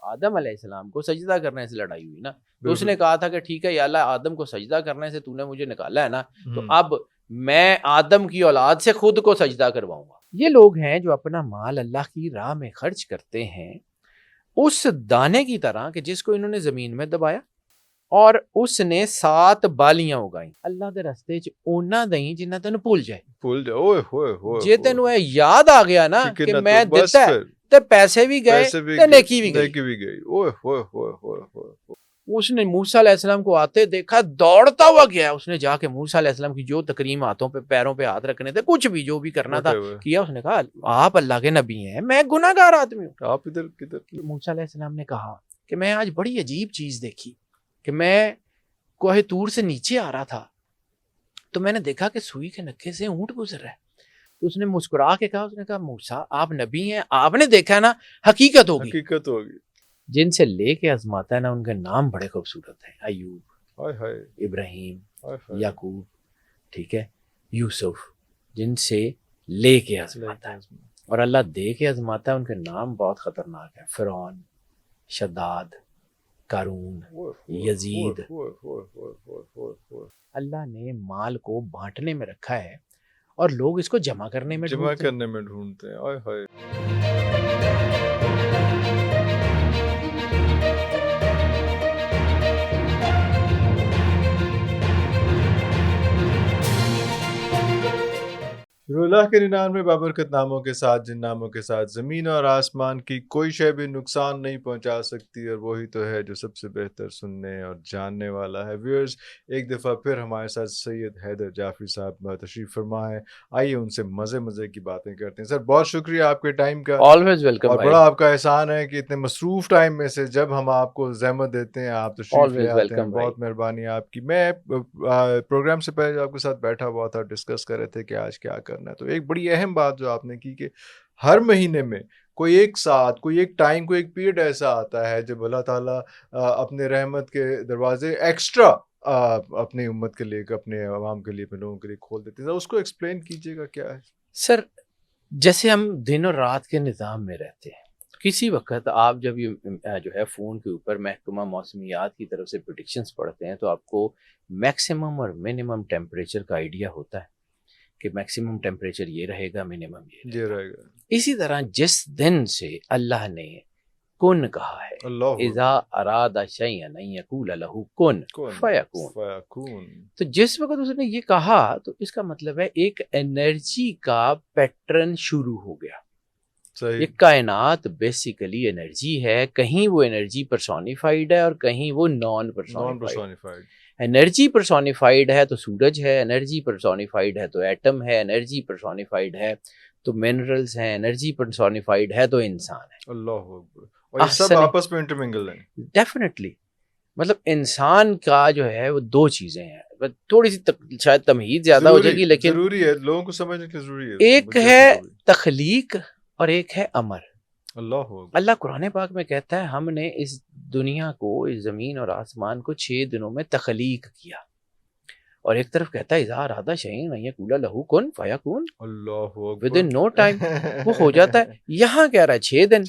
آدم علیہ السلام کو سجدہ کرنے سے لڑائی ہوئی نا، تو اس نے کہا تھا کہ ٹھیک ہے یا اللہ آدم کو سجدہ کرنے سے تو نے مجھے نکالا ہے نا، تو اب میں آدم کی اولاد سے خود کو سجدہ کرواؤں گا۔ یہ لوگ ہیں جو اپنا مال اللہ کی راہ میں خرچ کرتے ہیں اس دانے کی طرح کہ جس کو انہوں نے زمین میں دبایا اور اس نے 7 بالیاں اگائیں۔ اللہ دے راستے چ اونا دیں جنہ تینوں بھول جائے، اوئے ہوئے ہوئے، جے تینوں یاد آ گیا نا کہ میں دیتا ہے تے پیسے بھی گئے تے نیکی بھی گئی۔ اوئے ہوئے ہوئے ہوئے ہوئے۔ اس نے موسیٰ علیہ السلام کو آتے دیکھا، دوڑتا ہوا گیا، اس نے جا کے موسیٰ علیہ السلام کی جو تکریم ہاتھوں پہ پیروں پہ ہاتھ رکھنے تھے، کچھ بھی جو بھی کرنا تھا کیا۔ اس نے کہا آپ اللہ کے نبی ہیں، میں گناہ گار آدمی ہوں، آپ ادھر کدھر۔ موسیٰ علیہ السلام نے کہا کہ میں آج بڑی عجیب چیز دیکھی کہ میں کوہ طور سے نیچے آ رہا تھا تو میں نے دیکھا کہ سوئی کے نکھے سے اونٹ گزر رہا ہے، تو اس نے مسکرا کے کہا، اس نے کہا موسیٰ آپ نبی ہیں، آپ نے دیکھا ہے نا، حقیقت ہوگی۔ جن سے لے کے آزماتا ہے نا ان کے نام بڑے خوبصورت ہیں، ایوب، ابراہیم، یعقوب، ٹھیک ہے، یوسف، جن سے لے کے آزماتا ہے اور اللہ دے کے آزماتا ہے ان کے نام بہت خطرناک ہیں، فرعون، شداد، قارون، یزید۔ اللہ نے مال کو بانٹنے میں رکھا ہے اور لوگ اس کو جمع کرنے میں ڈھونڈتے ہیں۔ اللہ کے 99 بابرکت ناموں کے ساتھ، جن ناموں کے ساتھ زمین اور آسمان کی کوئی شے بھی نقصان نہیں پہنچا سکتی، اور وہی تو ہے جو سب سے بہتر سننے اور جاننے والا ہے۔ ویورز، ایک دفعہ پھر ہمارے ساتھ سید حیدر جعفری صاحب تشریف فرما ہے، آئیے ان سے مزے کی باتیں کرتے ہیں۔ سر بہت شکریہ آپ کے ٹائم کا، آلویز ویلکم، اور بڑا آپ کا احسان ہے کہ اتنے مصروف ٹائم میں سے جب ہم آپ کو زحمت دیتے ہیں آپ تشریف لے آتے ہیں، بہت مہربانی آپ کی۔ میں پروگرام سے پہلے آپ کے ساتھ بیٹھا ہوا تھا، ڈسکس کر رہے تھے کہ آج کیا کرنا ہے، تو ایک بڑی اہم بات جو آپ نے کی کہ ہر مہینے میں کوئی ایک ساتھ، کوئی ایک ٹائم، کوئی ایک پیریڈ ایسا آتا ہے جب اللہ تعالیٰ اپنے رحمت کے دروازے ایکسٹرا اپنی امت کے لیے، اپنے عوام کے لیے، اپنے لوگوں کے لیے کھول دیتے ہیں۔ اس کو ایکسپلین کیجیے گا کیا ہے؟ سر جیسے ہم دن اور رات کے نظام میں رہتے ہیں، کسی وقت آپ جب یہ جو ہے فون کے اوپر محکمہ موسمیات کی طرف سے پریڈکشنز پڑھتے ہیں تو آپ کو میکسیمم اور منیمم ٹیمپریچر کا آئیڈیا ہوتا ہے کہ میکسیمم ٹیمپریچر یہ رہے گا، منیمم یہ رہے گا۔ اسی طرح جس دن سے اللہ نے کن کہا ہے، اذا اراد شیئا ان یقول له کن فیکون، تو جس وقت اس نے یہ کہا تو اس کا مطلب ہے ایک انرجی کا پیٹرن شروع ہو گیا۔ یہ کائنات بیسیکلی انرجی ہے، کہیں وہ انرجی پرسونیفائیڈ ہے اور کہیں وہ نان پرسونیفائیڈ۔ انرجی پرسونیفائیڈ ہے تو سورج ہے، انرجی پرسونیفائیڈ ہے تو ایٹم ہے، انرجی پرسونیفائیڈ ہے تو منرلز ہیں، انرجی پرسونیفائیڈ ہے تو انسان ہے۔ اللہ اکبر، اور یہ سب آپس میں انٹرمنگل ہیں۔ ڈیفینیٹلی، مطلب انسان کا جو ہے وہ دو چیزیں ہیں، تھوڑی سی شاید تمہید زیادہ ہو جائے گی لیکن ضروری ہے، لوگوں کو سمجھنے کی ضروری ہے۔ ایک ہے تخلیق اور ایک ہے امر۔ اللہ قرآن پاک میں کہتا ہے ہم نے اس دنیا کو، اس زمین اور آسمان کو 6 دنوں میں تخلیق کیا، اور ایک طرف کہتا ہے اذا اراد شیئا ان یقول له کن فیکون، اللہ اکبر، ود ان نو ٹائم وہ ہو جاتا ہے۔ یہاں کہہ رہا ہے 6 دن۔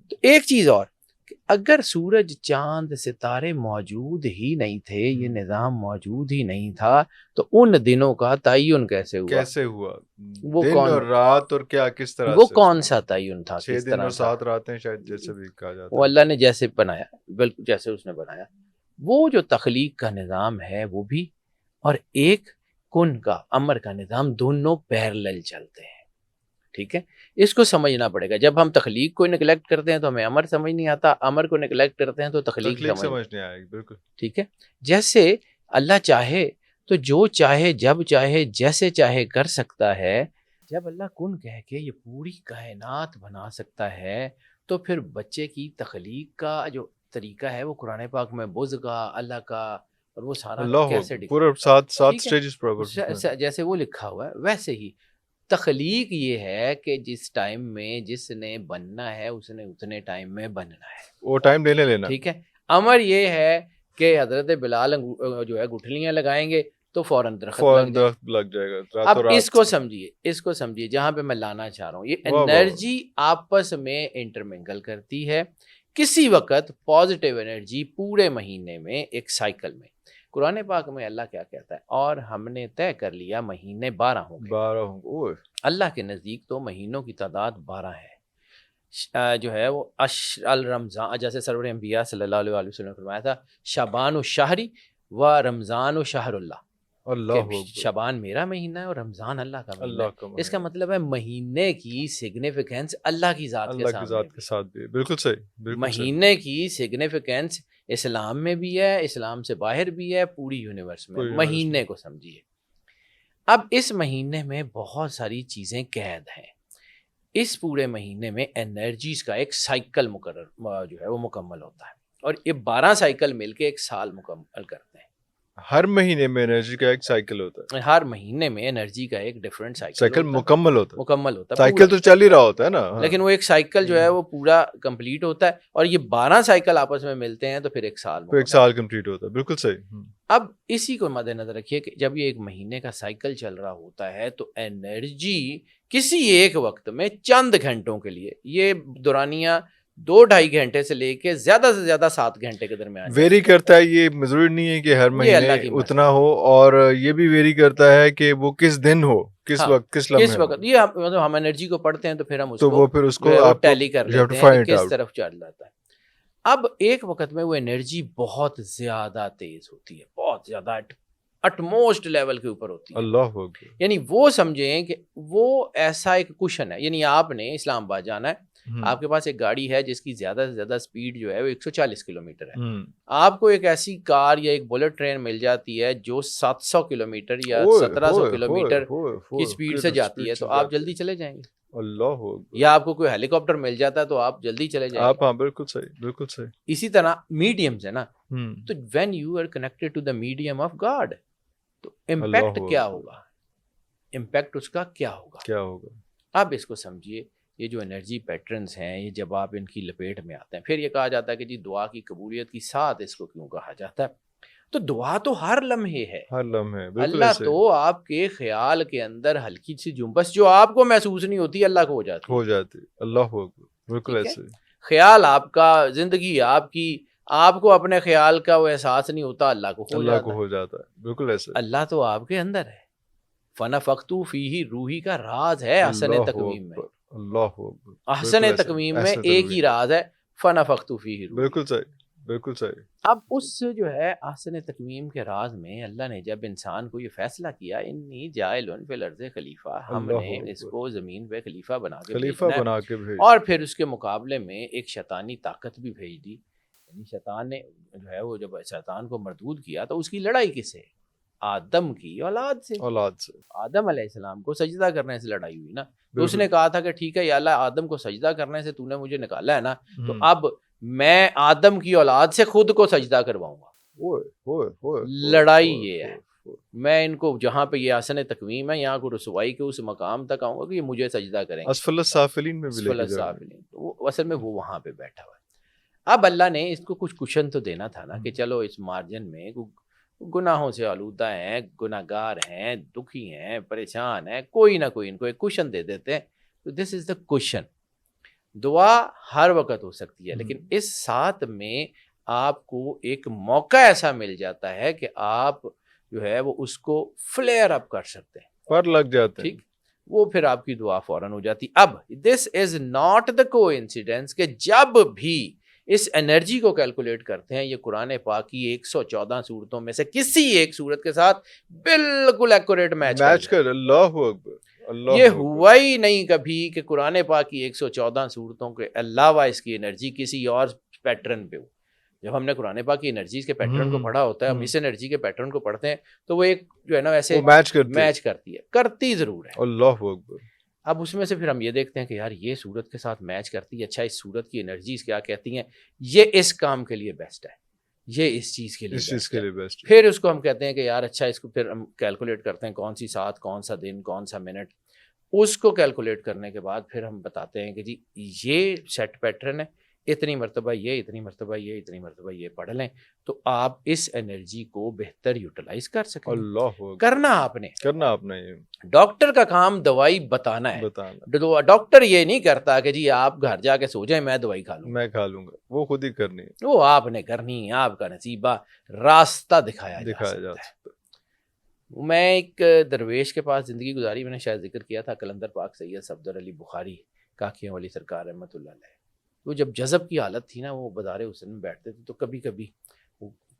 تو ایک چیز اور کہ اگر سورج، چاند، ستارے موجود ہی نہیں تھے، یہ نظام موجود ہی نہیں تھا، تو ان دنوں کا تعین کیسے ہوا؟ وہ دن اور رات، اور کیا کس طرح وہ کون سا تعین تھا؟ 6 دن اور 7 راتیں شاید، جیسے بھی کہا جاتا ہے، وہ اللہ نے جیسے بنایا، بالکل جیسے اس نے بنایا۔ وہ جو تخلیق کا نظام ہے وہ بھی، اور ایک کن کا، امر کا نظام، دونوں پیرلل چلتے ہیں۔ ٹھیک ہے، اس کو سمجھنا پڑے گا۔ جب ہم تخلیق کو نگلیکٹ کرتے ہیں تو ہمیں امر سمجھ نہیں آتا، امر کو نگلیکٹ کرتے ہیں تو تخلیق سمجھ نہیں آئے گی۔ بالکل ٹھیک ہے، جیسے اللہ چاہے تو جو چاہے، جب چاہے، جیسے چاہے کر سکتا ہے۔ جب اللہ کن کہہ کے یہ پوری کائنات بنا سکتا ہے تو پھر بچے کی تخلیق کا جو طریقہ ہے وہ قرآن پاک میں بز کا، اللہ کا، اور وہ سارا کیسے پورا 7 سٹیجز پروگرام جیسے وہ لکھا ہوا ہے، ویسے ہی تخلیق یہ ہے کہ جس ٹائم میں جس نے بننا ہے اس نے اتنے ٹائم میں بننا ہے، وہ ٹائم لینا۔ ٹھیک ہے، امر یہ ہے کہ حضرت بلال جو ہے گٹھلیاں لگائیں گے تو فوراً درخت لگ جائے گا۔ اب اس کو سمجھیے جہاں پہ میں لانا چاہ رہا ہوں، یہ انرجی آپس میں انٹرمنگل کرتی ہے۔ کسی وقت پازیٹیو انرجی پورے مہینے میں ایک سائیکل میں. قرآن پاک میں اللہ کیا کہتا ہے؟ اور ہم نے طے کر لیا مہینے 12 ہوں گے. اللہ کے نزدیک تو مہینوں کی تعداد 12 ہے. جو ہے وہ الرمضان، جیسے سرور انبیاء صلی اللہ علیہ وسلم نے فرمایا تھا شعبان الشہری و رمضان و شہر اللہ، شعبان میرا مہینہ ہے اور رمضان اللہ کا مہینہ ہے. اس کا مطلب ہے مہینے کی سگنیفیکینس اللہ کی ذات کے ساتھ بھی. بالکل صحیح. مہینے کی سگنیفیکینس اسلام میں بھی ہے، اسلام سے باہر بھی ہے، پوری یونیورس میں. مہینے کو سمجھیے. اب اس مہینے میں بہت ساری چیزیں قید ہیں. اس پورے مہینے میں انرجیز کا ایک سائیکل مقرر جو ہے وہ مکمل ہوتا ہے، اور یہ 12 سائیکل مل کے ایک سال مکمل کرتے ہیں. ہر مہینے میں انرجی کا ایک سائیکل ہوتا ہے. ہر مہینے میں انرجی کا ایک ڈیفرنٹ سائیکل مکمل ہوتا ہے. سائیکل تو چل ہی رہا ہوتا ہے نا، لیکن وہ ایک سائیکل جو ہے وہ پورا کمپلیٹ ہوتا ہے، اور یہ 12 سائیکل آپس میں ملتے ہیں تو پھر ایک سال کمپلیٹ ہوتا ہے. بالکل صحیح. اب اسی کو مد نظر رکھیے کہ جب یہ ایک مہینے کا سائیکل چل رہا ہوتا ہے تو انرجی کسی ایک وقت میں چند گھنٹوں کے لیے، یہ دورانیہ 2-2.5 گھنٹے سے لے کے زیادہ سے زیادہ 7 گھنٹے کے درمیان ویری کرتا ہے. یہ ضروری نہیں ہے کہ ہر مہینے اتنا ہو، اور یہ بھی ویری کرتا ہے کہ وہ کس دن ہو، کس وقت، کس وقت. یہ مطلب ہم انرجی کو پڑھتے ہیں تو پھر ہم اس کو ٹیلی کر لیتے ہیں کس طرف چل جاتا ہے. اب ایک وقت میں وہ انرجی بہت زیادہ تیز ہوتی ہے، بہت زیادہ اٹموسٹ لیول کے اوپر ہوتی ہے. اللہ اکبر. یعنی وہ سمجھیں کہ وہ ایسا ایک کشن ہے. یعنی آپ نے اسلام آباد جانا ہے، آپ کے پاس ایک گاڑی ہے جس کی زیادہ سے زیادہ سپیڈ جو ہے وہ 140 کلومیٹر ہے. آپ کو ایک ایسی کار یا ایک بلٹ ٹرین مل جاتی ہے جو 700 کلومیٹر یا 1700 کلومیٹر کی سپیڈ سے جاتی ہے، تو آپ جلدی چلے جائیں گے. اللہ. یا آپ کو کوئی ہیلی کاپٹر مل جاتا ہے تو آپ جلدی چلے جائیں گے. ہاں بالکل صحیح، بالکل صحیح. اسی طرح میڈیمز ہے نا، تو when you are connected to the medium of God, تو امپیکٹ کیا ہوگا، امپیکٹ اس کا کیا ہوگا. اب اس کو سمجھیے، یہ جو انرجی پیٹرنز ہیں، یہ جب آپ ان کی لپیٹ میں آتے ہیں، پھر یہ کہا جاتا ہے کہ جی دعا کی قبولیت کی ساتھ اس کو کیوں کہا جاتا ہے. تو دعا تو ہر لمحے ہے، ہر لمحے. اللہ تو آپ کے خیال کے اندر ہلکی سی جنبش جو آپ کو محسوس نہیں ہوتی، اللہ کو ہو جاتی. اللہ بالکل ایسے. خیال آپ کا، زندگی آپ کی، آپ کو اپنے خیال کا وہ احساس نہیں ہوتا، اللہ کو ہو جاتا ہے. بالکل ایسے. اللہ تو آپ کے اندر ہے. فنفخت فیہ روحی کا راز ہے احسن تقویم میں. اللہ احسن تقویم میں ایک ہی راز ہے، فنفخت فیہ روحی. بالکل صحیح، بالکل صحیح. اب اس جو ہے احسن تقویم کے راز میں اللہ نے جب انسان کو یہ فیصلہ کیا، انی جاعل فی الارض خلیفہ، ہم نے اس کو زمین پہ خلیفہ بنا کے بھیجا، اور پھر اس کے مقابلے میں ایک شیطانی طاقت بھی بھیج دی. یعنی شیطان نے جو ہے وہ جب شیطان کو مردود کیا تو اس کی لڑائی کس سے؟ آدم کی اولاد سے. آدم علیہ السلام کو سجدہ کرنے سے لڑائی ہوئی نا. تو اس نے کہا تھا کہ ٹھیک ہے یا اللہ، آدم کو سجدہ کرنے سے تو نے مجھے نکالا ہے نا، تو اب میں آدم کی اولاد سے خود کو سجدہ کرواؤں گا. لڑائی یہ ہے. میں ان کو جہاں پہ یہ احسن تقویم ہے، یہاں کو رسوائی کے اس مقام تک آؤں گا کہ یہ مجھے سجدہ کریں گے. اسفل السافلین میں بھی اصل میں وہ وہاں پہ بیٹھا ہوا ہے. اب اللہ نے اس کو کچھ کشن تو دینا تھا نا، کہ چلو اس مارجن میں گناہوں سے آلودہ ہیں، گناہ گار ہیں، دکھی ہیں، پریشان ہیں، کوئی نہ کوئی ان کو ایک کشن دے دیتے ہیں. تو دس از دا کشن. دعا ہر وقت ہو سکتی ہے، لیکن اس ساتھ میں آپ کو ایک موقع ایسا مل جاتا ہے کہ آپ جو ہے وہ اس کو فلیئر اپ کر سکتے ہیں، پر لگ جاتے ہیں. ٹھیک، وہ پھر آپ کی دعا فوراً ہو جاتی. اب دس از ناٹ دا کو انسیڈنس کہ جب بھی اس انرجی کو کیلکولیٹ کرتے ہیں، یہ قرآن پاک کی 114 صورتوں میں سے کسی ایک صورت کے ساتھ بالکل ایکوریٹ میچ کر. اللہ اکبر. یہ ہوا ہی نہیں کبھی کہ قرآن پاک کی 114 صورتوں کے علاوہ اس کی انرجی کسی اور پیٹرن پہ ہو. جب ہم نے قرآن پاک کی انرجیز کے پیٹرن کو پڑھا ہوتا ہے، ہم اس انرجی کے پیٹرن کو پڑھتے ہیں تو وہ ایک جو ہے نا ویسے میچ کرتی ہے، کرتی ضرور ہے. اللہ اکبر. اب اس میں سے پھر ہم یہ دیکھتے ہیں کہ یار یہ صورت کے ساتھ میچ کرتی ہے، اچھا اس صورت کی انرجیز کیا کہتی ہیں، یہ اس کام کے لیے بیسٹ ہے، یہ اس چیز کے لیے بیسٹ. پھر اس کو ہم کہتے ہیں کہ یار اچھا اس کو پھر ہم کیلکولیٹ کرتے ہیں کون سی ساتھ، کون سا دن، کون سا منٹ. اس کو کیلکولیٹ کرنے کے بعد پھر ہم بتاتے ہیں کہ جی یہ سیٹ پیٹرن ہے، اتنی مرتبہ یہ، اتنی مرتبہ یہ، اتنی مرتبہ یہ پڑھ لیں تو آپ اس انرجی کو بہتر یوٹیلائز کر سکیں. اللہ کرنا آپ نے یہ ڈاکٹر کا کام دوائی بتانا ہے. ڈاکٹر یہ نہیں کرتا کہ جی آپ گھر جا کے سو جائیں میں دوائی کھا لوں گا، وہ خود ہی کرنی ہے، وہ آپ نے کرنی ہے. آپ کا نصیبہ راستہ دکھایا جا سکتا ہے. میں ایک درویش کے پاس زندگی گزاری، میں نے شاید ذکر کیا تھا، قلندر پاک سید صفدر علی بخاری کاکیاں والی سرکار رحمۃ اللہ علیہ. وہ جب جذب کی حالت تھی نا، وہ بازار حسن میں بیٹھتے تھے تو کبھی کبھی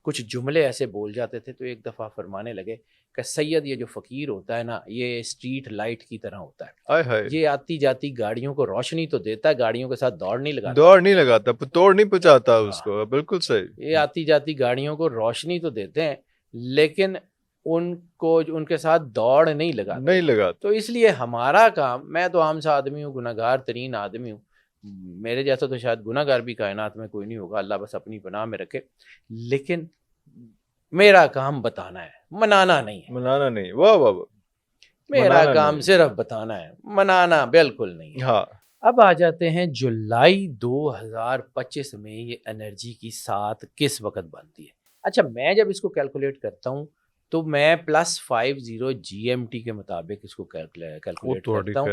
کچھ جملے ایسے بول جاتے تھے تو ایک دفعہ فرمانے لگے کہ سید یہ جو فقیر ہوتا ہے نا، یہ اسٹریٹ لائٹ کی طرح ہوتا ہے. یہ آتی جاتی گاڑیوں کو روشنی تو دیتا ہے، گاڑیوں کے ساتھ دوڑ نہیں لگاتا، توڑ نہیں پہنچاتا اس کو. بالکل صحیح. یہ آتی جاتی گاڑیوں کو روشنی تو دیتے ہیں لیکن ان کو ان کے ساتھ دوڑ نہیں لگاتا. تو اس لیے ہمارا کام، میں تو عام سا آدمی ہوں، گناہ گار ترین آدمی ہوں، میرے جیسا تو شاید گناہ گار بھی کائنات میں کوئی نہیں ہوگا، اللہ بس اپنی پناہ میں رکھے. لیکن میرا کام بتانا ہے، منانا نہیں. واہ واہ واہ. میرا کام صرف بتانا ہے، منانا بالکل نہیں. ہاں. اب آ جاتے ہیں جولائی 2025 میں یہ انرجی کی ساتھ کس وقت بنتی ہے. اچھا میں جب اس کو کیلکولیٹ کرتا ہوں تو میں +50 GMT کے مطابق اس کو کیلکولیٹ کرتا ہوں.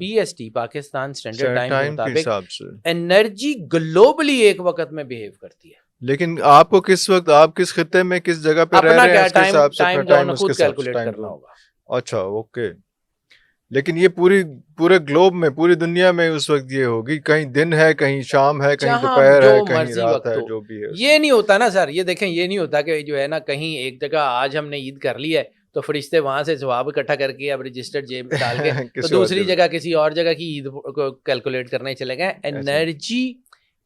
PST پاکستان اسٹینڈرڈ ٹائم کے مطابق انرجی گلوبلی ایک وقت میں بیہیو کرتی ہے. لیکن آپ کو کس وقت، آپ کس خطے میں، کس جگہ پہ رہ رہے ہیں، اس کے حساب سے ٹائم زون خود کیلکولیٹ کرنا ہوگا. اچھا اوکے. لیکن یہ پورے گلوب میں، پوری دنیا میں اس وقت یہ ہوگی، کہیں دن ہے، کہیں شام ہے، کہیں دوپہر ہے، کہیں رات ہے، جو بھی ہے. یہ نہیں ہوتا نا سر، یہ دیکھیں یہ نہیں ہوتا کہ جو ہے نا کہیں ایک جگہ آج ہم نے عید کر لی ہے تو فرشتے وہاں سے ثواب اکٹھا کر کے اب رجسٹرڈ جیب میں ڈال کے تو دوسری جگہ کسی اور جگہ کی عید کو کیلکولیٹ کرنے چلے گئے. انرجی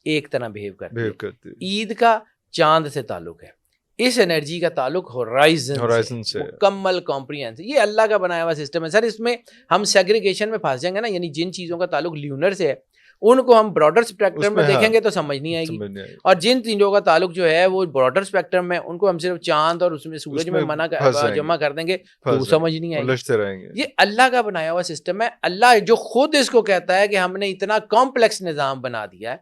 ایک طرح بیہیو کرتی ہے. عید کا چاند سے تعلق ہے، اس انرجی کا تعلق ہورائزن سے، مکمل کمپریہنس. یہ اللہ کا بنایا ہوا سسٹم ہے سر. اس میں ہم سیگریگیشن میں پھنس جائیں گے نا، یعنی جن چیزوں کا تعلق لیونر سے ہے ان کو ہم براڈر اسپیکٹرم میں دیکھیں گے تو سمجھ نہیں آئے گی، اور جن چیزوں کا تعلق جو ہے وہ براڈر اسپیکٹرم میں ان کو ہم صرف چاند اور اس میں سورج میں جمع کر دیں گے تو سمجھ نہیں آئے گی. یہ اللہ کا بنایا ہوا سسٹم ہے. اللہ جو خود اس کو کہتا ہے کہ ہم نے اتنا کمپلیکس نظام بنا دیا ہے،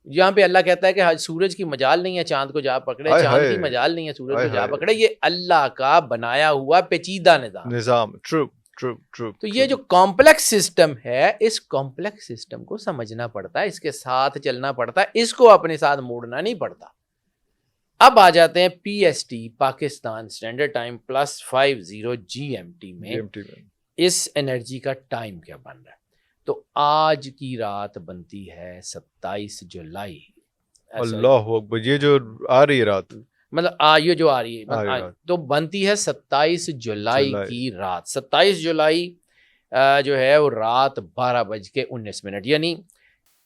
جہاں پہ اللہ کہتا ہے کہ سورج کی مجال نہیں ہے چاند کو جا پکڑے، چاند کی مجال نہیں ہے سورج کو جا پکڑے. یہ اللہ کا بنایا ہوا پیچیدہ نظام. تو یہ جو کمپلیکس سسٹم ہے، اس کمپلیکس سسٹم کو سمجھنا پڑتا ہے، اس کے ساتھ چلنا پڑتا ہے، اس کو اپنے ساتھ موڑنا نہیں پڑتا. اب آ جاتے ہیں PST Pakistan standard time +50 GMT میں اس انرجی کا ٹائم کیا بن رہا ہے. تو آج کی رات بنتی ہے 27 جولائی. اللہ اکبر. یہ جو آ رہی ہے رات، مطلب یہ جو آ رہی ہے تو بنتی ہے 27 جولائی کی رات. 27 جولائی جو ہے وہ رات 12:19، یعنی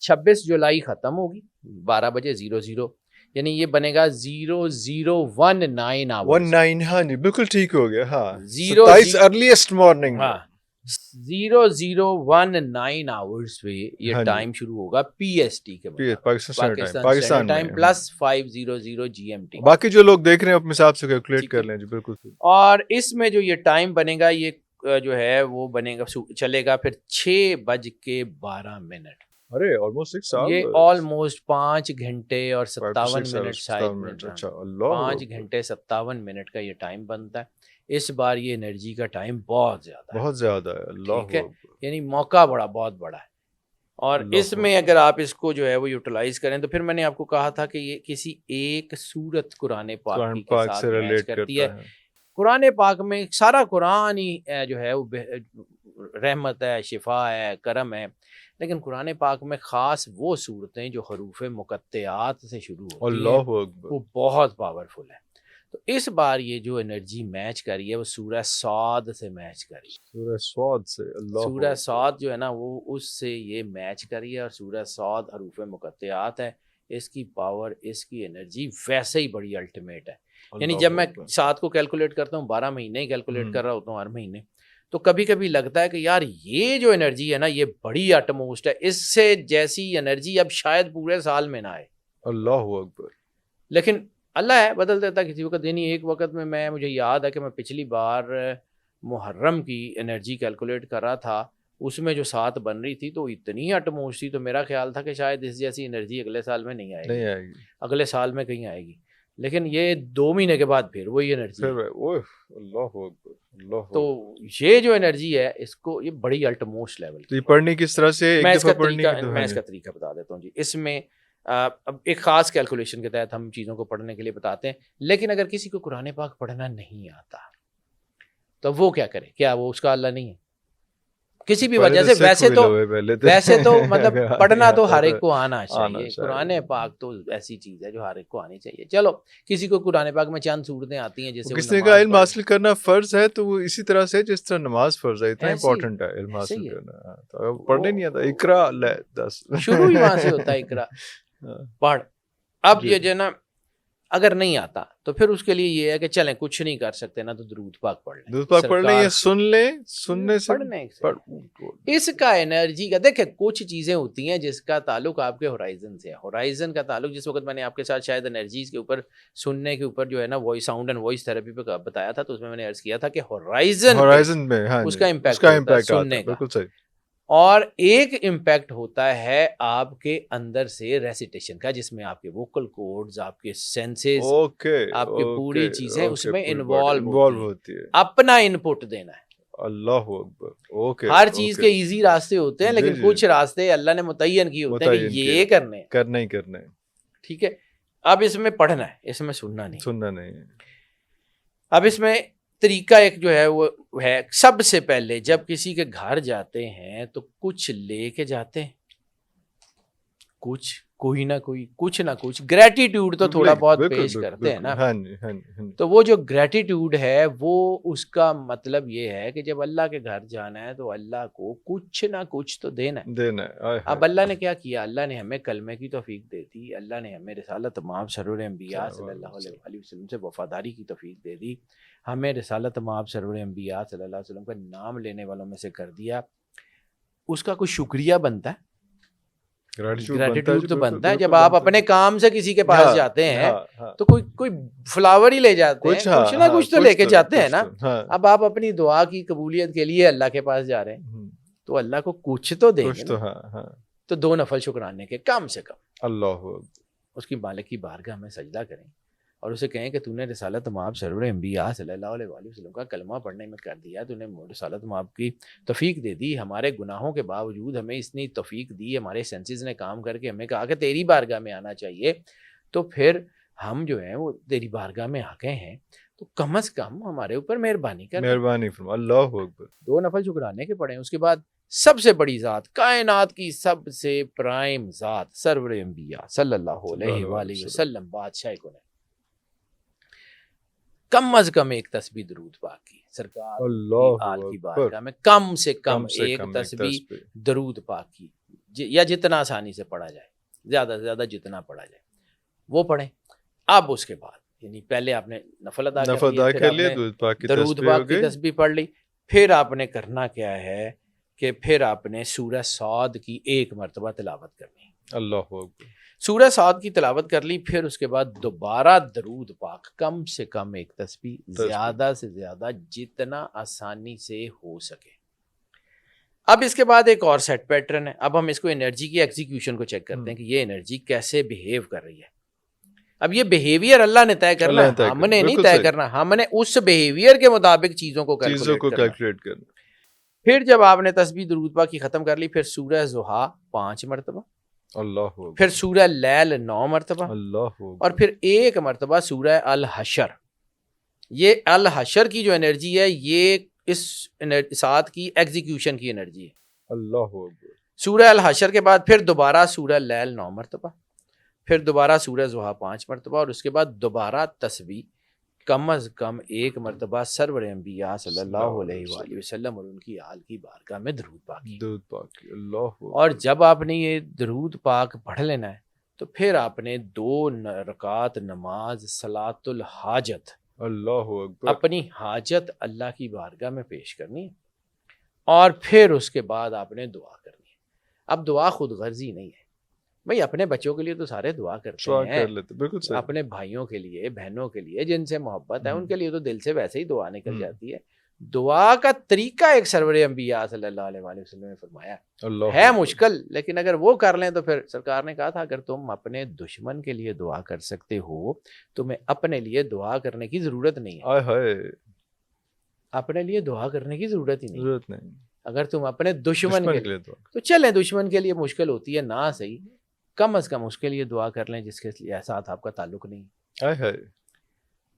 26 جولائی ختم ہوگی 12:00، یعنی یہ بنے گا 0019 آورز. 19. ہاں جی بالکل ٹھیک ہو گیا. ہاں 27 ارلیسٹ مارننگ. ہاں 0019 آورز پہ یہ ٹائم شروع ہوگا PST کے پاکستان ٹائم +500 GMT. باقی جو لوگ دیکھ رہے ہیں اپنے حساب سے کیلکولیٹ کر لیں جی. بالکل. اور اس میں جو یہ ٹائم بنے گا یہ جو ہے وہ بنے گا چلے گا پھر 6:12. ارے آلموسٹ 6 آورز. یہ آلموسٹ 5 گھنٹے اور 57 منٹ شاید. اچھا 5 گھنٹے 57 منٹ کا یہ ٹائم بنتا ہے. اس بار یہ انرجی کا ٹائم بہت زیادہ ہے. اللہ یعنی موقع بہت بڑا ہے. اور اس میں اگر آپ اس کو جو ہے وہ یوٹیلائز کریں تو پھر میں نے آپ کو کہا تھا کہ یہ کسی ایک سورت قرآن پاک کے ساتھ میچ کرتی ہے. قرآن پاک میں سارا قرآن ہی جو ہے وہ رحمت ہے، شفا ہے، کرم ہے، لیکن قرآن پاک میں خاص وہ صورتیں جو حروف مقطعات سے شروع ہوتی ہیں وہ بہت پاورفل ہے. تو اس بار یہ جو انرجی میچ کری ہے وہ سورہ صاد سے میچ کری. سورہ صاد جو ہے نا وہ اس سے یہ میچ کری ہے، اور سورہ صاد حروف مقطعات ہے. اس کی پاور، اس کی انرجی ویسے ہی بڑی الٹیمیٹ ہے. یعنی جب میں 7 کو کیلکولیٹ کرتا ہوں 12 مہینے ہی کیلکولیٹ کر رہا ہوتا ہوں ہر مہینے، تو کبھی کبھی لگتا ہے کہ یار یہ جو انرجی ہے نا یہ بڑی اٹموسٹ ہے، اس سے جیسی انرجی اب شاید پورے سال میں نہ آئے. اللہ اکبر. لیکن اللہ ہے بدل دیتا کسی وقت. یعنی ایک وقت میں مجھے یاد ہے کہ میں پچھلی بار محرم کی انرجی کیلکولیٹ کر رہا تھا اس میں جو 7 بن رہی تھی تو اتنی اٹموسٹ تھی، تو میرا خیال تھا کہ شاید اس جیسی انرجی اگلے سال میں نہیں آئے گی، اگلے سال میں کہیں آئے گی، لیکن یہ 2 مہینے کے بعد پھر وہی انرجی ہے۔ تو یہ جو انرجی ہے اس کو یہ بڑی الٹموسٹ لیول کی، پڑھنی کس طرح سے، میں اس کا طریقہ بتا دیتا ہوں جی۔ اس میں اب ایک خاص کیلکولیشن کے تحت ہم چیزوں کو پڑھنے کے لیے بتاتے ہیں، لیکن اگر کسی کو قرآن پاک پڑھنا نہیں آتا تو وہ کیا کرے؟ کیا وہ اس کا اللہ نہیں ہے کسی بھی وجہ سے؟ ویسے تو مطلب پڑھنا تو ہر ایک کو آنا چاہیے، قرآن پاک تو ایسی چیز ہے جو ہر ایک کو آنی چاہیے۔ چلو کسی کو قرآن پاک میں چند صورتیں آتی ہیں جیسے کسی کا علم حاصل کرنا فرض ہے تو وہ اسی طرح سے جس طرح نماز فرض ہے، اتنا امپورٹنٹ ہے علم حاصل کرنا۔ تو پڑھنے نہیں آتا، اقرا لے 10 شروع ہی وہاں سے ہوتا ہے، اقرا پڑھ۔ اب یہ جو نا اگر نہیں آتا تو پھر اس کے لیے یہ ہے کہ چلیں کچھ نہیں کر سکتے نا تو درود پاک پڑھ لیں، درود پاک پڑھ لیں یا سن لیں، سننے سے پڑھنے اس کا انرجی کا دیکھیں کچھ چیزیں ہوتی ہیں جس کا تعلق آپ کے ہورائزن سے ہے۔ ہورائزن کا تعلق جس وقت میں نے آپ کے ساتھ شاید انرجیز کے اوپر سننے کے اوپر جو ہے نا voice sound and voice therapy پہ بتایا تھا، تو اس میں نے عرض کیا تھا کہ ہورائزن میں اس کا امپیکٹ سننے کا، بالکل صحیح، اور ایک امپیکٹ ہوتا ہے آپ کے اندر سے ریسیٹیشن کا، جس میں آپ کے ووکل کورڈز، آپ کے سینسز، آپ کی پوری چیزیں اس میں انوالو ہوتی ہے۔ اپنا انپٹ دینا ہے، اللہ اکبر۔ ہر چیز کے ایزی راستے ہوتے ہیں لیکن کچھ راستے اللہ نے متعین کیے ہوتے ہیں کہ یہ کرنا ہی کرنا ہے، ٹھیک ہے۔ اب اس میں پڑھنا ہے، اس میں سننا نہیں۔ اب اس میں طریقہ ایک جو ہے وہ ہے، سب سے پہلے جب کسی کے گھر جاتے ہیں تو کچھ لے کے جاتے ہیں، کوئی نہ کوئی کچھ نہ کچھ گریٹیٹیوڈ تو تھوڑا بہت پیش کرتے ہیں نا۔ تو وہ جو گریٹیٹیوڈ ہے وہ اس کا مطلب یہ ہے کہ جب اللہ کے گھر جانا ہے تو اللہ کو کچھ نہ کچھ تو دینا ہے۔ اب اللہ نے کیا کیا؟ اللہ نے ہمیں کلمے کی توفیق دے دی، اللہ نے ہمیں رسالت مآب سرور انبیاء صلی اللہ علیہ وسلم سے وفاداری کی توفیق دے دی، ہمیں رسالت مآب سرور انبیاء صلی اللہ علیہ وسلم کا نام لینے والوں میں سے کر دیا۔ اس کا کوئی شکریہ بنتا ہے؟ گریٹیٹیوڈ تو بنتا ہے۔ جب آپ اپنے کام سے کسی کے پاس جاتے ہیں تو کوئی فلاور ہی لے جاتے ہیں، کچھ نہ کچھ تو لے کے جاتے ہیں نا۔ اب آپ اپنی دعا کی قبولیت کے لیے اللہ کے پاس جا رہے ہیں تو اللہ کو کچھ تو دیں گے، تو 2 نفل شکرانے کے کم سے کم اللہ اس کی مالک کی بارگاہ میں سجدہ کریں اور اسے کہیں کہ تو نے رسالت مآب سرور انبیاء صلی اللہ علیہ وآلہ وسلم کا کلمہ پڑھنے میں کر دیا، تو نے رسالت مآب کی توفیق دے دی، ہمارے گناہوں کے باوجود ہمیں اتنی توفیق دی، ہمارے سینسز نے کام کر کے ہمیں کہا کہ تیری بارگاہ میں آنا چاہیے، تو پھر ہم جو ہیں وہ تیری بارگاہ میں آ گئے ہیں، تو کم از کم ہمارے اوپر مہربانی فرما۔ اللہ اکبر۔ 2 نفل شکرانے کے پڑھیں۔ اس کے بعد سب سے بڑی ذات، کائنات کی سب سے پرائم ذات، سرور انبیاء صلی اللہ علیہ وآلہ وسلم، بادشاہ کو نے کم از کم ایک تسبیح درود پاک کی، سرکار کی آل کی بارگاہ میں کم سے کم ایک تسبیح درود پاک کی، یا جتنا آسانی سے پڑھا جائے، زیادہ سے زیادہ جتنا پڑھا جائے وہ پڑھیں۔ اب اس کے بعد یعنی پہلے آپ نے نفل ادا کر لیے، درود پاک کی تسبیح پڑھ لی، پھر آپ نے کرنا کیا ہے کہ پھر آپ نے سورہ صاد کی 1 مرتبہ تلاوت کرنی۔ اللہ اکبر۔ سورہ صاد کی تلاوت کر لی، پھر اس کے بعد دوبارہ درود پاک، کم سے کم ایک تسبیح، زیادہ سے زیادہ جتنا آسانی سے ہو سکے۔ اب اس کے بعد ایک اور سیٹ پیٹرن ہے، اب ہم اس کو انرجی کی ایگزیکیوشن کو چیک کرتے ہیں کہ یہ انرجی کیسے بیہیو کر رہی ہے۔ اب یہ بیہیویئر اللہ نے طے کرنا ہے، ہم نے نہیں طے کرنا، ہم نے اس بیہیویئر کے مطابق چیزوں کو کیلکولیٹ کرنا۔ پھر جب آپ نے تسبیح درود پاک کی ختم کر لی، پھر سورہ ضحیٰ 5 مرتبہ، اللہ، پھر سورہ لیل 9 مرتبہ، اللہ، اور پھر 1 مرتبہ سورہ الحشر۔ یہ الحشر کی جو انرجی ہے یہ اس ساتھ کی ایگزیکیوشن کی انرجی ہے۔ اللہ، سورہ الحشر کے بعد پھر دوبارہ سورہ لیل 9 مرتبہ، پھر دوبارہ سورہ ضحیٰ 5 مرتبہ، اور اس کے بعد دوبارہ تسبیح کم از کم 1 مرتبہ سرور انبیاء صلی اللہ علیہ وآلہ وسلم اور ان کی آل کی بارگاہ میں درود پاک۔ اور جب آپ نے یہ درود پاک پڑھ لینا ہے تو پھر آپ نے 2 رکعت نماز صلاۃ الحاجت، اللہ اکبر، اپنی حاجت اللہ کی بارگاہ میں پیش کرنی ہے، اور پھر اس کے بعد آپ نے دعا کرنی ہے۔ اب دعا خود غرضی نہیں ہے بھئی، اپنے بچوں کے لیے تو سارے دعا کرتے ہیں، اپنے بھائیوں کے لیے، بہنوں کے لیے جن سے محبت ہے ان کے لیے تو دل سے ویسے ہی دعا نکل جاتی ہے، دعا کا طریقہ ایک سرور انبیاء صلی اللہ علیہ وآلہ وسلم نے فرمایا ہے مشکل، لیکن اگر وہ کر لیں تو پھر سرکار نے کہا تھا اگر تم اپنے دشمن کے لیے دعا کر سکتے ہو تمہیں اپنے لیے دعا کرنے کی ضرورت نہیں ہے، اپنے لیے دعا کرنے کی ضرورت ہی نہیں۔ اگر تم اپنے دشمن کے لیے تو چلیں دشمن کے لیے مشکل ہوتی ہے نہ صحیح، کم از کم اس کے لیے دعا کر لیں جس کے ساتھ آپ کا تعلق نہیں ہے۔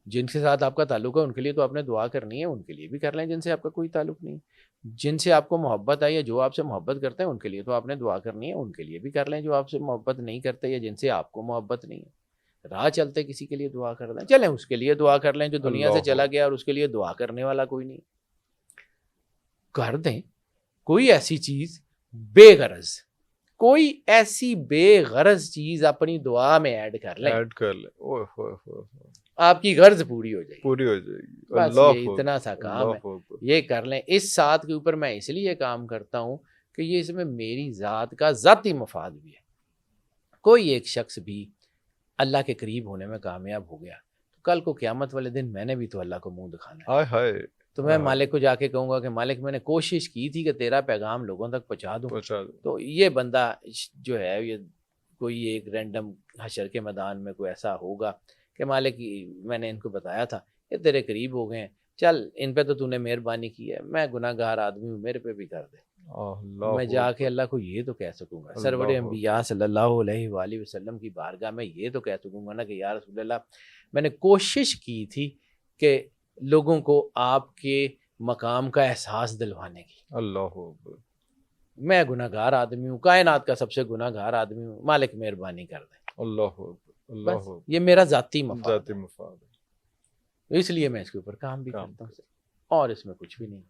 جن کے ساتھ آپ کا تعلق ہے ان کے لیے تو آپ نے دعا کرنی ہے، ان کے لیے بھی کر لیں جن سے آپ کا کوئی تعلق نہیں، جن سے آپ کو محبت ہے یا جو آپ سے محبت کرتے ہیں ان کے لیے تو آپ نے دعا کرنی ہے، ان کے لیے بھی کر لیں جو آپ سے محبت نہیں کرتے یا جن سے آپ کو محبت نہیں ہے۔ راہ چلتے کسی کے لیے دعا کر دیں، چلیں اس کے لیے دعا کر لیں جو دنیا سے چلا گیا اور اس کے لیے دعا کرنے والا کوئی نہیں، کر دیں کوئی ایسی چیز بے غرض، کوئی ایسی بے غرض چیز اپنی دعا میں ایڈ کر لیں، آپ کی غرض پوری ہو جائے گی۔ بس یہ اتنا سا کام ہے، یہ کر لیں۔ اس ساتھ کے اوپر میں اس لیے کام کرتا ہوں کہ یہ اس میں میری ذات کا ذاتی مفاد بھی ہے۔ کوئی ایک شخص بھی اللہ کے قریب ہونے میں کامیاب ہو گیا تو کل کو قیامت والے دن میں نے بھی تو اللہ کو منہ دکھانا ہے، تو میں مالک کو جا کے کہوں گا کہ مالک میں نے کوشش کی تھی کہ تیرا پیغام لوگوں تک پہنچا دوں، تو یہ بندہ جو ہے یہ کوئی ایک رینڈم حشر کے میدان میں کوئی ایسا ہوگا کہ مالک میں نے ان کو بتایا تھا یہ تیرے قریب ہو گئے ہیں، چل ان پہ تو نے مہربانی کی ہے، میں گناہ گار آدمی ہوں میرے پہ بھی کر دے۔ میں جا کے اللہ کو یہ تو کہہ سکوں گا، سرور انبیاء صلی اللہ علیہ وآلہ وسلم کی بارگاہ میں یہ تو کہہ سکوں گا نا کہ یا رسول اللہ میں نے کوشش کی تھی کہ لوگوں کو آپ کے مقام کا احساس دلوانے کی، میں گناہ گار آدمی ہوں، کائنات کا سب سے گناہ گار آدمی ہوں، مالک مہربانی کر دیں۔ بس یہ میرا ذاتی مفاد ہے، اس لیے میں اس کے اوپر کام بھی کرتا ہوں اور اس میں کچھ بھی نہیں۔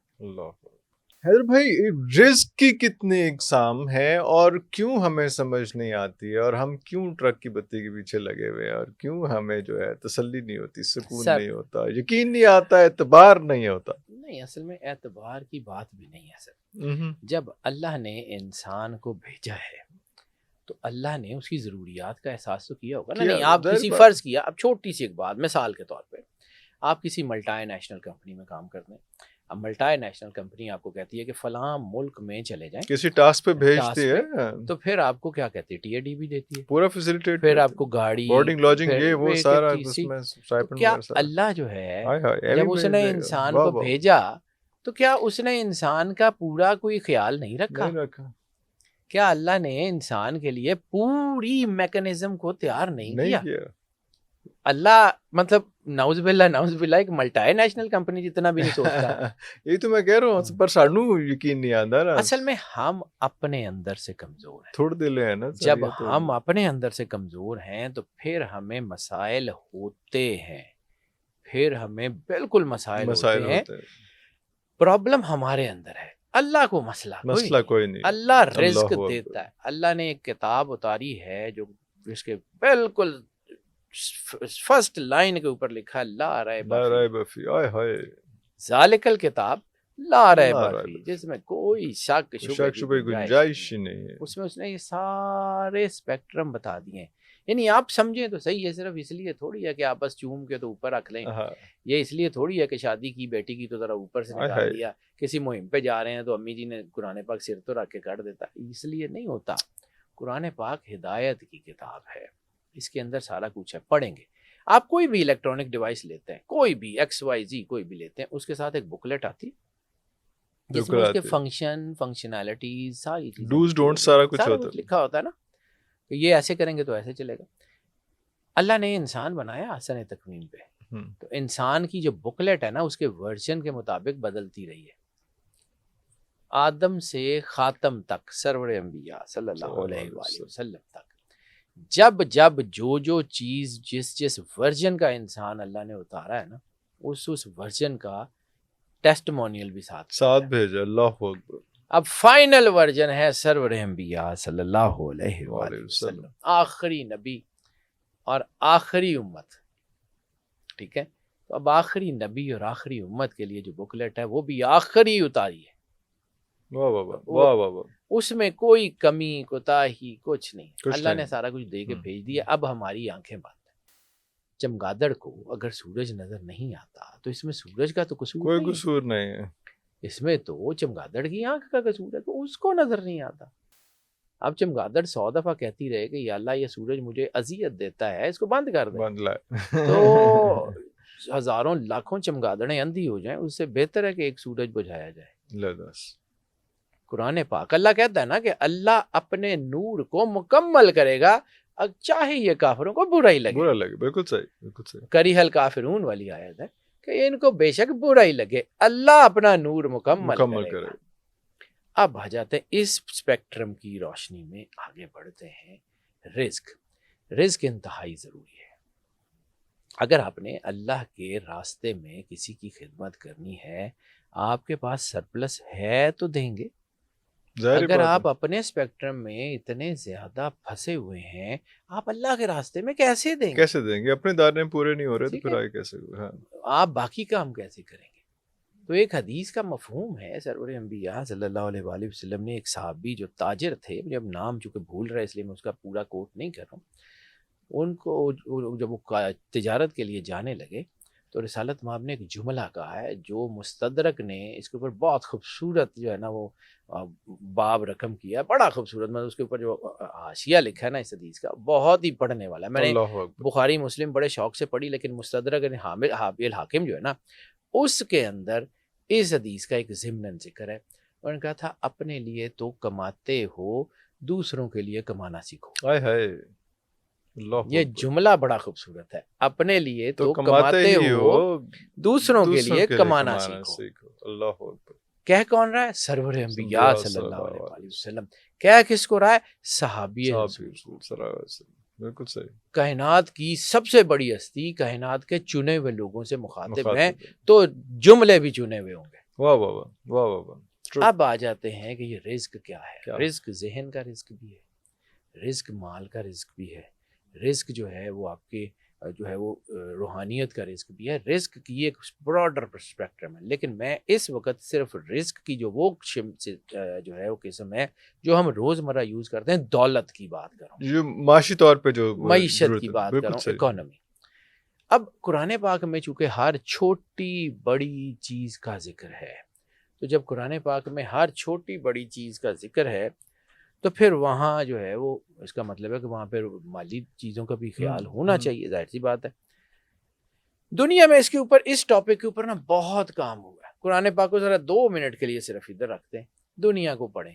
حیدر بھائی رزق کی کتنی اقسام ہیں اور کیوں ہمیں سمجھ نہیں آتی ہے، اور ہم کیوں ٹرک کی بتی کے پیچھے لگے ہوئے ہیں، اور کیوں ہمیں جو ہے تسلی نہیں ہوتی، سکون نہیں ہوتا، یقین نہیں آتا، اعتبار نہیں ہوتا؟ نہیں، اصل میں اعتبار کی بات بھی نہیں ہے سر۔ جب اللہ نے انسان کو بھیجا ہے تو اللہ نے اس کی ضروریات کا احساس تو کیا ہوگا نا۔ نہیں، آپ کسی فرض کیا، اب چھوٹی سی ایک بات مثال کے طور پہ آپ کسی ملٹی نیشنل کمپنی میں کام کرتے ہیں، اب ملٹی نیشنل کمپنی آپ کو کہتی ہے کہ فلاں ملک میں چلے جائیں، کسی ٹاسک پہ بھیجتی ہے، تو پھر آپ کو کیا کہتی ہے، TAD بھی دیتی ہے، پورا فیسیلیٹیٹ، پھر آپ کو گاڑی، بورڈنگ لوجنگ، یہ وہ سارا اس میں تو کیا اللہ جو ہے جب اس نے انسان کو بھیجا تو کیا اس نے انسان کا پورا کوئی خیال نہیں رکھا؟ کیا اللہ نے انسان کے لیے پوری میکانزم کو تیار نہیں کیا؟ اللہ مطلب نعوذ باللہ ایک ملٹی نیشنل کمپنی جتنا بھی نہیں سوچتا۔ یہ تو میں کہہ رہا ہوں، پر سانو یقین نہیں آتا نا، اصل میں ہم اپنے اندر سے کمزور ہیں، تھوڑے دل ہے نا، جب ہم اپنے اندر سے کمزور ہیں تو پھر ہمیں مسائل ہوتے ہیں، پھر ہمیں بالکل مسائل ہوتے ہیں، پرابلم ہمارے اندر ہے، اللہ کو مسئلہ کوئی نہیں، اللہ رزق دیتا ہے۔ اللہ نے ایک کتاب اتاری ہے جو اس کے بالکل فرسٹ لائن کے اوپر لکھا ہے لا ریب فی، ذالک الکتاب لا ریب فی، جس میں کوئی شک شبہ کی گنجائش نہیں ہے۔ اس میں اس نے یہ سارے اسپیکٹرم بتا دیے ہیں، یعنی آپ سمجھیں تو صحیح ہے، صرف اس لیے تھوڑی ہے کہ آپ بس چوم کے تو اوپر رکھ لیں، یہ اس لیے تھوڑی ہے کہ شادی کی بیٹی کی تو ذرا اوپر سے نکال دیا، کسی مہم پہ جا رہے ہیں تو امی جی نے قرآن پاک سر تو رکھ کے کر دیتا، اس لیے نہیں ہوتا۔ قرآن پاک ہدایت کی کتاب ہے، اس کے اندر سارا کچھ ہے، پڑھیں گے آپ۔ کوئی بھی الیکٹرانک ڈیوائس لیتے ہیں، کوئی بھی XYZ کوئی بھی لیتے ہیں، اس کے ساتھ ایک بکلیٹ آتی جس میں اس کے فنکشنالٹیز ساری چیزیں ڈوز ڈونٹ سارا کچھ لکھا ہوتا ہے نا، کہ یہ ایسے کریں گے تو ایسے چلے گا۔ اللہ نے انسان بنایا احسن تقویم پہ، تو انسان کی جو بکلیٹ ہے نا اس کے ورژن کے مطابق بدلتی رہی ہے، آدم سے خاتم تک، سرور انبیاء صلی اللہ علیہ وآلہ وسلم تک، جب جو چیز جس ورژن کا انسان اللہ نے اتارا ہے نا، اس ورژن کا ٹیسٹمونیل بھی ساتھ بھیجا، اللہ اکبر۔ اب فائنل ورژن ہے سرور انبیاء صلی اللہ علیہ وآلہ وسلم، آخری نبی اور آخری امت، ٹھیک ہے؟ تو اب آخری نبی اور آخری امت کے لیے جو بکلیٹ ہے وہ بھی آخری اتاری ہے، اس میں کوئی کمی کوتاہی کچھ نہیں، اللہ نے سارا کچھ دے کے بھیج دیا۔ اب ہماری آنکھیں بند ہیں، چمگادڑ کو اگر سورج نظر نہیں آتا تو اس میں سورج کا تو قصور کوئی نہیں قصور نہیں ہے، اس میں تو چمگادڑ کی آنکھ کا قصور ہے، تو اس کو نظر نہیں آتا. اب چمگادڑ 100 دفعہ کہتی رہے کہ یا اللہ یہ سورج مجھے اذیت دیتا ہے، اس کو بند کر دے، بند لائے تو ہزاروں لاکھوں چمگادڑیں اندھی ہو جائیں، اس سے بہتر ہے کہ ایک سورج بجھایا جائے. قرآن پاک اللہ کہتا ہے نا کہ اللہ اپنے نور کو مکمل کرے گا چاہے یہ کافروں کو برا ہی لگے. برا لگے، بالکل صحیح، بالکل صحیح. کریہ الکافرون والی آیت ہے کہ ان کو بے شک برا ہی لگے، اللہ اپنا نور مکمل کرے. اب آ جاتے ہیں اس اسپیکٹرم کی روشنی میں آگے بڑھتے ہیں. رزق انتہائی ضروری ہے. اگر آپ نے اللہ کے راستے میں کسی کی خدمت کرنی ہے، آپ کے پاس سرپلس ہے تو دیں گے. اگر آپ اپنے اسپیکٹرم میں اتنے زیادہ پھنسے ہوئے ہیں، آپ اللہ کے راستے میں کیسے دیں گے؟ اپنے دانے پورے نہیں ہو رہے تو پھر آگے کیسے ہوگا؟ آپ باقی کام کیسے کریں گے؟ تو ایک حدیث کا مفہوم ہے، سرور انبیاء صلی اللہ علیہ وآلہ وسلم نے ایک صحابی جو تاجر تھے، جب نام چونکہ بھول رہا ہے اس لیے میں اس کا پورا کوٹ نہیں کر رہا ہوں، ان کو جب وہ تجارت کے لیے جانے لگے تو رسالت مآب نے ایک جملہ کہا ہے جو مستدرک نے اس کے اوپر بہت خوبصورت جو ہے نا وہ باب رقم کیا ہے، بڑا خوبصورت. مطلب اس کے اوپر جو حاشیہ لکھا ہے نا اس حدیث کا بہت ہی پڑھنے والا ہے. میں نے بخاری مسلم بڑے شوق سے پڑھی، لیکن مستدرک الحاکم جو ہے نا اس کے اندر اس حدیث کا ایک ضمن ذکر ہے. اور نے کہا تھا اپنے لیے تو کماتے ہو، دوسروں کے لیے کمانا سیکھو. یہ جملہ بڑا خوبصورت ہے، اپنے لیے تو کماتے ہو، دوسروں کے لیے کمانا سیکھو. اللہ اکبر. کہہ کون رہا ہے؟ سرور انبیاء صلی اللہ علیہ وسلم. کہہ کس کو رہا ہے؟ صحابی رسول. بالکل صحیح. کائنات کی سب سے بڑی ہستی کائنات کے چنے ہوئے لوگوں سے مخاطب ہیں تو جملے بھی چنے ہوئے ہوں گے. واہ واہ واہ واہ واہ. اب آ جاتے ہیں کہ یہ رزق کیا ہے. رزق ذہن کا رزق بھی ہے، رزق مال کا رزق بھی ہے، رزق جو ہے وہ آپ کے جو ہے وہ روحانیت کا رزق بھی ہے. رزق کی ایک براڈر پرسپیکٹرم ہے، لیکن میں اس وقت صرف رزق کی جو وہ جو ہے وہ قسم ہے جو ہم روزمرہ یوز کرتے ہیں دولت کی بات کر رہا ہوں، جو معاشی طور پہ جو معیشت کی بات کر رہا ہوں، اکانومی. اب قرآن پاک میں چونکہ ہر چھوٹی بڑی چیز کا ذکر ہے، تو جب قرآن پاک میں ہر چھوٹی بڑی چیز کا ذکر ہے تو پھر وہاں جو ہے وہ اس کا مطلب ہے کہ وہاں پہ مالی چیزوں کا بھی خیال ہونا چاہیے. ظاہر سی بات ہے. دنیا میں اس کے اوپر اس ٹاپک کے اوپر نا بہت کام ہوا ہے. قرآن پاک کو ذرا 2 منٹ کے لیے صرف ادھر رکھتے ہیں، دنیا کو پڑھیں.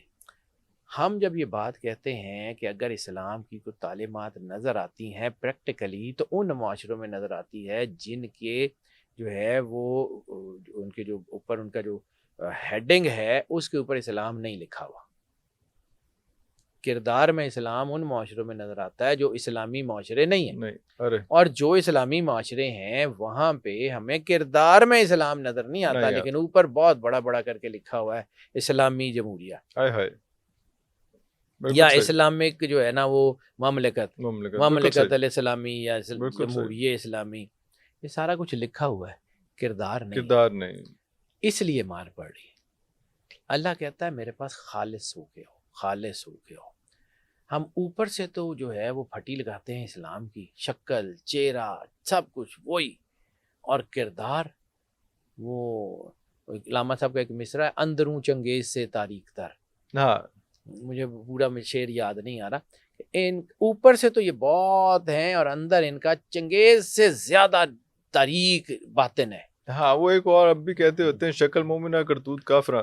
ہم جب یہ بات کہتے ہیں کہ اگر اسلام کی کوئی تعلیمات نظر آتی ہیں پریکٹیکلی تو ان معاشروں میں نظر آتی ہے جن کے جو ہے وہ ان کے جو اوپر ان کا جو ہیڈنگ ہے اس کے اوپر اسلام نہیں لکھا ہوا. کردار میں اسلام ان معاشروں میں نظر آتا ہے جو اسلامی معاشرے نہیں ہیں، اور جو اسلامی معاشرے ہیں وہاں پہ ہمیں کردار میں اسلام نظر نہیں آتا، لیکن اوپر بہت بڑا بڑا کر کے لکھا ہوا ہے اسلامی جمہوریہ یا اسلامک جو ہے نا وہ مملکت الاسلامی یا جمہوریہ اسلامی. یہ سارا کچھ لکھا ہوا ہے، کردار نہیں. اس لیے مار پڑ رہی ہے. اللہ کہتا ہے میرے پاس خالص ہو کے ہو. ہم اوپر سے تو جو ہے وہ پھٹی لگاتے ہیں اسلام کی، شکل چہرہ سب کچھ وہی، اور کردار وہ علامہ صاحب کا ایک مصرع ہے، اندروں چنگیز سے تاریک تر. مجھے پورا شعر یاد نہیں آ رہا. ان اوپر سے تو یہ بہت ہیں اور اندر ان کا چنگیز سے زیادہ تاریک باطن ہے. ہاں وہ ایک اور اب بھی کہتے ہوتے ہیں شکل مومنہ کرتوت کافرہ.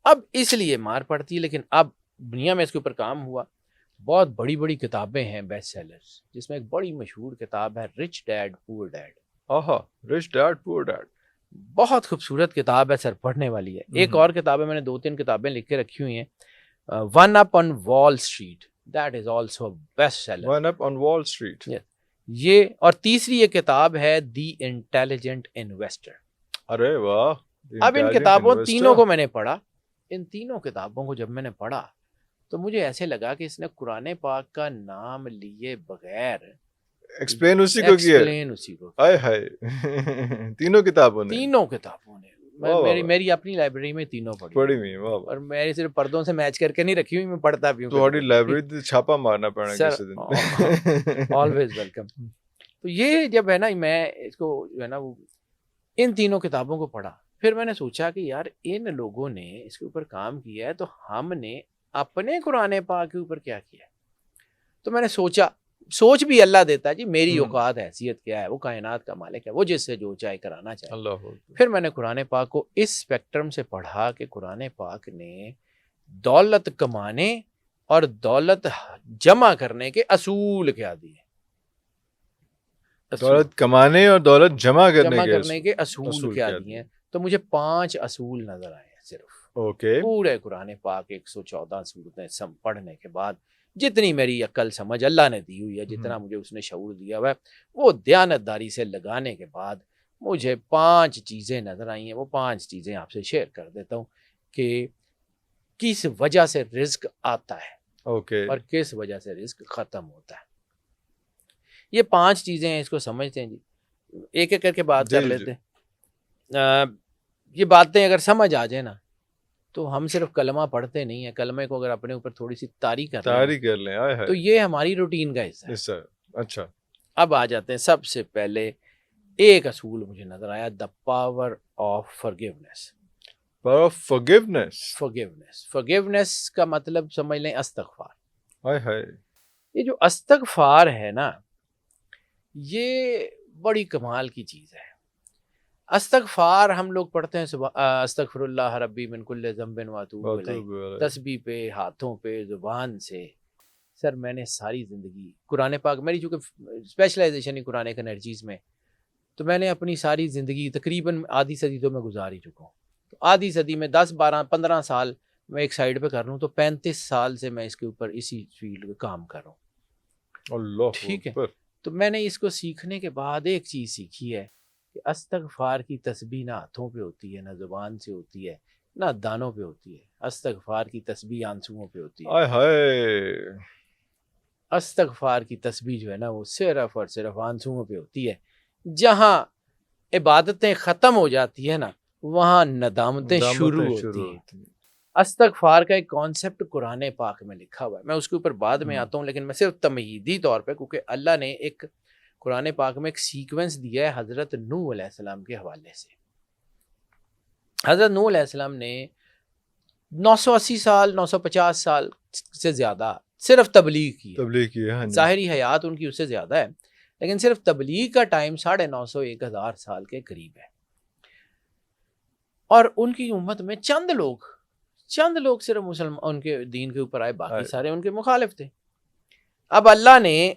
اب اس لیے مار پڑتی ہے، لیکن اب دنیا میں اس کے اوپر کام ہوا. بہت بڑی بڑی کتابیں ہیں بیسٹ سیلرز، جس میں ایک بڑی مشہور کتاب ہے رچ ڈیڈ پور ڈیڈ. رچ ڈیڈ پور ڈیڈ بہت خوبصورت کتاب ہے سر، پڑھنے والی ہے. ایک اور کتاب ہے، میں نے 2-3 کتابیں لکھ کے رکھی ہوئی ہیں. One up on Wall Street, that is also best seller. One up on Wall Street یہ، اور تیسری یہ کتاب ہے دی انٹیلیجنٹ انویسٹر. ارے واہ. اب ان کتابوں تینوں کو میں نے پڑھا. ان تینوں کتابوں کو جب میں نے پڑھا تو مجھے ایسے لگا کہ اس نے قرآن پاک کا نام لیے بغیر ایکسپلین اسی کو ہائے ہائے تینوں کتابوں نے میری اپنی لائبریری میں تینوں پڑھی ہوئی، اور میری صرف پردوں سے میچ کر کے نہیں رکھی ہوئی، میں پڑھتا بھی ہوں. تھوڑی لائبریری چھاپا مارنا پڑنا کسی دن. Always welcome. تو یہ جب ہے نا میں اس کو جو ہے نا وہ ان تینوں کتابوں کو پڑھا، پھر میں نے سوچا کہ یار ان لوگوں نے اس کے اوپر کام کیا ہے تو ہم نے اپنے قرآن پاک کے اوپر کیا کیا ہے. تو میں نے سوچ بھی اللہ دیتا ہے جی، میری اوقات حیثیت کیا ہے، وہ کائنات کا مالک ہے، وہ جس سے جو چاہے کرانا چاہے. اللہ. پھر میں نے قرآن پاک کو اس اسپیکٹرم سے پڑھا کہ قرآن پاک نے دولت کمانے اور دولت جمع کرنے کے اصول کیا دیے. دولت کمانے اور دولت جمع کرنے کے اصول کیا دیے. تو مجھے 5 اصول نظر آئے صرف. اوکے. پورے قرآن پاک 114 سورتیں پڑھنے کے بعد جتنی میری عقل سمجھ اللہ نے دی ہوئی ہے، جتنا مجھے اس نے شعور دیا ہوا ہے، وہ دیانتداری سے لگانے کے بعد مجھے 5 چیزیں نظر آئی ہیں. وہ 5 چیزیں آپ سے شیئر کر دیتا ہوں کہ کس وجہ سے رزق آتا ہے اور کس وجہ سے رزق ختم ہوتا ہے. یہ 5 چیزیں ہیں، اس کو سمجھتے ہیں جی، ایک ایک کر کے بات کر لیتے ہیں. یہ باتیں اگر سمجھ آ جائے نا تو ہم صرف کلمہ پڑھتے نہیں ہیں، کلمے کو اگر اپنے اوپر تھوڑی سی طاری کر لیں تو یہ ہماری روٹین کا حصہ ہے. اچھا، اب آ جاتے ہیں. سب سے پہلے ایک اصول مجھے نظر آیا، the power of forgiveness. Forgiveness کا مطلب سمجھ لیں استغفار. یہ جو استغفار ہے نا، یہ بڑی کمال کی چیز ہے. استغفار ہم لوگ پڑھتے ہیں استغفر اللہ ربی من کل ذنب واتوب الیہ، تسبیح پہ، ہاتھوں پہ، زبان سے. سر میں نے ساری زندگی قرآن پاک، میری چونکہ اسپیشلائزیشن ہی قرآن انرجیز میں، تو میں نے اپنی ساری زندگی تقریباً آدھی صدی تو میں گزار ہی چکا ہوں. تو آدھی صدی میں 10 12 15 سال میں ایک سائڈ پہ کر رہا ہوں، تو 35 سال سے میں اس کے اوپر اسی فیلڈ میں کام کر رہا ہوں. اللہ ٹھیک ہے. تو میں نے اس کو سیکھنے کے بعد ایک چیز سیکھی ہے کہ استغفار کی تسبیح نہ ہاتھوں پہ ہوتی ہے، نہ زبان سے ہوتی ہے، نہ دانوں پہ ہوتی ہے. استغفار کی تسبیح آنسوؤں پہ ہوتی ہے. استغفار کی تسبیح جو ہے نا وہ صرف اور صرف آنسوؤں پہ ہوتی ہے. جہاں عبادتیں ختم ہو جاتی ہے نا، وہاں ندامتیں شروع ہوتی ہیں. استغفار کا ایک کانسیپٹ قرآن پاک میں لکھا ہوا ہے، میں اس کے اوپر بعد میں آتا ہوں، لیکن میں صرف تمہیدی طور پہ، کیونکہ اللہ نے ایک قرآن پاک میں ایک سیکوینس دیا ہے حضرت نوح علیہ السلام کے حوالے سے. حضرت نوح علیہ السلام نے 980 سال 950 سال سے زیادہ صرف تبلیغ کی ہے. ظاہری حیات ان کی اس سے زیادہ ہے، لیکن صرف تبلیغ کا ٹائم 950 1000 سال کے قریب ہے. اور ان کی امت میں چند لوگ صرف مسلمان ان کے دین کے اوپر آئے، باقی سارے ان کے مخالف تھے. اب اللہ نے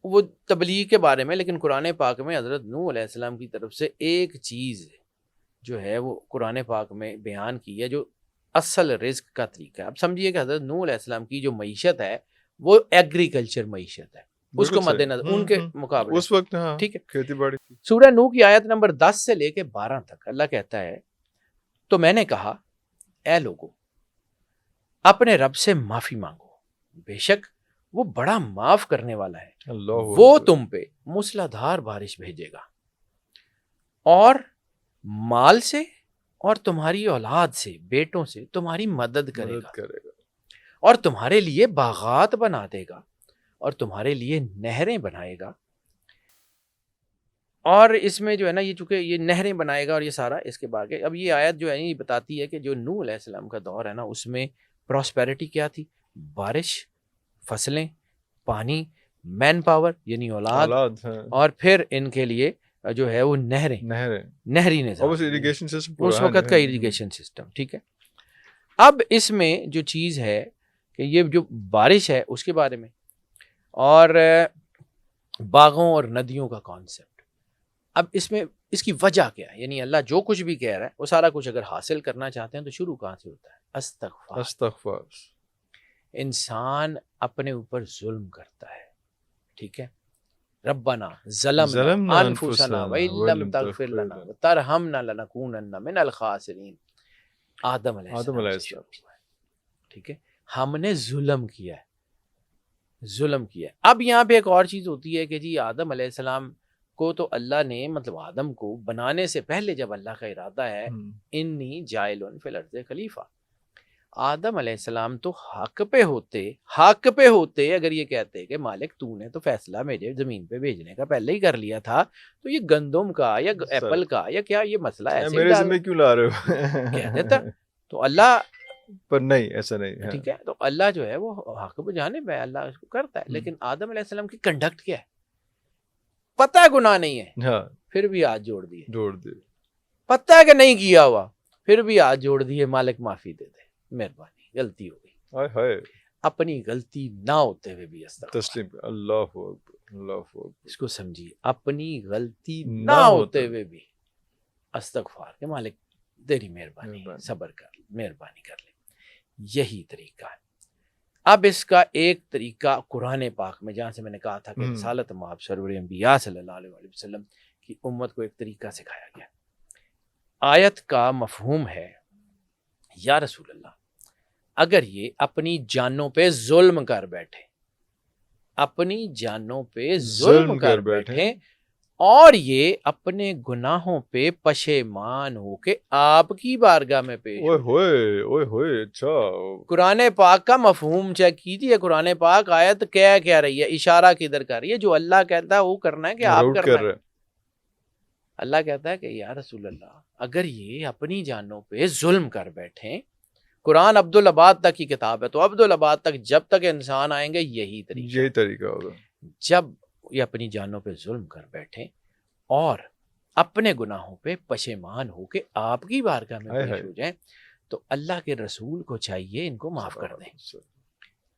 وہ تبلیغ کے بارے میں، لیکن قرآن پاک میں حضرت نوح علیہ السلام کی طرف سے ایک چیز جو ہے وہ قرآن پاک میں بیان کی ہے، جو اصل رزق کا طریقہ ہے. اب سمجھیے کہ حضرت نوح علیہ السلام کی جو معیشت ہے وہ ایگریکلچر معیشت ہے، اس کو مد نظر ان کے مقابلے اس وقت. ٹھیک ہے، کھیتی باڑی. سورہ نوح کی آیت نمبر 10 سے لے کے 12 تک اللہ کہتا ہے، تو میں نے کہا اے لوگو اپنے رب سے معافی مانگو، بے شک وہ بڑا معاف کرنے والا ہے. وہ تم پہ موسلادھار بارش بھیجے گا اور مال سے اور تمہاری اولاد سے، بیٹوں سے تمہاری مدد کرے گا اور تمہارے لیے باغات بنا دے گا اور تمہارے لیے نہریں بنائے گا. اور اس میں جو ہے نا یہ چونکہ یہ نہریں بنائے گا اور یہ سارا اس کے باقی. اب یہ آیت جو ہے یہ بتاتی ہے کہ جو نوح علیہ السلام کا دور ہے نا، اس میں پراسپیرٹی کیا تھی؟ بارش، فصلیں، پانی، مین پاور یعنی اولاد اور پھر ان کے لیے جو ہے وہ نہری نظام، اس وقت کا اریگیشن سسٹم. ٹھیک ہے. اب اس میں جو چیز ہے کہ یہ جو بارش ہے اس کے بارے میں، اور باغوں اور ندیوں کا کانسیپٹ. اب اس میں اس کی وجہ کیا ہے؟ یعنی اللہ جو کچھ بھی کہہ رہا ہے وہ سارا کچھ اگر حاصل کرنا چاہتے ہیں تو شروع کہاں سے ہوتا ہے؟ استغفار. انسان اپنے اوپر ظلم کرتا ہے. ٹھیک ہے. ربنا ظلمنا انفسنا وان لم تغفر لنا وترحمنا لنکونن من الخاسرین. آدم علیہ السلام. ٹھیک ہے. ہم نے ظلم کیا ہے. اب یہاں پہ ایک اور چیز ہوتی ہے کہ جی آدم علیہ السلام کو تو اللہ نے، مطلب آدم کو بنانے سے پہلے جب اللہ کا ارادہ ہے انی جائل فی الارض خلیفہ، آدم علیہ السلام تو حق پہ ہوتے اگر یہ کہتے کہ مالک تو نے تو فیصلہ مجھے زمین پہ بھیجنے کا پہلے ہی کر لیا تھا، تو یہ گندم کا یا ایپل کا یا کیا یہ مسئلہ ایسے میرے ذمہ کیوں لا رہے ہو کہہ دیتا تو اللہ، پر نہیں ایسا نہیں ہے، ٹھیک ہے، تو اللہ جو ہے وہ حق پہ جانب ہے، اللہ اس کو کرتا ہے، لیکن آدم علیہ السلام کی کنڈکٹ کیا ہے، پتہ ہے گناہ نہیں ہے، ہاں پھر بھی ہاتھ جوڑ دیے، پتہ ہے کہ نہیں کیا ہوا، پھر بھی ہاتھ جوڑ دیے، مالک معافی دے دے، مہربانی غلطی ہو گئی، اپنی غلطی نہ ہوتے ہوئے بھی تسلیم، اللہ اکبر، اس کو سمجھیے، اپنی غلطی نہ ہوتے ہوئے بھی استغفار کہ مالک تیری مہربانی، صبر کر، مہربانی کر لے، یہی طریقہ ہے۔ اب اس کا ایک طریقہ قرآن پاک میں، جہاں سے میں نے کہا تھا کہ رسالت مآب سرور انبیاء صلی اللہ علیہ وسلم کی امت کو ایک طریقہ سکھایا گیا۔ آیت کا مفہوم ہے، یا رسول اللہ اگر یہ اپنی جانوں پہ ظلم کر بیٹھے، اپنی جانوں پہ ظلم کر بیٹھے اور یہ اپنے گناہوں پہ پشیمان ہو کے آپ کی بارگاہ میں پیش ہوئے، اچھا قرآن پاک کا مفہوم چیک کیجیے، قرآن پاک آیت کیا رہی ہے، اشارہ کدھر کر رہی ہے، جو اللہ کہتا ہے وہ کرنا ہے کہ آپ کرنا ہے۔ اللہ کہتا ہے کہ یا رسول اللہ اگر یہ اپنی جانوں پہ ظلم کر بیٹھیں، قرآن عبدالعباد تک کی کتاب ہے، تو عبدالعباد تک جب تک انسان آئیں گے یہی طریقہ ہوگا، جب یہ اپنی جانوں پہ ظلم کر بیٹھیں اور اپنے گناہوں پہ پشیمان ہو کے آپ کی بارگاہ میں پیش ہو جائیں، تو اللہ کے رسول کو چاہیے ان کو معاف کر دیں۔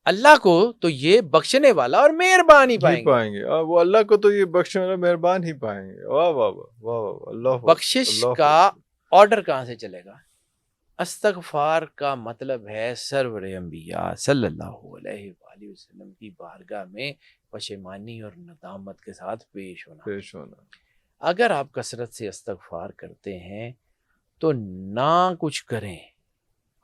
اللہ کو تو یہ بخشنے والا اور مہربان ہی پائیں گے، وہ اللہ کو تو یہ بخشنے والا مہربان ہی پائیں گے۔ واہ واہ واہ واہ، اللہ بخشش کا آرڈر کہاں سے چلے گا؟ استغفار کا مطلب ہے سرور انبیاء صلی اللہ علیہ وآلہ وسلم کی بارگاہ میں پشیمانی اور ندامت کے ساتھ پیش ہونا۔ اگر آپ کثرت سے استغفار کرتے ہیں تو نہ کچھ کریں،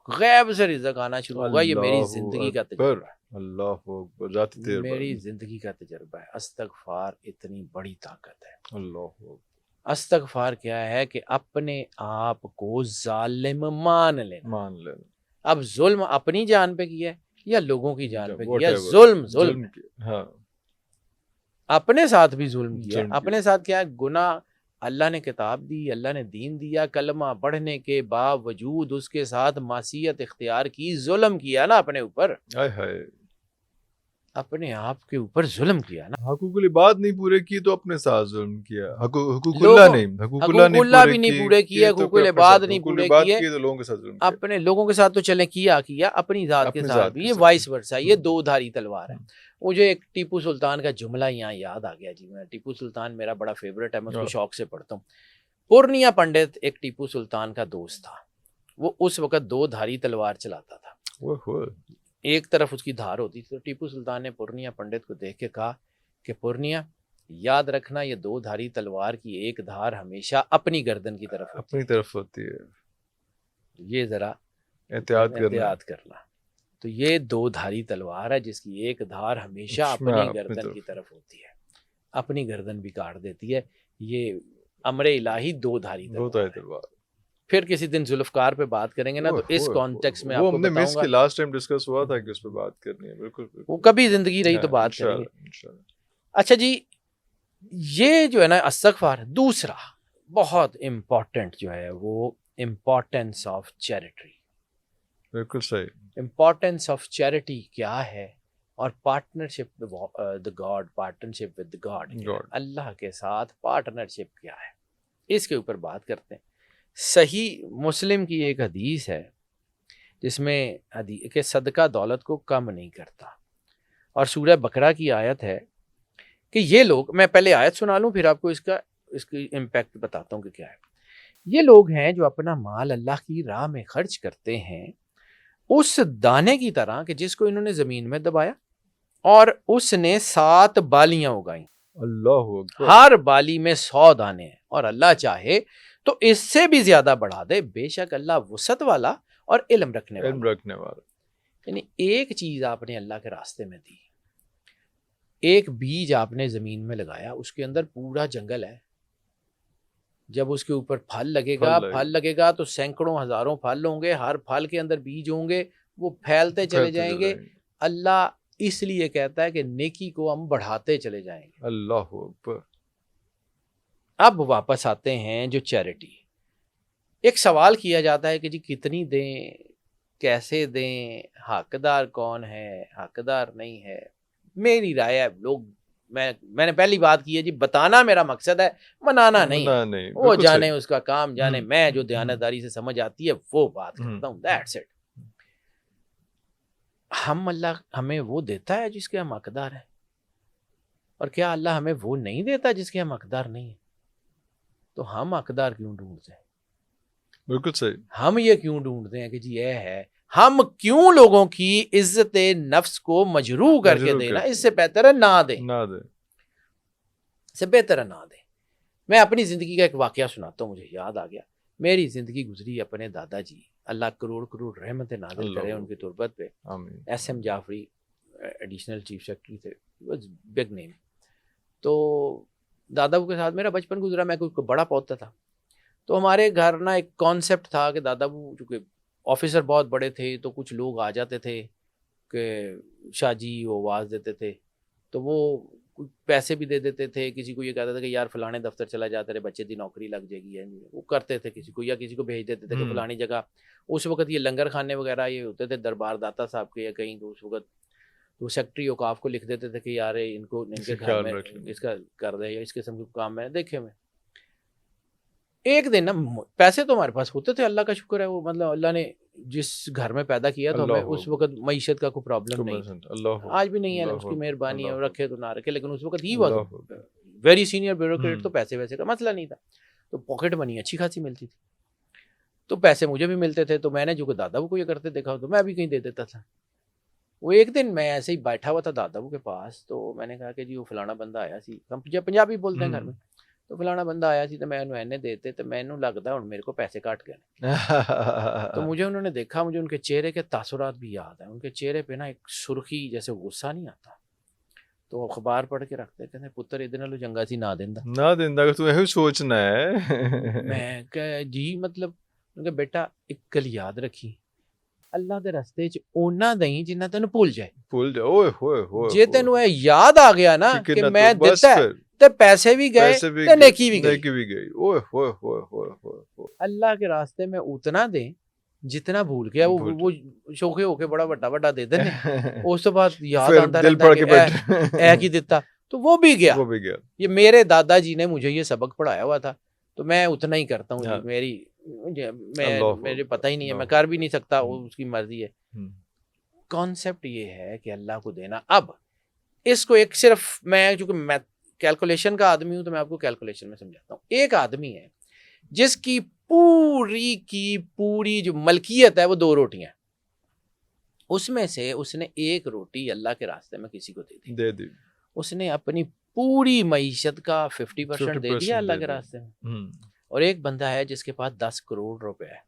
غیب سے رزق آنا شروع ہوگا۔ یہ میری زندگی کا تجربہ ہے، اللہ اکبر، میری زندگی کا تجربہ ہے۔ استغفار اتنی بڑی طاقت ہے۔ اللہ استغفار کیا ہے کہ اپنے آپ کو ظالم مان لینا۔ اب ظلم اپنی جان پہ کیا ہے یا لوگوں کی جان پہ کیا؟ ظلم اپنے ساتھ بھی ظلم کیا، اپنے ساتھ کیا ہے؟ گناہ۔ اللہ نے کتاب دی، اللہ نے دین دیا، کلمہ پڑھنے کے باوجود اس کے ساتھ معصیت اختیار کی، ظلم کیا نا اپنے اوپر، اپنے آپ کے اوپر ظلم کیا نا۔ حقوق العباد نہیں پورے کی تو اپنے ساتھ ظلم کیا، حقوق اللہ بھی نہیں پورے کیے، حقوق العباد نہیں پورے کیے تو لوگوں کے ساتھ ظلم کیا۔ اپنے لوگوں کے ساتھ تو چلیں کیا اپنی ذات کے ساتھ بھی، یہ وائس ورسا، یہ دو دھاری تلوار ہے۔ مجھے ایک ٹیپو سلطان کا جملہ یہاں یاد آ گیا جی، میں ٹیپو سلطان میرا بڑا فیوریٹ ہے، میں اس کو شوق سے پڑھتا ہوں۔ پورنیا پنڈت ایک ٹیپو سلطان کا دوست تھا، وہ اس وقت دو دھاری تلوار چلاتا تھا، ایک طرف اس کی دھار ہوتی تھی۔ تو ٹیپو سلطان نے پورنیا پنڈت کو دیکھ کے کہا کہ پورنیا یاد رکھنا، یہ دو دھاری تلوار کی ایک دھار ہمیشہ اپنی گردن کی طرف ہوتی ہے، یہ ذرا احتیاط کرنا۔ تو یہ دو دھاری تلوار ہے جس کی ایک دھار ہمیشہ اپنی گردن کی طرف ہوتی ہے، اپنی گردن بھی کاٹ دیتی ہے۔ یہ امر الہی دو دھاری تلوار۔ پھر کسی دن ذوالفقار پہ بات کریں گے نا، تو اس کانٹیکس میں آپ کو بتاؤں گا، لاسٹ ٹائم ڈسکس ہوا تھا کہ اس پہ بات کرنی ہے، بالکل وہ کبھی زندگی رہی تو بات کریں گے۔ اچھا جی، یہ جو ہے نا استغفار، دوسرا بہت امپورٹنٹ جو ہے وہ امپورٹینس آف چیریٹی۔ بالکل صحیح، امپورٹینس آف چیریٹی کیا ہے، اور پارٹنرشپ پارٹنرشپ ود گاڈ، اللہ کے ساتھ پارٹنرشپ کیا ہے، اس کے اوپر بات کرتے ہیں۔ صحیح مسلم کی ایک حدیث ہے جس میں کہ صدقہ دولت کو کم نہیں کرتا، اور سورہ بقرہ کی آیت ہے کہ یہ لوگ، میں پہلے آیت سنا لوں پھر آپ کو اس کی امپیکٹ بتاتا ہوں کہ کیا ہے۔ یہ لوگ ہیں جو اپنا مال اللہ کی راہ میں خرچ کرتے ہیں اس دانے کی طرح کہ جس کو انہوں نے زمین میں دبایا اور اس نے 7 بالیاں اگائیں، اللہ ہر بالی میں 100 دانے ہیں، اور اللہ چاہے تو اس سے بھی زیادہ بڑھا دے، بے شک اللہ وسعت والا اور علم رکھنے والا۔ یعنی ایک چیز آپ نے اللہ کے راستے میں دی، ایک بیج آپ نے زمین میں لگایا، اس کے اندر پورا جنگل ہے، جب اس کے اوپر پھل لگے گا تو سینکڑوں ہزاروں پھل ہوں گے، ہر پھل کے اندر بیج ہوں گے، وہ پھیلتے چلے جائیں گے. اللہ اس لیے کہتا ہے کہ نیکی کو ہم بڑھاتے چلے جائیں گے. اللہ اکبر. اب واپس آتے ہیں جو چیریٹی. ایک سوال کیا جاتا ہے کہ جی کتنی دیں، کیسے دیں، حقدار کون ہے، حقدار نہیں ہے. میری رائے ہے لوگ، میں نے پہلی بات کی ہے جی، بتانا میرا مقصد ہے، منانا نہیں. وہ جانے اس کا کام جانے، میں جو دیانتداری سے سمجھ آتی ہے وہ بات کرتا ہوں. That's it. اللہ ہمیں وہ دیتا ہے جس کے ہم حقدار ہیں، اور کیا اللہ ہمیں وہ نہیں دیتا جس کے ہم حقدار نہیں ہیں؟ تو ہم حقدار کیوں ڈھونڈتے ہیں؟ بالکل صحیح. ہم یہ کیوں ڈھونڈتے ہیں کہ جی یہ ہے، ہم کیوں لوگوں کی عزت نفس کو مجروح کر کے دینا؟ اس سے بہتر ہے نہ دیں، اس سے بہتر ہے نہ دیں. میں اپنی زندگی کا ایک واقعہ سناتا ہوں، مجھے یاد آ گیا. میری زندگی گزری اپنے دادا جی، اللہ کروڑ کروڑ رحمت نازل کرے ان کی تربت پہ. S M Jafri additional chief secretary تھے، بگ نیم. تو دادا کے ساتھ میرا بچپن گزرا، میں کوئی بڑا پوتا تھا. تو ہمارے گھر نا ایک کانسیپٹ تھا کہ دادا ابو چونکہ آفیسر بہت بڑے تھے تو کچھ لوگ آ جاتے تھے کہ شاہ جی وہ آواز دیتے تھے، تو وہ پیسے بھی دے دیتے تھے. کسی کو یہ کہتا تھا کہ یار فلانے دفتر چلا جاتا رہے، بچے دی نوکری لگ جائے گی، وہ کرتے تھے کسی کو، یا کسی کو بھیج دیتے تھے کہ فلانی جگہ. اس وقت یہ لنگر خانے وغیرہ یہ ہوتے تھے دربار داتا صاحب کے یا کہیں، تو اس وقت وہ سیکٹری اوقاف کو لکھ دیتے تھے کہ یار ان کے گھر میں اس کا کر دے، یا اس قسم کے کام میں دیکھے. میں ایک دن نا پیسے تو ہمارے پاس ہوتے تھے، اللہ کا شکر ہے، وہ مطلب اللہ نے جس گھر میں پیدا کیا تو ہمیں اس وقت معیشت کا کوئی پرابلم نہیں، آج بھی نہیں ہے، اس کی مہربانی ہے، رکھے تو نہ رکھے. لیکن اس وقت he was very senior bureaucrat, تو پیسے ویسے کا مسئلہ نہیں تھا، تو پاکٹ منی اچھی خاصی ملتی تھی. تو پیسے مجھے بھی ملتے تھے، تو میں نے جو کہ دادا کو یہ کرتے دیکھا تو میں بھی کہیں دے دیتا تھا. وہ ایک دن میں ایسے ہی بیٹھا ہوا تھا دادا کے پاس، تو میں نے کہا کہ جی وہ فلانا بندہ آیا سی، ہم پنجابی بولتے ہیں گھر میں، تو فلانا بندہ آیا سی تو میں انہیں دیتے، تو میں لگتا ہے میرے کو پیسے کاٹ گئے. تو مجھے انہوں نے دیکھا، مجھے ان کے چہرے کے تاثرات بھی یاد ہیں. ان کے چہرے پہ نا ایک سرخی جیسے غصہ نہیں آتا، تو اخبار پڑھ کے رکھتے، کہتے پتر ادھر نالو چنگا سی نہ دیندا تو یہ سوچنا ہے. میں کہ جی مطلب کہ بیٹا ایک گل یاد رکھی، اللہ دے راستے وچ اونا دئی جنہ تینوں بھول جائے. اوئے ہوئے ہوئے، جے تینوں اے یاد آ گیا نا کہ میں دیتا ہے تے پیسے بھی گئے تے نیکی بھی گئی. اوئے ہوئے ہوئے ہوئے، اللہ کے راستے میں اتنا دیں جتنا بھول گیا. وہ شوخے ہو کے بڑا بڑا دے دیں، اس تو بعد یاد آتا رہتا کہ اے کی دیتا، تو وہ بھی گیا. یہ میرے دادا جی نے مجھے یہ سبق پڑھایا ہوا تھا، تو میں اتنا ہی کرتا ہوں. میرے پتہ ہی نہیں ہے، میں کر بھی نہیں سکتا، اس کی مرضی ہے. کانسیپٹ یہ ہے کہ اللہ کو دینا. اب اس کو ایک صرف میں چونکہ میں کیلکولیشن کا آدمی ہوں تو میں آپ کو کیلکولیشن میں سمجھاتا ہوں. ایک آدمی ہے جس کی پوری جو ملکیت ہے وہ 2 روٹیاں، اس میں سے اس نے 1 روٹی اللہ کے راستے میں کسی کو دے دی. اس نے اپنی پوری معیشت کا 50% دے دیا اللہ کے راستے میں. اور ایک بندہ ہے جس کے پاس 10 کروڑ روپے ہے،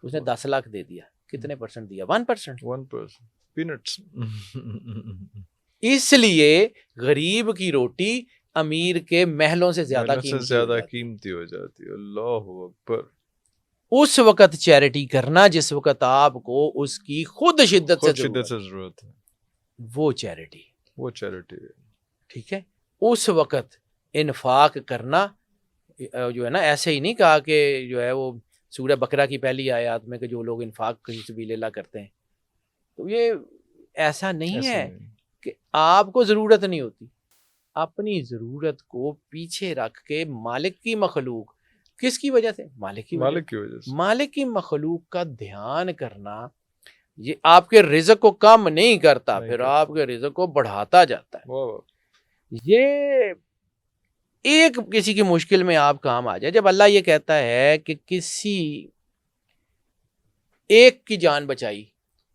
اس نے 10 لاکھ دے دیا. کتنے پرسنٹ دیا؟ 1%. پینٹس. اس لیے غریب کی روٹی امیر کے محلوں سے زیادہ قیمتی ہو جاتی ہے. اللہ اکبر. اس وقت چیریٹی کرنا جس وقت آپ کو اس کی خود شدت سے ضرورت ہے، وہ چیریٹی. ٹھیک ہے. اس وقت انفاق کرنا جو ہے نا، ایسے ہی نہیں کہا کہ جو ہے وہ سورہ بقرہ کی پہلی آیات میں کہ جو لوگ انفاق فی سبیل اللہ کرتے ہیں، تو یہ ایسا نہیں ہے کہ آپ کو ضرورت نہیں ہوتی. اپنی ضرورت کو پیچھے رکھ کے مالک کی مخلوق، کس کی وجہ سے؟ مالک کی وجہ سے. مالک کی مخلوق کا دھیان کرنا یہ آپ کے رزق کو کم نہیں کرتا، پھر آپ کے رزق کو بڑھاتا جاتا ہے. یہ ایک کسی کی مشکل میں آپ کام آ جائے. جب اللہ یہ کہتا ہے کہ کسی ایک کی جان بچائی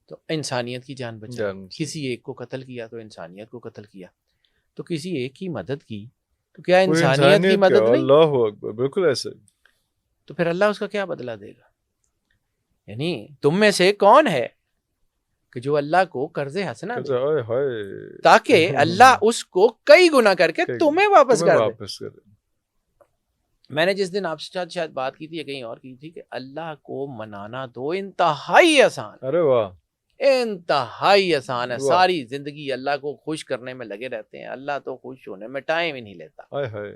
تو انسانیت کی جان بچائی، کسی ایک کو قتل کیا تو انسانیت کو قتل کیا، تو کسی ایک کی مدد کی تو کیا انسانیت کی مدد نہیں؟ اللہ اکبر. بالکل ایسے. تو پھر اللہ اس کا کیا بدلہ دے گا؟ یعنی تم میں سے کون ہے کہ جو اللہ کو قرض حسنہ دے تاکہ اللہ اس کو کئی گنا کر کے تمہیں واپس کر دے. میں نے جس دن آپ سے شاید بات کی تھی یا کہیں اور کی تھی کہ اللہ کو منانا تو انتہائی آسان، ارے واہ، انتہائی آسان ہے. واہ، ساری زندگی اللہ کو خوش کرنے میں لگے رہتے ہیں، اللہ تو خوش ہونے میں ٹائم ہی نہیں لیتا. ہائے ہائے،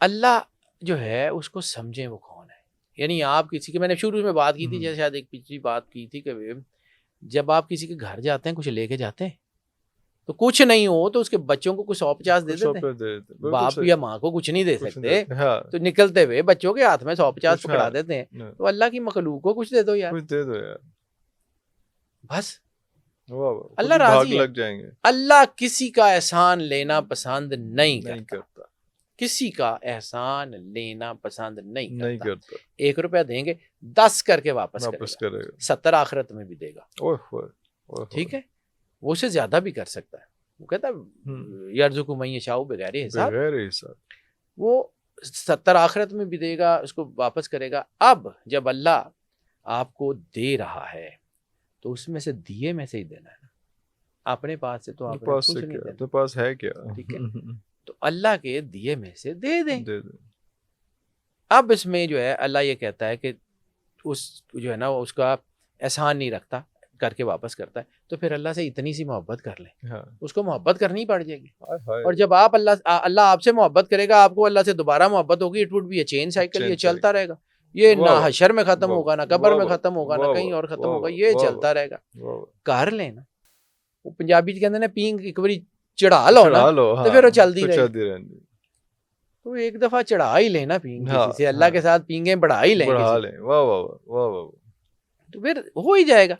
اللہ جو ہے اس کو سمجھیں وہ کون ہے. یعنی آپ کسی کے، میں نے شروع میں بات کی تھی، جیسے شاید ایک پچھلی بات کی تھی کہ جب آپ کسی کے گھر جاتے ہیں کچھ لے کے جاتے ہیں تو کچھ نہیں ہو تو اس کے بچوں کو کچھ 150 دے دیتے ہیں. باپ یا ماں کو کچھ نہیں دے سکتے تو نکلتے ہوئے بچوں کے ہاتھ میں 150 پکڑا دیتے ہیں. تو اللہ کی مخلوق کو کچھ دے دو یار، کچھ دے دو یار، بس اللہ راضی لگ جائیں گے. اللہ کسی کا احسان لینا پسند نہیں کرتا، کسی کا احسان لینا پسند نہیں کرتا. 1 روپیہ دیں گے 10 کر کے واپس کرے گا، 70 آخرت میں بھی دے گا. ٹھیک ہے، وہ اسے زیادہ بھی کر سکتا ہے. وہ کہتا ہے یرزق من یشاء بغیر حساب، وہ 70 آخرت میں بھی دے گا، اس کو واپس کرے گا. اب جب اللہ آپ کو دے رہا ہے تو اس میں سے دیے میں سے ہی دینا ہے نا، اپنے پاس سے تو آپ نے کچھ نہیں دینا، پاس ہے کیا. ٹھیک ہے، تو اللہ کے دیے میں سے دے دیں. اب اس میں جو ہے اللہ یہ کہتا ہے کہ اس جو ہے نا اس کا احسان نہیں رکھتا، کر کے واپس کرتا ہے. تو پھر اللہ سے اتنی سی محبت کر لیں، اس کو محبت کرنی پڑ جائے گی. اور جب آپ اللہ آپ سے محبت کرے گا، آپ کو اللہ سے دوبارہ محبت ہوگی. It would be a chain cycle, یہ چلتا رہے گا. یہ نہ حشر میں ختم ہوگا، نہ قبر میں ختم ہوگا، نہ کہیں اور ختم ہوگا، یہ چلتا رہے گا. کر لینا، وہ پنجابی کہتے ہیں نا پینگ ایک باری چڑھا لو نا تو پھر وہ چلتی رہے. تو ایک دفعہ چڑھا ہی لینا پینگ کسی سے، اللہ کے ساتھ پینگیں بڑھا ہی لیں، تو پھر ہو ہی جائے گا.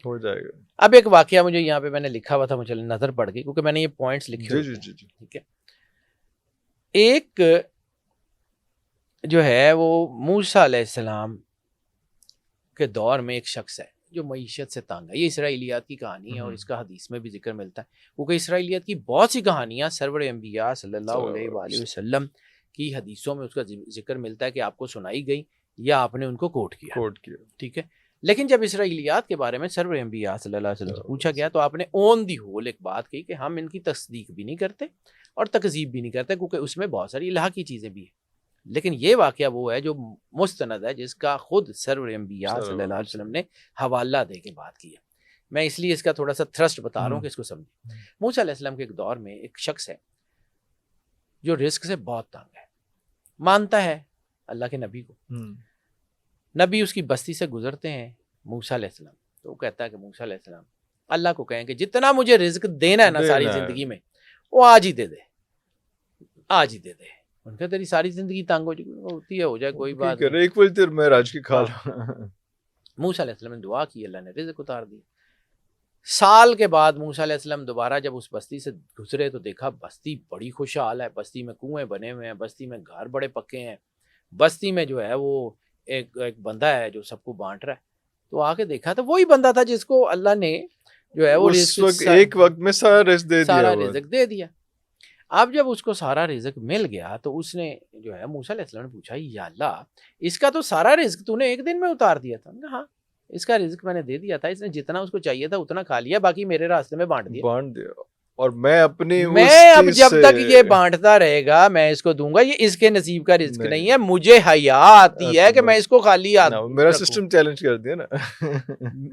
اب ایک واقعہ مجھے یہاں پہ میں نے لکھا ہوا تھا، مجھے نظر پڑ گئی کیونکہ میں نے یہ پوائنٹس لکھے ہوئے ہیں. ٹھیک ہے، ایک جو ہے وہ موسیٰ علیہ السلام کے دور میں ایک شخص ہے جو معیشت سے تنگ ہے. یہ اسرائیلیات کی کہانی ہے اور اس کا حدیث میں بھی ذکر ملتا ہے، کیونکہ اسرائیلیات کی بہت سی کہانیاں سرور انبیاء صلی اللہ علیہ وآلہ وسلم کی حدیثوں میں اس کا ذکر ملتا ہے کہ آپ کو سنائی گئی یا آپ نے ان کو کوٹ کیا. ٹھیک ہے، لیکن جب اسرائیلیات کے بارے میں سرور انبیاء صلی اللہ علیہ وسلم سے پوچھا گیا تو آپ نے اون دی ہول ایک بات کہی کہ ہم ان کی تصدیق بھی نہیں کرتے اور تکذیب بھی نہیں کرتے، کیونکہ اس میں بہت ساری الہ کی چیزیں بھی ہیں. لیکن یہ واقعہ وہ ہے جو مستند ہے، جس کا خود سرور انبیاء صلی اللہ علیہ وسلم نے حوالہ دے کے بات کی ہے. میں اس لیے اس کا تھوڑا سا تھرسٹ بتا رہا ہوں کہ اس کو سمجھیں. موسیٰ علیہ السلام کے ایک دور میں ایک شخص ہے جو رزق سے بہت تنگ ہے، مانتا ہے اللہ کے نبی کو. نبی اس کی بستی سے گزرتے ہیں موسیٰ علیہ السلام، تو وہ کہتا ہے کہ موسیٰ علیہ السلام اللہ کو کہیں کہ جتنا مجھے رزق دینا ہے نا ساری زندگی میں، وہ آج ہی دے دے، آج ہی دے دے. ان کا تیری ساری زندگی تنگ ہوتی ہے، ہو جائے کوئی بات نہیں. موسیٰ علیہ السلام نے دعا کی، اللہ نے رزق اتار دی. سال کے بعد موسیٰ علیہ السلام دوبارہ جب اس بستی سے گزرے تو دیکھا بستی بڑی خوشحال ہے، بستی میں کنویں بنے ہوئے ہیں، بستی میں گھر بڑے پکے ہیں، بستی میں جو ہے وہ ایک بندہ ہے جو سب کو بانٹ رہا ہے. تو آ کے دیکھا تو وہی بندہ تھا جس کو اللہ نے جو ہے وہ ایک وقت میں سارا رزق دے دیا. اب جب اس کو سارا رزق مل گیا تو اس نے جو ہے موسیٰ علیہ السلام نے پوچھا یا اللہ اس کا تو سارا رزق تو نے ایک دن میں اتار دیا تھا. ہاں اس کا رزق میں نے دے دیا تھا، اس نے جتنا اس کو چاہیے تھا اتنا کھا لیا، باقی میرے راستے میں بانٹ دیا. اور میں اب جب تک یہ بانٹتا رہے گا میں اس کو دوں گا، یہ اس کے نصیب کا رزق نہیں ہے. مجھے حیا آتی ہے کہ میں اس کو خالی میرا سسٹم چیلنج کر دیا نا.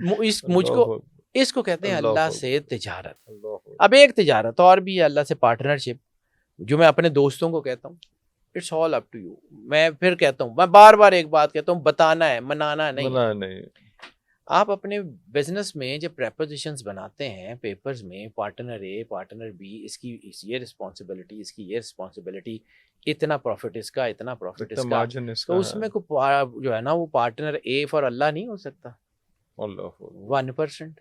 مجھ کو اس کو کہتے ہیں اللہ سے تجارت. اب ایک تجارت اور بھی ہے اللہ سے پارٹنرشپ، جو میں اپنے دوستوں کو کہتا ہوں it's all up to you. میں پھر کہتا ہوں، میں بار بار ایک بات کہتا ہوں، بتانا ہے، منانا نہیں. آپ اپنے بزنس میں جب پریپوزیشنز بناتے ہیں پیپرز میں، پارٹنر اے پارٹنر بی، اس کی یہ رسپانسبلٹی، اس کی یہ رسپانسبلٹی، اتنا پروفٹ اس کا، اتنا پروفٹ اس کا، تو اس میں جو ہے نا وہ پارٹنر اے فار اللہ نہیں ہو سکتا. 1%،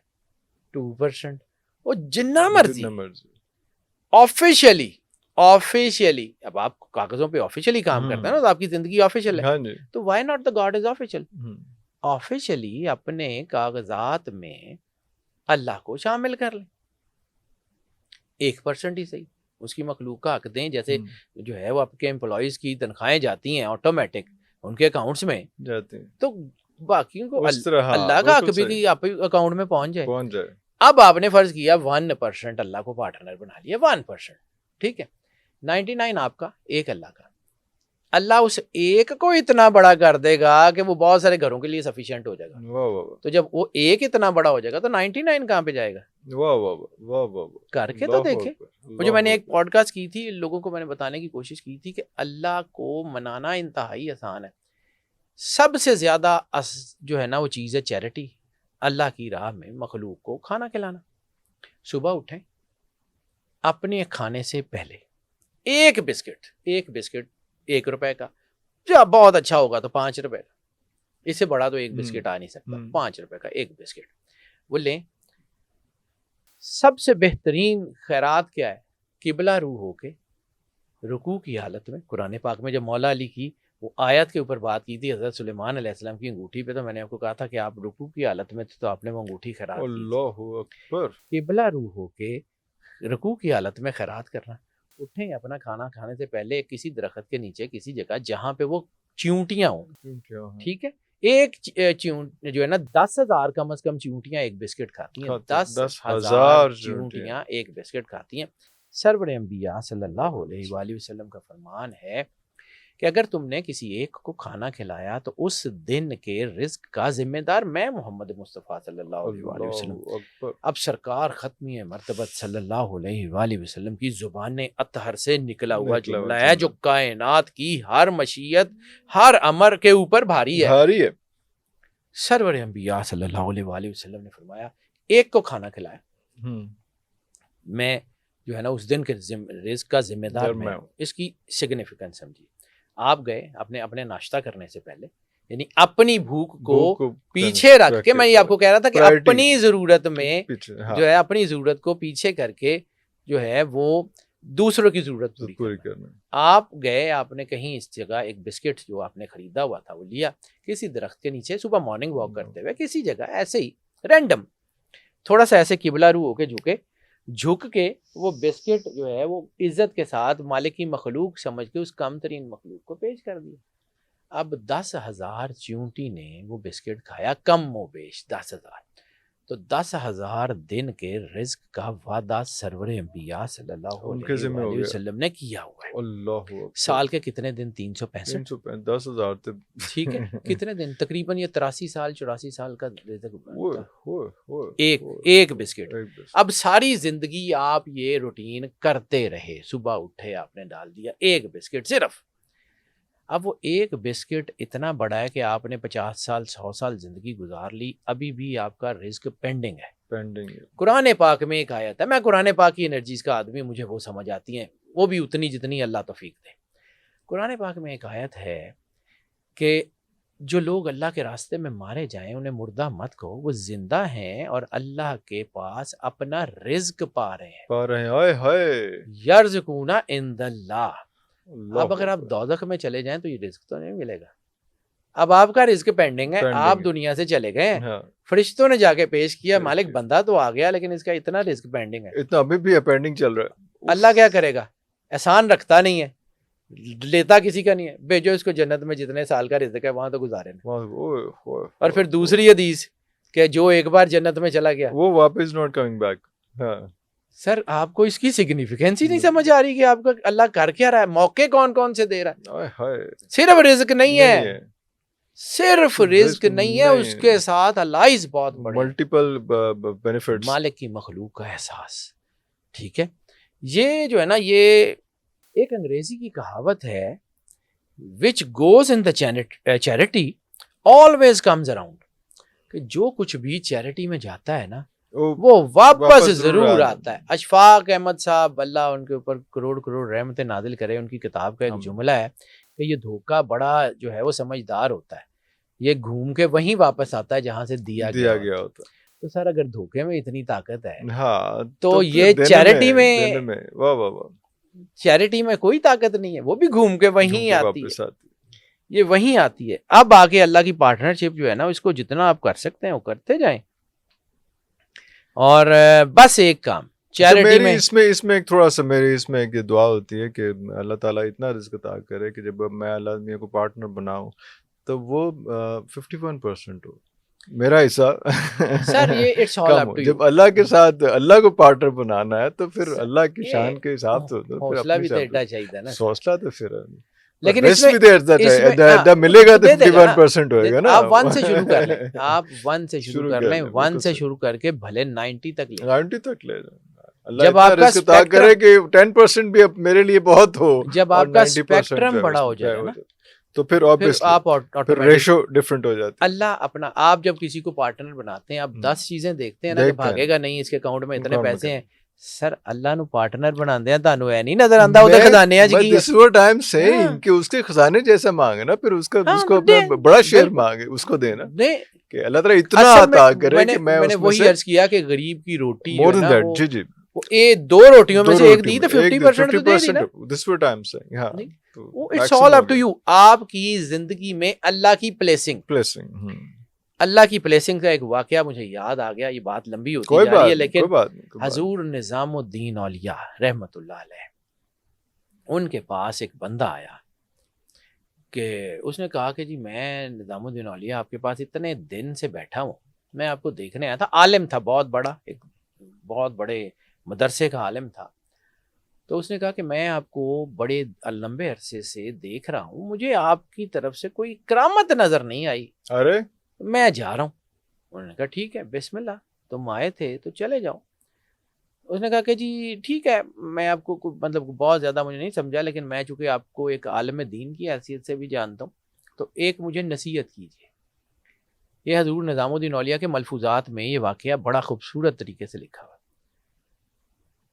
2%، وہ جتنا مرضی آفیشیلی. اب آپ کاغذوں پہ آفیشیلی کام کرتے ہیں نا تو آپ کی زندگی آفیشیل ہے، تو why not the God is official. Officially اپنے کاغذات میں اللہ کو شامل کر لیں، 1% ہی صحیح اس کی مخلوق کا حق دیں. جیسے جو ہے وہ آپ کے امپلائیز کی تنخواہیں جاتی ہیں آٹومیٹک ان کے اکاؤنٹس میں جاتے ہیں، تو باقیوں کو اللہ کا حق بھی آپ اکاؤنٹ میں پہنچ جائے. اب آپ نے فرض کیا 1% اللہ کو پارٹنر بنا لیا، 1%، ٹھیک ہے، 99 آپ کا، 1 اللہ کا. اللہ اس ایک کو اتنا بڑا کر دے گا کہ وہ بہت سارے گھروں کے لیے سفیشینٹ ہو جائے گا. تو جب وہ ایک اتنا بڑا ہو جائے گا تو 99 کہاں پہ جائے گا؟ کر کے تو دیکھیں. جو میں نے ایک پوڈ کاسٹ کی تھی, لوگوں کو میں نے بتانے کی کوشش کی تھی کہ اللہ کو منانا انتہائی آسان ہے. سب سے زیادہ جو ہے نا وہ چیز ہے چیریٹی, اللہ کی راہ میں مخلوق کو کھانا کھلانا. صبح اٹھیں, اپنے کھانے سے پہلے ایک بسکٹ 1 روپے کا, جب بہت اچھا ہوگا تو 5 روپے کا, اس سے بڑا تو ایک بسکٹ آ نہیں سکتا, 5 روپے کا ایک بسکٹ وہ لیں. سب سے بہترین خیرات کیا ہے؟ قبلہ روح ہو کے رکوع کی حالت میں. قرآن پاک میں جب مولا علی کی وہ آیت کے اوپر بات کی تھی حضرت سلیمان علیہ السلام کی انگوٹھی پہ, تو میں نے آپ کو کہا تھا کہ آپ رکوع کی حالت میں تھے تو آپ نے وہ انگوٹھی خیرات کی. اللہ اکبر. قبلہ روح ہو کے رکوع کی حالت میں خیرات کرنا. اٹھیں اپنا کھانا کھانے سے پہلے کسی درخت کے نیچے کسی جگہ جہاں پہ وہ چیونٹیاں ہوں, ٹھیک ہے, ایک چیونٹ جو ہے نا 10,000 کم از کم چیونٹیاں ایک بسکٹ کھاتی ہیں. 10,000 چیونٹیاں ایک بسکٹ کھاتی ہیں. سرور انبیاء صلی اللہ علیہ وآلہ وسلم کا فرمان ہے کہ اگر تم نے کسی ایک کو کھانا کھلایا تو اس دن کے رزق کا ذمہ دار میں محمد مصطفیٰ صلی اللہ علیہ وآلہ وسلم. اب سرکار ختمی مرتبت صلی اللہ علیہ وآلہ وسلم کی زبان اطہر سے نکلا ہوا جملہ ہے جو کائنات کی ہر مشیت ہر امر کے اوپر بھاری ہے. سرور انبیاء صلی اللہ علیہ وآلہ وسلم نے فرمایا ایک کو کھانا کھلایا, میں جو ہے نا اس دن کے رزق کا ذمہ دار میں ہوں. اس کی سگنیفیکنس سمجھیے. آپ گئے اپنے ناشتہ کرنے سے پہلے, یعنی اپنی بھوک کو پیچھے رکھ کے, میں یہ آپ کو کہہ رہا تھا کہ اپنی ضرورت میں جو ہے اپنی ضرورت کو پیچھے کر کے جو ہے وہ دوسروں کی ضرورت پوری کرنا. آپ گئے, آپ نے کہیں اس جگہ ایک بسکٹ جو آپ نے خریدا ہوا تھا وہ لیا, کسی درخت کے نیچے صبح مارننگ واک کرتے ہوئے کسی جگہ ایسے ہی رینڈم تھوڑا سا ایسے قبلہ رو ہو کے جھک کے وہ بسکٹ جو ہے وہ عزت کے ساتھ مالک کی مخلوق سمجھ کے اس کم ترین مخلوق کو پیش کر دیا. اب 10,000 چیونٹی نے وہ بسکٹ کھایا, کم و بیش 10,000. تو 10,000 دن کے رزق کا وعدہ سرور انبیاء صلی اللہ علیہ وسلم نے کیا ہوا ہے. اللہ سال کے کتنے دن؟ 365. 10,000 ٹھیک ہے, کتنے دن؟ تقریباً یہ 83 سال 84 سال کا رزق, ایک بسکٹ. اب ساری زندگی آپ یہ روٹین کرتے رہے, صبح اٹھے آپ نے ڈال دیا ایک بسکٹ صرف. اب وہ ایک بسکٹ اتنا بڑا ہے کہ آپ نے 50 سال 100 سال زندگی گزار لی, ابھی بھی آپ کا رزق پینڈنگ ہے. قرآن پاک میں ایک آیت ہے, میں قرآن پاک کی انرجیز کا آدمی, مجھے وہ سمجھ آتی ہیں, وہ بھی اتنی جتنی اللہ توفیق دے. قرآن پاک میں ایک آیت ہے کہ جو لوگ اللہ کے راستے میں مارے جائیں انہیں مردہ مت کہو, وہ زندہ ہیں اور اللہ کے پاس اپنا رزق پا رہے ہیں. یرزقون عند اللہ. اب اگر آپ دوزخ میں چلے جائیں تو یہ رزق تو نہیں ملے گا. اب آپ کا رزق پینڈنگ ہے, آپ دنیا سے چلے گئے, فرشتوں نے جا کے پیش کیا, مالک بندہ تو آ گیا لیکن اس کا اتنا رزق پینڈنگ ہے, اتنا ابھی بھی پینڈنگ چل رہا ہے. اللہ کیا کرے گا؟ احسان رکھتا نہیں ہے, لیتا کسی کا نہیں ہے, بھیجو اس کو جنت میں جتنے سال کا رزق ہے وہاں تو گزارے. اور پھر دوسری حدیث کہ جو ایک بار جنت میں چلا گیا وہ واپس ناٹ کمنگ بیک. سر آپ کو اس کی سگنیفیکینس ہی نہیں سمجھ آ رہی کہ آپ کا اللہ کر کیا رہا ہے, موقع کون کون سے دے رہا ہے. صرف رزق نہیں ہے, صرف رزق نہیں ہے, اس کے ساتھ الائز بہت بڑے ملٹیپل بینیفٹس, مالک کی مخلوق کا احساس. ٹھیک ہے, یہ جو ہے نا یہ ایک انگریزی کی کہاوت ہے which goes in the charity always comes around, کہ جو کچھ بھی چیریٹی میں جاتا ہے نا وہ واپس ضرور آتا ہے. اشفاق احمد صاحب اللہ ان کے اوپر کروڑ کروڑ رحمتیں نازل کرے, ان کی کتاب کا ایک جملہ ہے کہ یہ دھوکہ بڑا جو ہے وہ سمجھدار ہوتا ہے, یہ گھوم کے وہیں واپس آتا ہے جہاں سے دیا گیا ہوتا ہے. تو سر اگر دھوکے میں اتنی طاقت ہے تو یہ چیریٹی میں کوئی طاقت نہیں ہے, وہ بھی گھوم کے وہیں آتی ہے, یہ وہیں آتی ہے. اب آگے اللہ کی پارٹنرشپ جو ہے نا اس کو جتنا آپ کر سکتے ہیں وہ کرتے جائیں. اور بس ایک کام چیریٹی میں اس میں ایک تھوڑا سا میری اس میں ایک دعا ہوتی ہے کہ اللہ تعالیٰ اتنا رزق عطا کرے کہ جب میں اللہ میاں کو پارٹنر بناؤں تو وہ 51% ہو میرا حصہ. سر یہ it's all up to you. جب اللہ کے ساتھ اللہ کو پارٹنر بنانا ہے تو پھر اللہ کی شان کے حساب سے حوصلہ بھی تو ایڈا چاہیے نا. حوصلہ تو پھر لیکن اس میں ملے گا تو 51% ہوئے گا نا. آپ 1 سے شروع کر لیں, آپ 1 سے شروع کر لیں, 1 سے شروع کر کے بھلے 90 تک لیں, 90 تک لے جائیں. جب آپ کا اسپیکٹرم کرے کہ 10% بھی اب میرے لیے بہت ہو, جب آپ کا اسپیکٹرم بڑا ہو جائے نا, تو پھر آپ ریشو ڈفرنٹ ہو جاتی ہے. اللہ اپنا, آپ جب کسی کو پارٹنر بناتے ہیں, آپ 10 چیزیں دیکھتے ہیں نا کہ بھاگے گا نہیں, اس کے اکاؤنٹ میں اتنے پیسے ہیں. سر اللہ نو پارٹنر بنا دیا, تانوں ہے نہیں نظر آندا وہ خزانے اج کی. This what I am seeing کہ اس کے خزانے جیسا مانگے نا, پھر اس کو اپنا بڑا شیئر مانگے, اس کو دینا کہ اللہ تعالیٰ اتنا عطا کرے کہ میں نے وہی عرض کیا کہ غریب کی روٹی مور دین دیٹ. جی جی, وہ 2 روٹیوں میں سے ایک دی تو 50% تو دے دی نا. This what I am seeing. ہاں, it's all up to you. آپ کی زندگی میں اللہ کی پلیسنگ, اللہ کی پلیسنگ کا ایک واقعہ مجھے یاد آ گیا. یہ بات لمبی ہوتی جا رہی ہے, لیکن حضور نظام الدین اولیاء رحمت اللہ علیہ, ان کے پاس ایک بندہ آیا کہ اس نے کہا کہ جی میں نظام الدین اولیاء آپ کے پاس اتنے دن سے بیٹھا ہوں, میں آپ کو دیکھنے آیا تھا. عالم تھا بہت بڑا, ایک بہت بڑے مدرسے کا عالم تھا. تو اس نے کہا کہ میں آپ کو بڑے لمبے عرصے سے دیکھ رہا ہوں, مجھے آپ کی طرف سے کوئی کرامت نظر نہیں آئی. ارے میں جا رہا ہوں. انہوں نے کہا ٹھیک ہے, بسم اللہ, تم آئے تھے تو چلے جاؤ. اس نے کہا کہ جی ٹھیک ہے, میں آپ کو مطلب بہت زیادہ مجھے نہیں سمجھا, لیکن میں چونکہ آپ کو ایک عالم دین کی حیثیت سے بھی جانتا ہوں, تو ایک مجھے نصیحت کیجیے. یہ حضور نظام الدین اولیاء کے ملفوظات میں یہ واقعہ بڑا خوبصورت طریقے سے لکھا ہوا.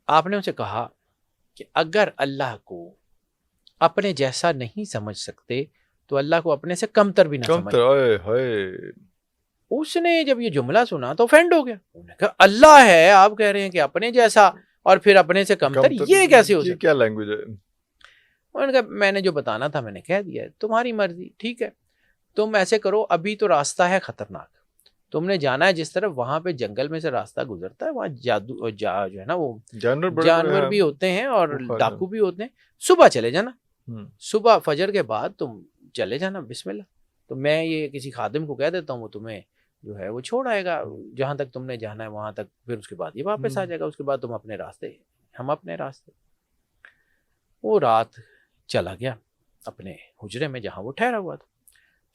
آپ نے ان سے کہا کہ اگر اللہ کو اپنے جیسا نہیں سمجھ سکتے تو اللہ کو اپنے سے کمتر بھی نہ سمجھیں. اس نے جب یہ جملہ سنا تو فینڈ ہو گیا. انہوں نے کہا اللہ ہے, آپ کہہ رہے ہیں کہ اپنے جیسا اور پھر اپنے سے کمتر, یہ کیسے ہو سکتا ہے؟ کیا لینگویج ہے؟ انہوں نے کہا میں نے جو بتانا تھا میں نے کہہ دیا ہے, تمہاری مرضی. ٹھیک ہے, تم ایسے کرو, ابھی تو راستہ ہے خطرناک, تم نے جانا ہے جس طرف, وہاں پہ جنگل میں سے راستہ گزرتا ہے, وہاں جادو جو ہے نا وہ جانور بھی ہوتے ہیں اور ڈاکو بھی ہوتے ہیں. صبح چلے جانا, صبح فجر کے بعد تم چلے جانا, بسم اللہ. تو میں یہ کسی خادم کو کہہ دیتا ہوں, وہ تمہیں جو ہے وہ چھوڑ آئے گا جہاں تک تم نے جانا ہے وہاں تک, پھر اس کے بعد یہ واپس آ جائے گا. اس کے بعد تم اپنے راستے, ہم اپنے راستے. وہ رات چلا گیا اپنے حجرے میں جہاں وہ ٹھہرا ہوا تھا.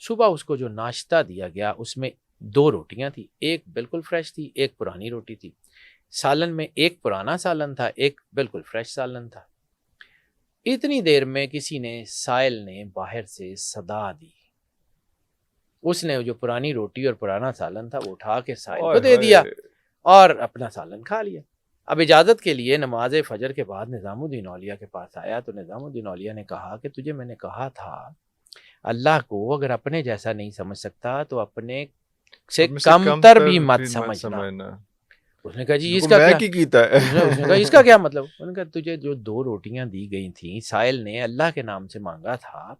صبح اس کو جو ناشتہ دیا گیا اس میں 2 روٹیاں تھی, ایک بالکل فریش تھی, ایک پرانی روٹی تھی. سالن میں ایک پرانا سالن تھا, ایک بالکل فریش سالن تھا. اتنی دیر میں کسی نے, سائل نے باہر سے صدا دی. اس نے جو پرانی روٹی اور پرانا سالن تھا وہ اٹھا کے سائل کو دے دیا اور اپنا سالن کھا لیا. اب اجازت کے لیے نماز فجر کے بعد نظام الدین اولیاء کے پاس آیا, تو نظام الدین اولیاء نے کہا کہ تجھے میں نے کہا تھا اللہ کو اگر اپنے جیسا نہیں سمجھ سکتا تو اپنے سے کمتر بھی مت سمجھنا. اس نے کہا جی اس کا کیا, اس نے کہا اس کا کیا مطلب؟ انہوں نے کہا تجھے جو 2 روٹیاں دی گئی تھیں, سائل نے اللہ کے نام سے مانگا تھا,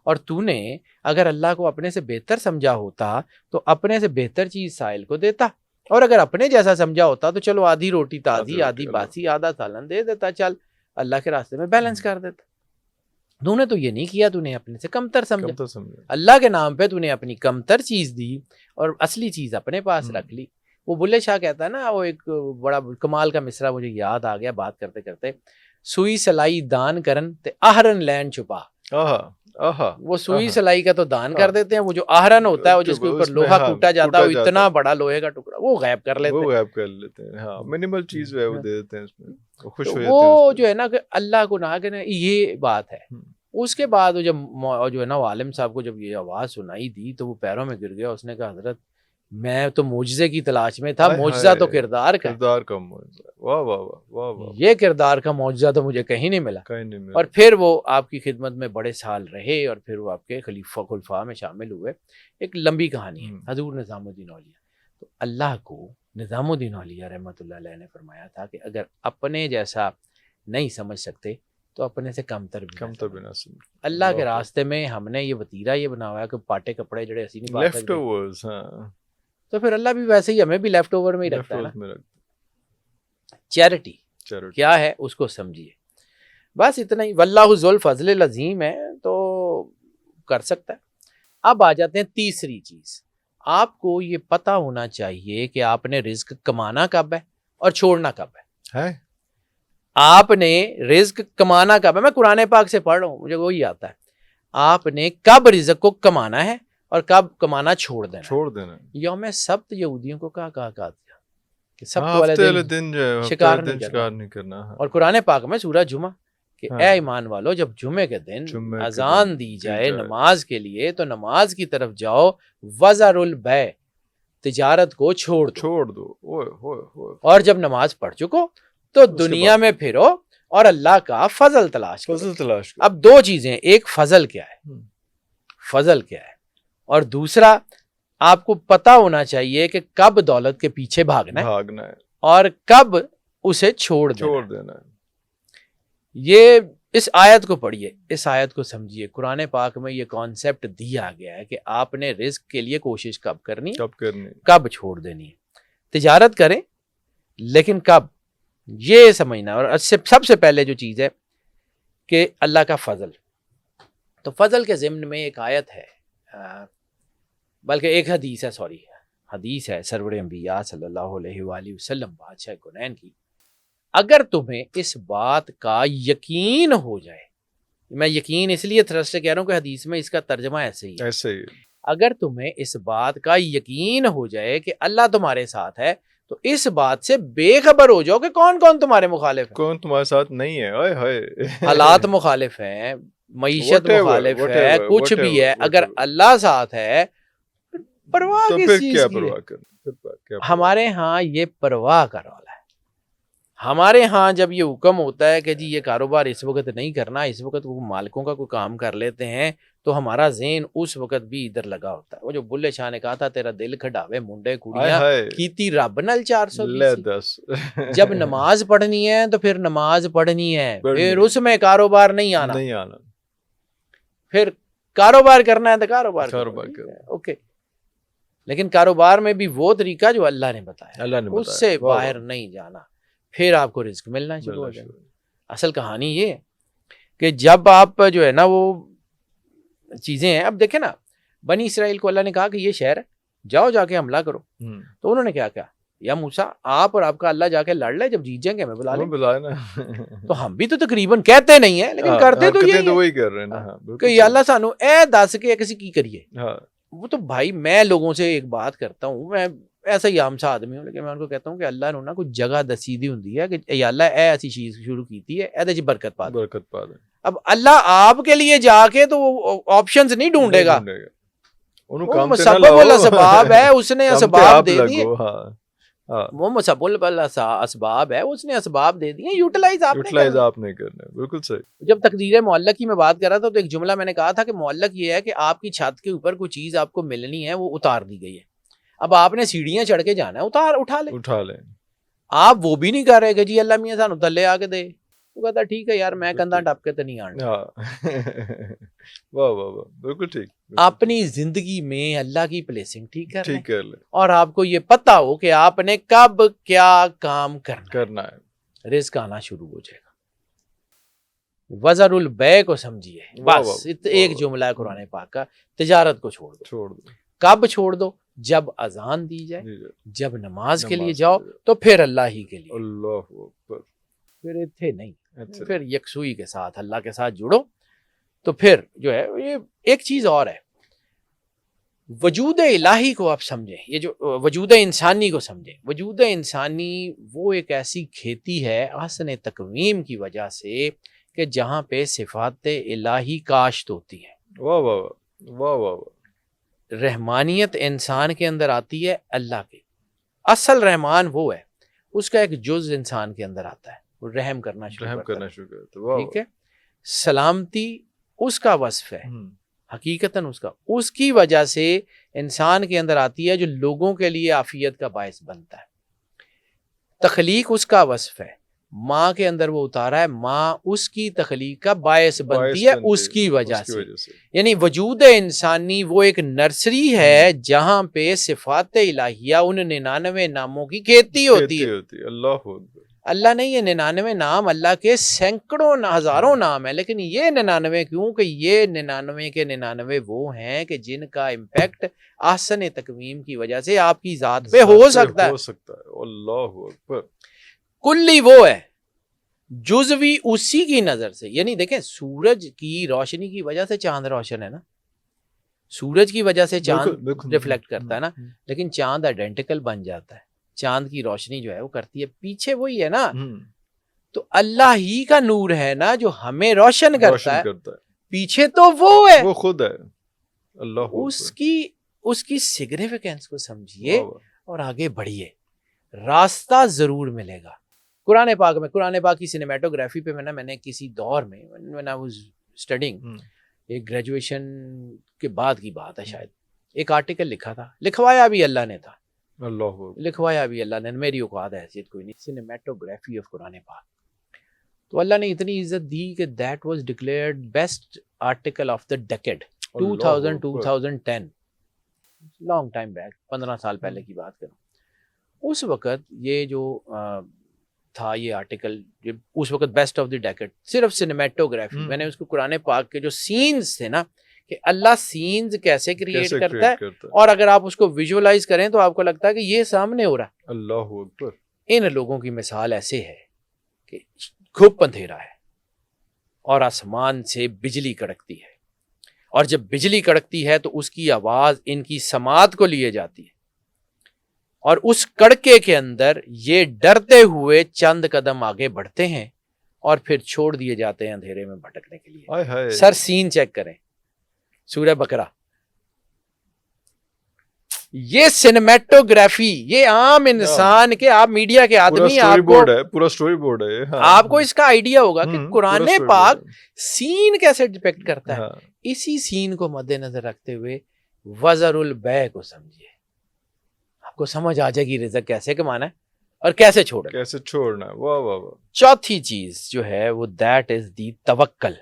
اور تو نے اگر اللہ کو اپنے سے بہتر سمجھا ہوتا تو اپنے سے بہتر چیز سائل کو دیتا, اور اگر اپنے جیسا سمجھا ہوتا تو چلو آدھی روٹی تازی, آدھی باسی, آدھا سالن دے دیتا, چل اللہ کے راستے میں بیلنس کر دیتا. تو نے تو یہ نہیں کیا, تو نے اپنے سے کمتر سمجھا. اللہ کے نام پہ تو نے اپنی کمتر چیز دی اور اصلی چیز اپنے پاس رکھ لی. وہ بلے شاہ کہتا ہے نا, وہ ایک بڑا کمال کا مصرع مجھے یاد آ گیا بات کرتے کرتے, سوئی سلائی دان کرن تے آہرن لین چھپا. وہ سوئی سلائی کا تو دان کر دیتے ہیں, وہ جو آہرن ہوتا ہے وہ جس کے اوپر لوہا کوٹا جاتا ہے, وہ اتنا بڑا لوہے کا ٹکڑا وہ غائب کر لیتے ہیں. ہاں, منیمل چیز ہے وہ دے دیتے ہیں اس میں, خوش ہو جاتے ہیں. وہ جو ہے نا کہ اللہ کو نہ کہ یہ بات ہے. اس کے بعد جب جو ہے نا عالم صاحب کو جب یہ آواز سنائی دی تو وہ پیروں میں گر گیا. اس نے کہا حضرت میں تو معجزے کی تلاش میں تھا, معجزہ تو کردار کا معجزہ. واہ واہ واہ واہ, یہ کردار کا معجزہ تو مجھے کہیں نہیں ملا. اور پھر وہ آپ کی خدمت میں بڑے سال رہے اور پھر وہ آپ کے خلفاء میں شامل ہوئے. ایک لمبی کہانی ہے حضور نظام الدین اولیاء. تو اللہ کو نظام الدین اولیاء رحمۃ اللہ علیہ نے فرمایا تھا کہ اگر اپنے جیسا نہیں سمجھ سکتے تو اپنے سے کمتر بھی نہ سمجھ. اللہ کے راستے میں ہم نے یہ وتیرہ یہ بنا ہوا ہے کہ پاٹے کپڑے جڑے اسی نہیں لیفٹ اوورز, تو پھر اللہ بھی ویسے ہی ہمیں بھی لیفٹ اوور میں ہی رکھتا ہے نا. چیریٹی کیا ہے اس کو سمجھیے, بس اتنا ہی. واللہ ذو الفضل العظیم ہے تو کر سکتا ہے. اب آ جاتے ہیں تیسری چیز, آپ کو یہ پتا ہونا چاہیے کہ آپ نے رزق کمانا کب ہے اور چھوڑنا کب ہے. آپ نے رزق کمانا کب ہے, میں قرآن پاک سے پڑھ رہا ہوں, مجھے وہی آتا ہے. آپ نے کب رزق کو کمانا ہے اور کب کمانا چھوڑ دینا. یوم سبت یہودیوں کو کہا تھا کہ سبت والے دن شکار نہیں کرنا. اور قرآن پاک میں سورہ جمعہ کہ اے ایمان والو جب جمعے کے دن اذان دی جائے نماز کے لیے تو نماز کی طرف جاؤ، وزر البیع تجارت کو چھوڑ دو. اور جب نماز پڑھ چکو تو دنیا میں پھرو اور اللہ کا فضل تلاش کرو. اب دو چیزیں، ایک فضل کیا ہے اور دوسرا آپ کو پتا ہونا چاہیے کہ کب دولت کے پیچھے بھاگنا ہے اور کب اسے چھوڑ دینا ہے. یہ اس آیت کو پڑھیے، اس آیت کو سمجھیے. قرآن پاک میں یہ کانسیپٹ دیا گیا ہے کہ آپ نے رزق کے لیے کوشش کب کرنی، کب چھوڑ دینی ہے. تجارت کریں لیکن کب، یہ سمجھنا. اور سب سے پہلے جو چیز ہے کہ اللہ کا فضل. تو فضل کے ضمن میں ایک آیت ہے، بلکہ ایک حدیث ہے سرور انبیاء صلی اللہ علیہ وآلہ وسلم بادشاہ کنین کی. اگر تمہیں اس بات کا یقین ہو جائے، میں یقین اس لیے تھرسٹ سے کہہ رہا ہوں کہ حدیث میں اس کا ترجمہ ایسے ہی. اگر تمہیں اس بات کا یقین ہو جائے کہ اللہ تمہارے ساتھ ہے تو اس بات سے بے خبر ہو جاؤ کہ کون کون تمہارے مخالف ہیں، کون تمہارے ساتھ نہیں ہے. حالات مخالف ہیں، معیشت مخالف ہے، کچھ بھی ہے، اگر اللہ ساتھ ہے پرواہ کس چیز کی. ہمارے ہاں یہ پرواہ کا رول ہے. ہمارے ہاں جب یہ حکم ہوتا ہے کہ جی یہ کاروبار اس وقت نہیں کرنا، اس وقت وہ مالکوں کا کوئی کام کر لیتے ہیں، تو ہمارا ذہن اس وقت بھی ادھر لگا ہوتا ہے. وہ جو بلے شاہ نے کہا تھا تیرا دل کھڈاوے منڈے کڑیاں کیتی رب نال 410. جب نماز پڑھنی ہے تو پھر نماز پڑھنی ہے، پھر اس میں کاروبار نہیں آنا. پھر کاروبار کرنا ہے تو کاروبار اوکے، لیکن کاروبار میں بھی وہ طریقہ جو اللہ نے بتایا، اس سے باہر نہیں جانا. پھر آپ کو رزق ملنا شروع ہو جائے. اصل کہانی یہ ہے کہ جب آپ جو ہے نا وہ چیزیں ہیں، اب دیکھیں نا بنی اسرائیل کو اللہ نے کہا کہ یہ شہر ہے، جاؤ جا کے حملہ کرو. تو انہوں نے کیا کہا، یا موسیٰ آپ اور آپ کا اللہ جا کے لڑ لے، جب جیت جائیں گے ہمیں بلا لیں. تو ہم بھی تو تقریباً کہتے نہیں ہیں لیکن کرتے تو یہی کر رہے ہیں کہ یا اللہ سانو اے دس کے کسی کی کریے. وہ تو بھائی میں لوگوں سے ایک بات کرتا ہوں، میں ایسا ہی عام سا آدمی ہوں، لیکن میں ان کو کہتا ہوں کہ اللہ نے نا کوئی جگہ دسی دی ہوندی ہے کہ یا اللہ اے ایسی چیز شروع کیتی ہے، اے دی برکت پا دے. اب اللہ آپ کے لیے جا کے تو آپشنز نہیں ڈھونڈے گا، مسبب الاسباب ہے، اس نے اسباب دے دیے. وہ مسبب الاسباب ہے، اس نے اسباب دے دیے، یوٹیلائز آپ نے کرنا. بالکل صحیح. جب تقدیر معلق کی میں بات کر رہا تھا تو ایک جملہ میں نے کہا تھا کہ معلق یہ ہے کہ آپ کی چھت کے اوپر کوئی چیز آپ کو ملنی ہے، وہ اتار دی گئی ہے، اب آپ نے سیڑھیاں چڑھ کے جانا ہے، اٹھا لیں. آپ وہ بھی نہیں کر رہے کہ جی اللہ میاں سانو تھلے آ کے دے. وہ کہتا ٹھیک ہے یار میں کندھا ٹپ کے تو نہیں آنا. واہ واہ واہ، بالکل ٹھیک. اپنی زندگی میں اللہ کی پلیسنگ ٹھیک کر لیں اور آپ کو یہ پتا ہو کہ آپ نے کب کیا کام کرنا ہے، رزق آنا شروع ہو جائے گا. وزر البیع کو سمجھیے، بس ایک جملہ ہے قرآن پاک کا، تجارت کو چھوڑ دو. کب چھوڑ دو؟ جب اذان دی جائے، جب نماز کے لیے جاؤ تو پھر اللہ ہی کے لیے. اللہ اکبر. پھر اتنے نہیں، پھر یکسوئی کے ساتھ اللہ کے ساتھ جڑو. تو پھر جو ہے یہ ایک چیز اور ہے، وجود الہی کو آپ سمجھیں، یہ جو وجود انسانی کو سمجھیں. وجود انسانی وہ ایک ایسی کھیتی ہے احسن تقویم کی وجہ سے کہ جہاں پہ صفات الہی کاشت ہوتی ہیں. واہ واہ واہ واہ واہ. رحمانیت انسان کے اندر آتی ہے اللہ کی. اصل رحمان وہ ہے، اس کا ایک جز انسان کے اندر آتا ہے، وہ رحم کرنا شروع کرتا ہے. ٹھیک ہے. سلامتی اس کا وصف ہے، حقیقتاً اس کی وجہ سے انسان کے اندر آتی ہے جو لوگوں کے لیے عافیت کا باعث بنتا ہے. تخلیق اس کا وصف ہے، ماں کے اندر وہ اتارا ہے، ماں اس کی تخلیق کا باعث بنتی ہے اس کی وجہ سے. یعنی وجود انسانی وہ ایک نرسری ہے جہاں پہ صفات الہیہ ان 99 ناموں کی کھیتی ہوتی ہے. اللہ نہیں، یہ 99 نام اللہ کے سینکڑوں ہزاروں نام ہیں، لیکن یہ 99 کیوں کہ یہ 99 کے 99 وہ ہیں کہ جن کا امپیکٹ احسن تقویم کی وجہ سے آپ کی ذات پہ ہو سکتا ہے. اللہ اکبر. کلی وہ ہے جزوی اسی کی نظر سے. یعنی دیکھیں سورج کی روشنی کی وجہ سے چاند روشن ہے نا, سورج کی وجہ سے چاند ریفلیکٹ کرتا ہے نا, لیکن چاند آئیڈینٹیکل بن جاتا ہے, چاند کی روشنی جو ہے وہ کرتی ہے, پیچھے وہی ہے نا. تو اللہ ہی کا نور ہے نا جو ہمیں روشن کرتا ہے, پیچھے تو وہ ہے, وہ خود ہے اللہ. اس کی سگنیفیکینس کو سمجھیے اور آگے بڑھیے, راستہ ضرور ملے گا. قرآن پاک کی سینیمیٹوگرافی پہ میں نے کسی دور میں when I was studying, ایک گریجویشن کے بعد کی بات ہے شاید, ایک آرٹیکل لکھا تھا, لکھوایا بھی اللہ نے تھا, لکھوایا بھی اللہ نے, میری اوقات حیثیت کوئی نہیں, سینیمیٹوگرافی آف قرآن پاک. تو اللہ نے اتنی عزت دی کہ that was declared best article of the decade 2010, long time back, 15 سال پہلے کی بات کروں. اس وقت یہ جو تھا یہ آرٹیکل, اس وقت بیسٹ آف دی ڈیکیڈ, صرف سینیمیٹوگرافی. میں نے اس کو قرآن پاک کے جو سینز تھے نا, کہ اللہ سینز کیسے کریٹ کرتا ہے, اور اگر آپ اس کو ویژولائز کریں تو آپ کو لگتا ہے کہ یہ سامنے ہو رہا ہے. اللہ اکبر. ان لوگوں کی مثال ایسے ہے کہ گھپ اندھیرا ہے اور آسمان سے بجلی کڑکتی ہے, اور جب بجلی کڑکتی ہے تو اس کی آواز ان کی سماعت کو لیے جاتی ہے, اور اس کڑکے کے اندر یہ ڈرتے ہوئے چند قدم آگے بڑھتے ہیں اور پھر چھوڑ دیے جاتے ہیں اندھیرے میں بھٹکنے کے لیے. سر سین چیک کریں, سورہ بقرہ. یہ سینیمیٹوگرافی, یہ عام انسان کے, آپ میڈیا کے آدمی, پورا سٹوری بورڈ ہے, آپ کو اس کا آئیڈیا ہوگا کہ قرآن پاک سین کیسے ڈپیکٹ کرتا ہے. اسی سین کو مد نظر رکھتے ہوئے وزر البیع کو سمجھیے, آپ کو سمجھ آ جائے گی رزق کیسے کمانا ہے اور کیسے چھوڑنا ہے. واہ واہ واہ. چوتھی چیز جو ہے وہ دیٹ از دی توکل.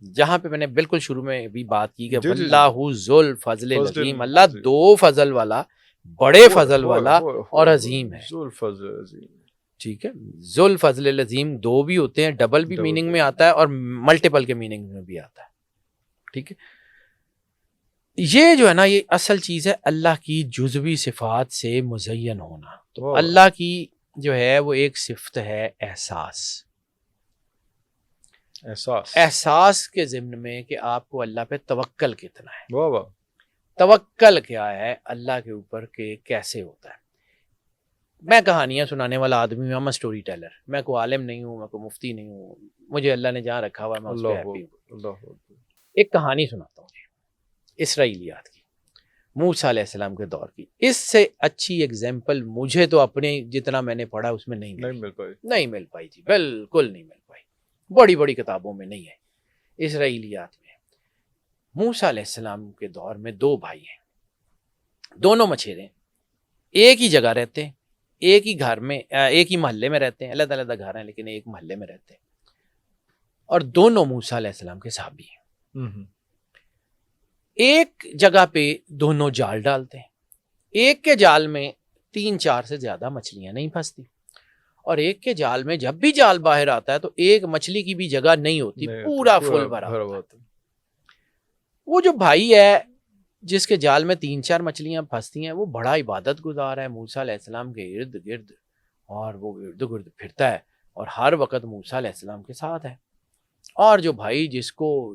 جہاں پہ میں نے بالکل شروع میں بھی بات کی کہ اللہ ذو الفضل العظیم, اللہ دو فضل والا, بڑے فضل والا اور عظیم ہے. ٹھیک ہے, ذو الفضل العظیم دو بھی ہوتے ہیں, ڈبل بھی میننگ میں آتا ہے اور ملٹیپل کے میننگ میں بھی آتا ہے. ٹھیک ہے, یہ جو ہے نا یہ اصل چیز ہے, اللہ کی جزوی صفات سے مزین ہونا. تو اللہ کی جو ہے وہ ایک صفت ہے احساس کے ضمن میں کہ آپ کو اللہ پہ توکل کتنا ہے. واہ واہ. توکل کیا ہے اللہ کے اوپر کہ کیسے ہوتا ہے. میں کہانیاں سنانے والا آدمی ہوں, میں اسٹوری ٹیلر, میں کوئی عالم نہیں ہوں, میں کوئی مفتی نہیں ہوں, مجھے اللہ نے جہاں رکھا ہوا ہے میں اس پہ ہیپی ہوں. ایک کہانی سناتا ہوں اسرائیلیات کی, موسیٰ علیہ السلام کے دور کی. اس سے اچھی ایگزامپل مجھے تو اپنے جتنا میں نے پڑھا اس میں نہیں مل پائی جی, بالکل نہیں مل پائی. بڑی بڑی کتابوں میں نہیں ہے, اسرائیلیات میں. موسیٰ علیہ السلام کے دور میں دو بھائی ہیں, دونوں مچھیرے ہیں, ایک ہی جگہ رہتے ہیں, ایک ہی گھر میں, ایک ہی محلے میں رہتے ہیں, علیحدہ علیحدہ گھر ہیں لیکن ایک محلے میں رہتے ہیں, اور دونوں موسیٰ علیہ السلام کے صحابی ہیں. ایک جگہ پہ دونوں جال ڈالتے ہیں, ایک کے جال میں 3-4 سے زیادہ مچھلیاں نہیں پھنستی, اور ایک کے جال میں جب بھی جال باہر آتا ہے تو ایک مچھلی کی بھی جگہ نہیں ہوتی, پورا فل بھرا ہوتا ہے. وہ جو بھائی ہے جس کے جال میں 3-4 مچھلیاں پھنستی ہیں, وہ بڑا عبادت گزار ہے موسیٰ علیہ السلام کے ارد گرد, اور وہ ارد گرد پھرتا ہے اور ہر وقت موسیٰ علیہ السلام کے ساتھ ہے. اور جو بھائی جس کو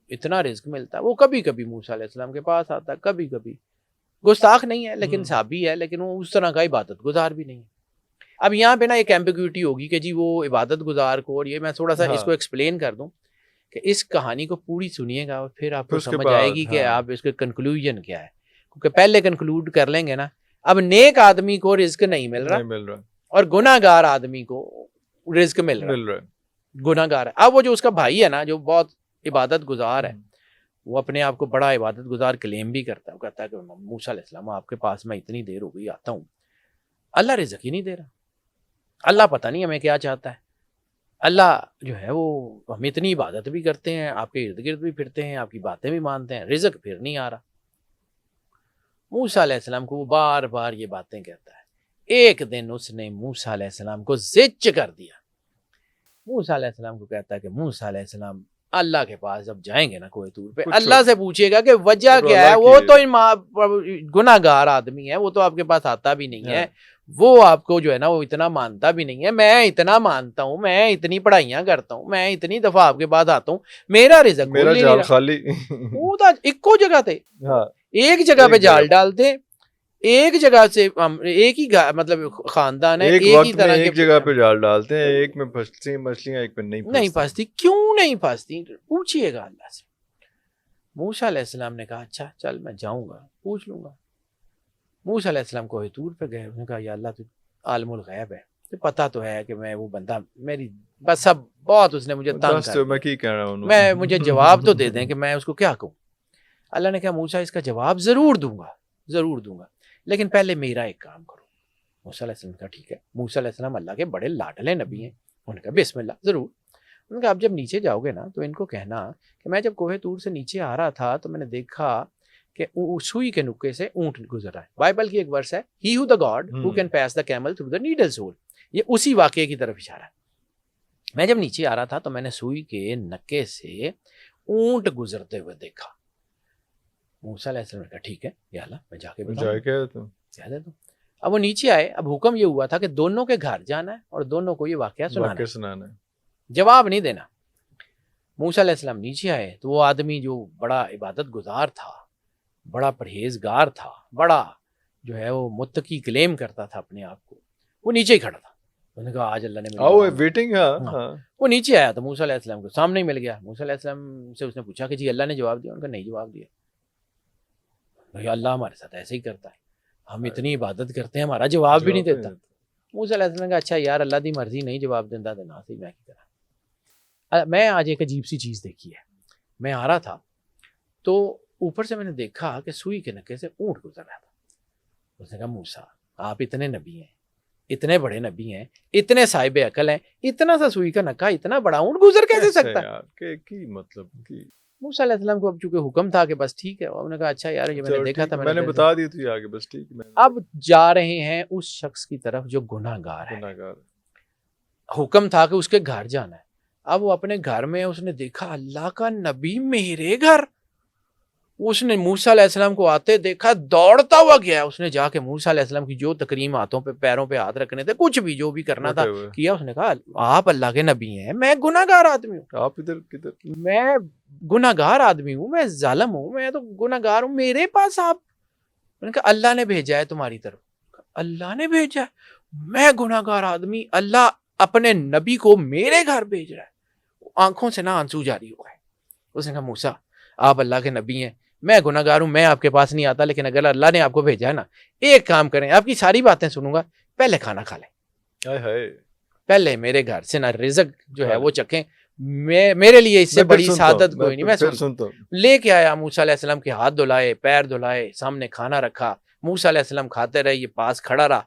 اتنا رزق ملتا ہے وہ کبھی کبھی موسیٰ علیہ السلام کے پاس آتا ہے, کبھی کبھی گستاخ نہیں ہے لیکن صحابی ہے, لیکن وہ اس طرح کا عبادت گزار بھی نہیں ہے. اب یہاں پہ نا ایک ایمبیگوٹی ہوگی کہ جی وہ عبادت گزار کو, اور یہ میں تھوڑا سا اس کو ایکسپلین کر دوں کہ اس کہانی کو پوری سنیے گا اور پھر آپ کو سمجھ آئے گی کہ آپ اس کے کنکلوژن کیا ہے. کیونکہ پہلے کنکلوڈ کر لیں گے نا, اب نیک آدمی کو رزق نہیں مل رہا اور گناہ گار آدمی کو رزق مل رہا ہے, گناہ گار ہے. اب وہ جو اس کا بھائی ہے نا جو بہت عبادت گزار ہے, وہ اپنے آپ کو بڑا عبادت گزار کلیم بھی کرتا ہے. وہ کہتا ہے کہ موسیٰ علیہ السلام آپ کے پاس میں اتنی دیر ہو گئی آتا ہوں, اللہ رزق ہی نہیں دے رہا, اللہ پتہ نہیں ہمیں کیا چاہتا ہے. اللہ جو ہے وہ ہم اتنی عبادت بھی کرتے ہیں, آپ کے ارد گرد بھی پھرتے ہیں, آپ کی باتیں بھی مانتے ہیں, رزق پھر نہیں آ رہا. موسیٰ علیہ السلام کو وہ بار بار یہ باتیں کہتا ہے. ایک دن اس نے موسیٰ علیہ السلام کو زج کر دیا. موسیٰ علیہ السلام کو کہتا ہے کہ موسیٰ علیہ السلام اللہ کے پاس جب جائیں گے نا کوہ طور پہ, اللہ سے پوچھے گا کہ وجہ کیا ہے, وہ تو گناہ گار آدمی ہے, وہ تو آپ کے پاس آتا بھی نہیں ہے, وہ آپ کو جو ہے نا وہ اتنا مانتا بھی نہیں ہے, میں اتنا مانتا ہوں, میں اتنی پڑھائیاں کرتا ہوں, میں اتنی دفعہ آپ کے پاس آتا ہوں, میرا رزق میرا جال خالی. وہ تو ایکو جگہ تھے, ایک جگہ پہ جال ڈالتے, ایک جگہ سے ایک ہی مطلب خاندان ہے, ایک ہی طرح ایک جگہ پہ جال ڈالتے ہیں, ایک میں پھنستی ہیں مچھلیاں, ایک پہ نہیں پھنستی. کیوں نہیں پھنستی, پوچھئے گا اللہ سے. موسیٰ علیہ السلام نے کہا اچھا چل میں جاؤں گا, پوچھ لوں گا. موسیٰ علیہ السلام کوہ طور پہ گئے, انہوں نے کہا یا اللہ تو عالم الغیب ہے, تو پتہ تو ہے کہ میں وہ بندہ, میری بس سب بہت اس نے مجھے تنگ کر میں کی کہہ رہا ہوں, میں مجھے جواب تو دے دیں کہ میں اس کو کیا کہوں. اللہ نے کہا موسیٰ اس کا جواب ضرور دوں گا, لیکن پہلے میرا ایک کام کرو. موسیٰ علیہ السلام نے کہا ٹھیک ہے. موسیٰ علیہ السلام اللہ کے بڑے لاڈلے نبی ہیں, انہوں نے کہا بسم اللہ, ضرور. انہوں نے کہا اب جب نیچے جاؤ گے نا تو ان کو کہنا کہ میں جب کوہ طور سے نیچے آ رہا تھا تو میں نے دیکھا کہ سوئی کے نکے سے اونٹ گزر رہا ہے. بائبل کی ایک ورس ہے, he who the god who can pass the camel through the needle's hole, یہ اسی واقعے کی طرف اشارہ ہے. میں جب نیچے آ رہا تھا تو میں نے سوئی کے نکے سے اونٹ گزرتے ہوئے دیکھا. موسیٰ علیہ السلام نے کہا ٹھیک ہے یا اللہ میں جا کے بتاؤں. اب وہ نیچے آئے, اب حکم یہ ہوا تھا کہ دونوں کے گھر جانا ہے اور دونوں کو یہ واقعہ سنانا ہے, جواب نہیں دینا. موسیٰ علیہ السلام نیچے آئے تو وہ آدمی جو بڑا عبادت گزار تھا, بڑا پرہیزگار تھا, بڑا جو ہے وہ متقی کلیم کرتا تھا اپنے آپ کو, وہ نیچے ہی کھڑا تھا. انہوں نے کہا آج اللہ نے ویٹنگ. وہ نیچے آیا تو موسیٰ علیہ السلام کو سامنے ہی مل گیا. موسیٰ علیہ السلام سے اس نے پوچھا کہ جی اللہ نے جواب دیا؟ ان کا نہیں جواب دیا. اللہ ہمارے ساتھ ایسے ہی کرتا ہے, ہم اتنی عبادت کرتے ہیں ہمارا جواب بھی نہیں دیتا. موسیٰ علیہ السلام نے کہا اچھا یار اللہ دی مرضی, نہیں جواب دیتا تو نہ صحیح, میں کی طرح. میں آج ایک عجیب سی چیز دیکھی ہے. میں آ رہا تھا تو اوپر سے میں نے دیکھا کہ سوئی کے نکے سے اونٹ گزر رہا تھا. اس نے کہا موسیٰ آپ اتنے نبی ہیں, اتنے بڑے نبی ہیں, اتنے صاحب عقل ہیں, اتنا سا سوئی کا نکا, اتنا بڑا اونٹ گزر کیسے سکتا ہے؟ مطلب موسیٰ علیہ السلام کو اب چونکہ حکم تھا کہ بس ٹھیک ہے, انہوں نے کہا اچھا یار یہ میں نے دیکھا تھا, میں نے بتا دی تھی آگے, بس ٹھیک. اب جا رہے ہیں اس شخص کی طرف جو گناہ گار ہے, حکم تھا کہ اس کے گھر جانا ہے. اب وہ اپنے گھر میں, اس نے دیکھا اللہ کا نبی میرے گھر, اس نے موسیٰ علیہ السلام کو آتے دیکھا, دوڑتا ہوا گیا. اس نے جا کے موسیٰ علیہ السلام کی جو تکریم ہاتھوں پہ پیروں پہ ہاتھ رکھنے تھے, کچھ بھی جو بھی کرنا تھا کیا. اس نے کہا آپ اللہ کے نبی ہیں, میں گناہ گار آدمی ہوں, آپ ادھر کدھر, میں گناہ گار آدمی ہوں, میں ظالم ہوں, میں تو گناہ گار ہوں, میرے پاس آپ. میں نے کہا اللہ نے بھیجا ہے تمہاری طرف. اللہ نے بھیجا ہے, میں گناہ گار آدمی, اللہ اپنے نبی کو میرے گھر بھیج رہا ہے. آنکھوں سے نہ آنسو جاری ہو گئے. اس نے کہا موسیٰ آپ اللہ کے نبی ہیں, میں گناہ گار ہوں, میں آپ کے پاس نہیں آتا, لیکن اگر اللہ نے آپ کو بھیجا ہے نا, ایک کام کریں, آپ کی ساری باتیں سنوں گا, پہلے کھانا کھا لیں, پہلے میرے گھر سے نا رزق جو ہے وہ چکھیں, میرے لیے اس سے بڑی سعادت کوئی نہیں. میں سنتا ہوں. لے کے آیا, موسیٰ علیہ السلام کے ہاتھ دھلائے, پیر دھلائے, سامنے کھانا رکھا. موسیٰ علیہ السلام کھاتے رہے, یہ پاس کھڑا رہا,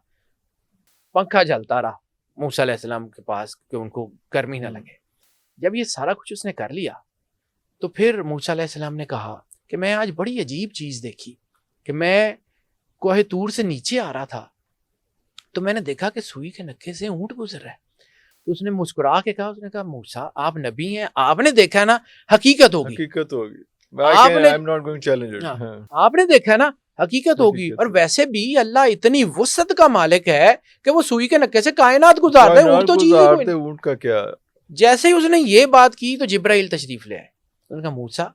پنکھا جلتا رہا موسیٰ علیہ السلام کے پاس کہ ان کو گرمی نہ لگے. جب یہ سارا کچھ اس نے کر لیا تو پھر موسیٰ علیہ السلام نے کہا کہ میں آج بڑی عجیب چیز دیکھی کہ میں کوہ طور سے نیچے آ رہا تھا تو میں نے دیکھا کہ سوئی کے نکے سے اونٹ گزر رہا ہے. تو اس نے مسکرا کے کہا, اس نے کہا موسیٰ آپ نبی ہیں, آپ نے دیکھا نا, حقیقت ہوگی, آپ نے دیکھا نا, حقیقت ہوگی. اور ویسے بھی اللہ اتنی وسعت کا مالک ہے کہ وہ سوئی کے نکے سے کائنات گزارتے ہیں, اونٹ تو چیز ہی کوئی. اونٹ کا کیا. جیسے ہی اس نے یہ بات کی تو جبرائیل تشریف لے آئے. انہوں نے کہا موسیٰ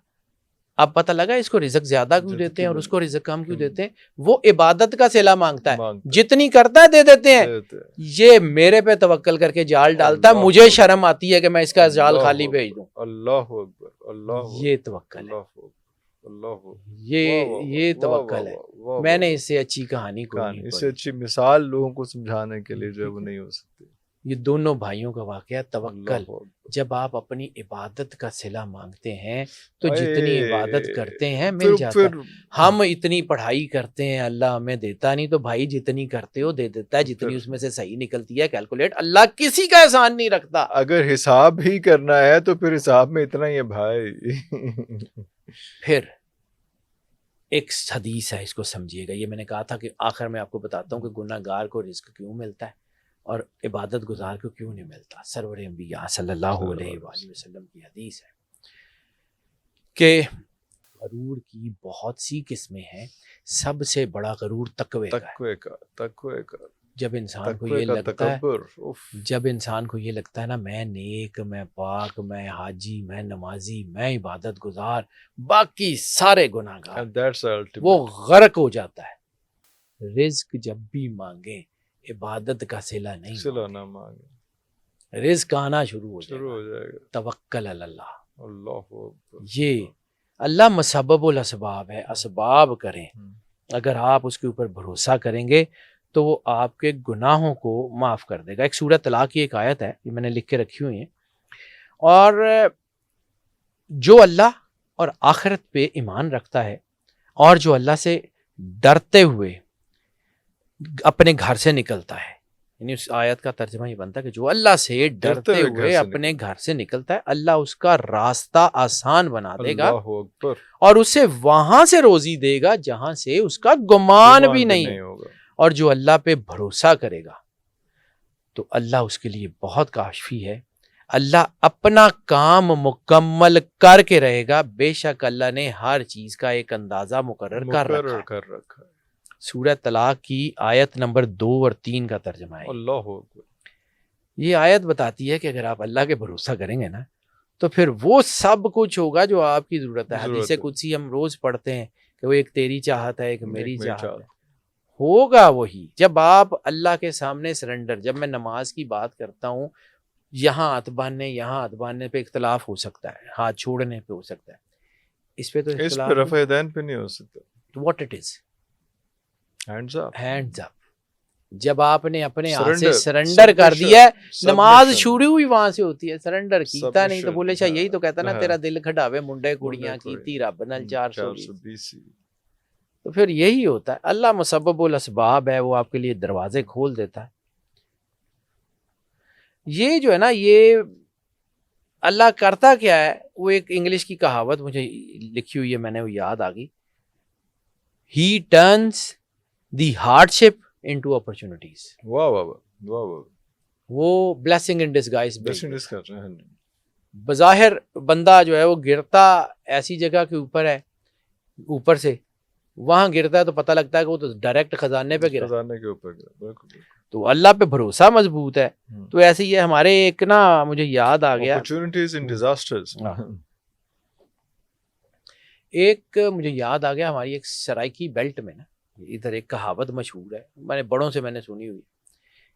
اب پتہ لگا اس کو رزق زیادہ کیوں دیتے ہیں اور اس کو رزق کم کیوں دیتے ہیں. وہ عبادت کا صلہ مانگتا ہے, جتنی کرتا ہے دے دیتے ہیں. یہ میرے پہ توکل کر کے جال ڈالتا ہے, مجھے شرم آتی ہے کہ میں اس کا جال خالی بھیج دوں. اللہ اکبر, اللہ, یہ توکل ہے, یہ توکل ہے. میں نے اس سے اچھی کہانی کو, اس سے اچھی مثال لوگوں کو سمجھانے کے لیے جو ہے وہ نہیں ہو سکتی. یہ دونوں بھائیوں کا واقعہ توکل. جب آپ اپنی عبادت کا صلہ مانگتے ہیں تو جتنی عبادت کرتے ہیں مل جاتا ہے. ہم اتنی پڑھائی کرتے ہیں اللہ ہمیں دیتا نہیں, تو بھائی جتنی کرتے ہو دے دیتا ہے, جتنی اس میں سے صحیح نکلتی ہے کیلکولیٹ. اللہ کسی کا احسان نہیں رکھتا. اگر حساب ہی کرنا ہے تو پھر حساب میں اتنا ہی ہے بھائی. پھر ایک حدیث ہے, اس کو سمجھیے گا. یہ میں نے کہا تھا کہ آخر میں آپ کو بتاتا ہوں کہ گناہ گار کو رزق کیوں ملتا ہے اور عبادت گزار کو کیوں نہیں ملتا. سرور انبیاء صلی اللہ علیہ وآلہ وسلم کی حدیث ہے. کہ غرور کی بہت سی قسمیں ہیں، سب سے بڑا غرور تقوی کا. جب انسان کو یہ لگتا ہے، جب انسان کو یہ لگتا ہے نا میں نیک، میں پاک، میں حاجی، میں نمازی، میں عبادت گزار، باقی سارے گناہ گار، وہ غرق ہو جاتا ہے. رزق جب بھی مانگیں عبادت کا صلہ نہیں مانگیں، رزق آنا شروع ہو جائے گا. توکل علی اللہ. یہ اللہ مسبب الاسباب ہے، اسباب کریں. اگر آپ اس کے اوپر بھروسہ کریں گے تو وہ آپ کے گناہوں کو معاف کر دے گا. ایک سورہ طلاق کی ایک آیت ہے، یہ میں نے لکھ کے رکھی ہوئی ہے. اور جو اللہ اور آخرت پہ ایمان رکھتا ہے اور جو اللہ سے ڈرتے ہوئے اپنے گھر سے نکلتا ہے، یعنی اس آیت کا ترجمہ یہ بنتا ہے کہ جو اللہ سے ڈرتے ہوئے اپنے گھر سے نکلتا ہے، اللہ اس کا راستہ آسان بنا دے گا اور اسے وہاں سے روزی دے گا جہاں سے اس کا گمان بھی نہیں ہوگا. اور جو اللہ پہ بھروسہ کرے گا تو اللہ اس کے لیے بہت کافی ہے. اللہ اپنا کام مکمل کر کے رہے گا. بے شک اللہ نے ہر چیز کا ایک اندازہ مقرر کر رکھا ہے. سورہ طلاق کی آیت نمبر 2 اور 3 کا ترجمہ ہے. اللہ یہ آیت بتاتی ہے کہ اگر آپ اللہ کے بھروسہ کریں گے نا تو پھر وہ سب کچھ ہوگا جو آپ کی ضرورت ہے. حدیث قدسی ہم روز پڑھتے ہیں کہ وہ ایک تیری چاہت ہے، ایک میری چاہت ہے. ہوگا وہی جب آپ اللہ کے سامنے سرنڈر. جب میں نماز کی بات کرتا ہوں، یہاں ہاتھ باندھنے پہ اختلاف ہو سکتا ہے، ہاتھ چھوڑنے پہ ہو سکتا ہے، اس پہ تو اختلاف رفع یدین پہ نہیں ہو سکتا. واٹ اٹ از ہینڈز اپ. جب آپ نے اپنے ہاتھ سے سرنڈر کر دیا ہے، نماز شروع ہوئی وہاں سے ہوتی ہے. سرنڈر کیتا نہیں تو بولے شاہ یہی تو کہتا نا تیرا دل کھڈاوے منڈے کڑیاں کیتی رب نال 420. تو پھر یہی ہوتا ہے. اللہ مسبب الاسباب ہے، وہ آپ کے لیے دروازے کھول دیتا ہے. یہ جو ہے نا، یہ اللہ کرتا کیا ہے، وہ ایک انگلش کی کہاوت مجھے لکھی ہوئی ہے، میں نے وہ یاد آ گئی. He turns the hardship into opportunities. واہ واہ واہ واہ. وہ blessing in disguise. بظاہر بندہ جو ہے وہ گرتا ایسی جگہ کے اوپر ہے، اوپر سے وہاں گرتا ہے تو پتہ لگتا ہے کہ وہ تو ڈائریکٹ خزانے پہ گرا، خزانے کے اوپر گرا. تو اللہ پہ بھروسہ مضبوط ہے. تو ایسے ہی ہے ہمارے ایک نا، مجھے یاد آ گیا opportunities in disasters. ایک مجھے یاد آ گیا، ہماری ایک سرائکی بیلٹ میں نا ادھر ایک کہاوت مشہور ہے، میں نے بڑوں سے میں نے سنی ہوئی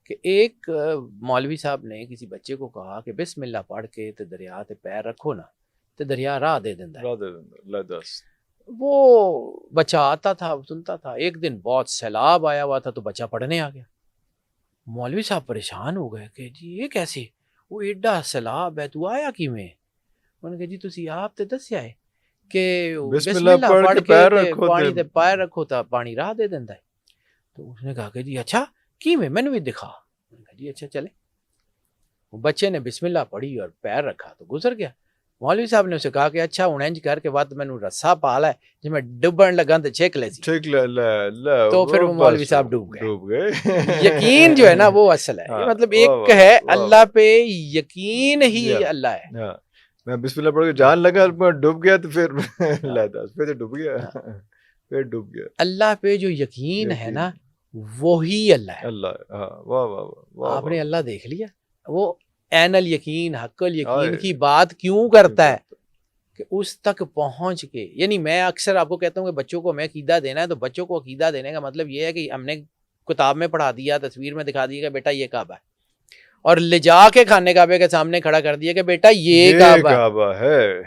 کہ ایک مولوی صاحب نے کسی بچے کو کہا کہ بسم اللہ پڑھ کے تے دریا تے پیر رکھو نا تے دریا راہ دے دیندا ہے. وہ بچہ آتا تھا، سنتا تھا. ایک دن بہت سیلاب آیا ہوا تھا تو بچہ پڑھنے آ گیا. مولوی صاحب پریشان ہو گئے کہ جی یہ کیسے، وہ ایڈا سیلاب ہے تو آیا کیویں؟ انہوں نے کہا جی تسی آپ تے دسیا ہے کہ بسم اللہ پڑھ کے پانی تے پیر رکھو تا پانی راہ دے دیندا ہے. تو اس نے کہا کہ جی اچھا کیویں، مینوں بھی دکھا. میں نے کہا جی اچھا چلے. وہ بچے نے بسم اللہ پڑھی اور پیر رکھا تو گزر گیا. مولوی صاحب نے اسے کہا کہ اچھا ہوں انج کر کے بعد مینوں رسا پا لے جی میں ڈبن لگا تے چھک لے سی. تو پھر وہ مولوی صاحب ڈوب گئے. یقین جو ہے نا وہ اصل ہے. مطلب ایک ہے اللہ پہ یقین ہی اللہ ہے. میں بسم اللہ پڑھ کے جان لگا ڈوب گیا تو پھر ڈوب گیا، پھر ڈوب گیا. اللہ پہ جو یقین ہے نا وہی اللہ ہے. اللہ واہ واہ واہ. آپ نے اللہ دیکھ لیا، وہ عین الیقین حق الیقین کی بات کیوں کرتا ہے کہ اس تک پہنچ کے. یعنی میں اکثر آپ کو کہتا ہوں کہ بچوں کو ہمیں عقیدہ دینا ہے تو بچوں کو عقیدہ دینے کا مطلب یہ ہے کہ ہم نے کتاب میں پڑھا دیا، تصویر میں دکھا دیا کہ بیٹا یہ کعبہ ہے، اور لے جا کے خانے کعبے کے سامنے کھڑا کر دیا کہ بیٹا یہ کعبہ ہے.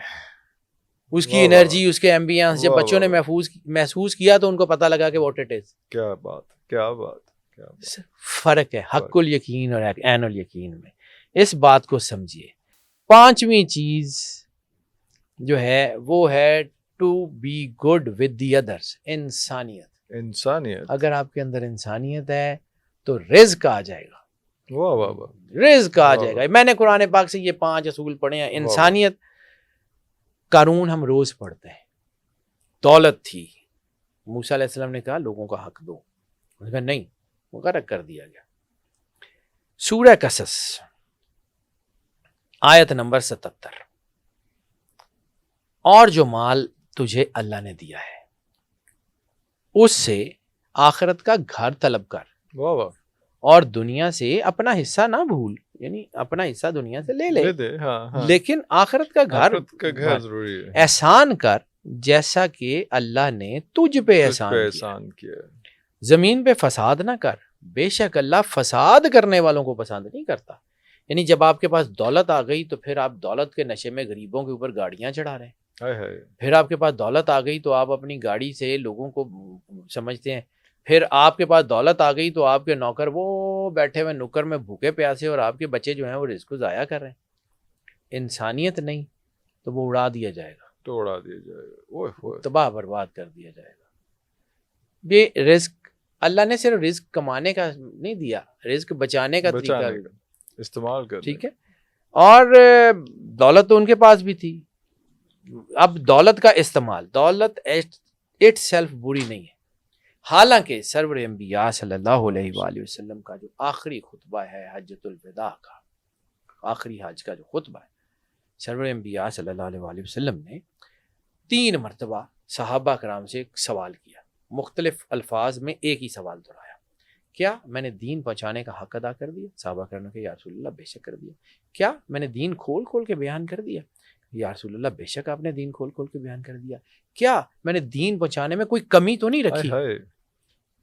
اس کی انرجی، اس کے ایمبینس جب بچوں نے محسوس کیا تو ان کو پتہ لگا کہ واٹ اٹ از. کیا بات کیا بات. فرق ہے حق الیقین اور عین الیقین میں. اس بات کو سمجھیے. 5ویں چیز جو ہے وہ ہے to be good with the others. انسانیت. اگر آپ کے اندر انسانیت ہے تو رزق آ جائے گا. واہ واہ واہ. رزق آ جائے گا. میں نے قرآن پاک سے یہ 5 اصول پڑھے ہیں. انسانیت. قارون ہم روز پڑھتے ہیں. دولت تھی، موسیٰ علیہ السلام نے کہا لوگوں کا حق دو، انہوں نے کہا نہیں، وہ غرق کر دیا گیا. سورہ قصص آیت نمبر 77. اور جو مال تجھے اللہ نے دیا ہے اس سے آخرت کا گھر طلب کر، واہ واہ، اور دنیا سے اپنا حصہ نہ بھول، یعنی اپنا حصہ دنیا سے لے دے، ہاں لیکن آخرت کا گھر آخرت کا گھر ضروری ہے، احسان کر جیسا کہ اللہ نے تجھ پہ احسان کیا۔ زمین پہ فساد نہ کر، بے شک اللہ فساد کرنے والوں کو پسند نہیں کرتا۔ یعنی جب آپ کے پاس دولت آ گئی تو پھر آپ دولت کے نشے میں غریبوں کے اوپر گاڑیاں چڑھا رہے ہیں، پھر آپ کے پاس دولت آ گئی تو آپ اپنی گاڑی سے لوگوں کو سمجھتے ہیں، پھر آپ کے پاس دولت آ گئی تو آپ کے نوکر وہ بیٹھے ہوئے نکر میں بھوکے پیاسے اور آپ کے بچے جو ہیں وہ رزق کو ضائع کر رہے ہیں۔ انسانیت نہیں تو وہ اڑا دیا جائے گا، تباہ برباد کر دیا جائے گا۔ یہ رزق اللہ نے صرف رزق کمانے کا نہیں دیا، رزق بچانے کا طریقہ استعمال کر، ٹھیک ہے۔ اور دولت تو ان کے پاس بھی تھی، اب دولت کا استعمال، دولت اٹ سیلف بری نہیں ہے، حالانکہ سرور انبیاء صلی اللہ علیہ وآلہ وسلم کا جو آخری خطبہ ہے حجۃ الوداع کا، آخری حج کا جو خطبہ ہے، سرور انبیاء صلی اللہ علیہ وآلہ وسلم نے 3 مرتبہ صحابہ کرام سے ایک سوال کیا، مختلف الفاظ میں ایک ہی سوال دہرایا، کیا میں نے دین پہنچانے کا حق ادا کر دیا؟ صحابہ کرام نے کہا یا رسول اللہ بے شک کر دیا۔ کیا میں نے دین کھول کھول کے بیان کر دیا؟ یا رسول اللہ بے شک آپ نے دین کھول کھول کے بیان کر دیا۔ کیا میں نے دین پہنچانے میں کوئی کمی تو نہیں رکھی؟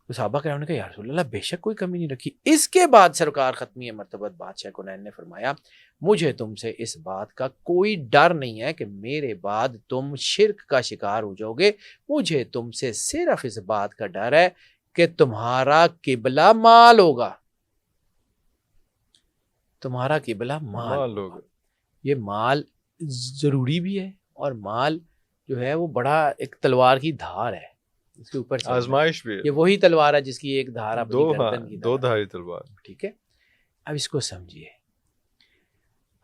تو صحابہ کرام نے کہا یا رسول اللہ بے شک کوئی کمی نہیں رکھی۔ اس کے بعد سرکار ختمی مرتبت بادشاہ کونین نے فرمایا مجھے تم سے اس بات کا کوئی ڈر نہیں ہے کہ میرے بعد تم شرک کا شکار ہو جاؤ گے، مجھے تم سے صرف اس بات کا ڈر ہے کہ تمہارا قبلہ مال ہوگا، تمہارا قبلہ مال ہوگا۔ یہ مال ضروری بھی ہے، اور مال جو ہے وہ بڑا ایک تلوار کی دھار ہے، اس کے اوپر آزمائش بھی ہے، یہ وہی تلوار ہے جس کی ایک دھار اپنی گردن کی دو دھاری تلوار، ٹھیک ہے۔ اب اس کو سمجھیے،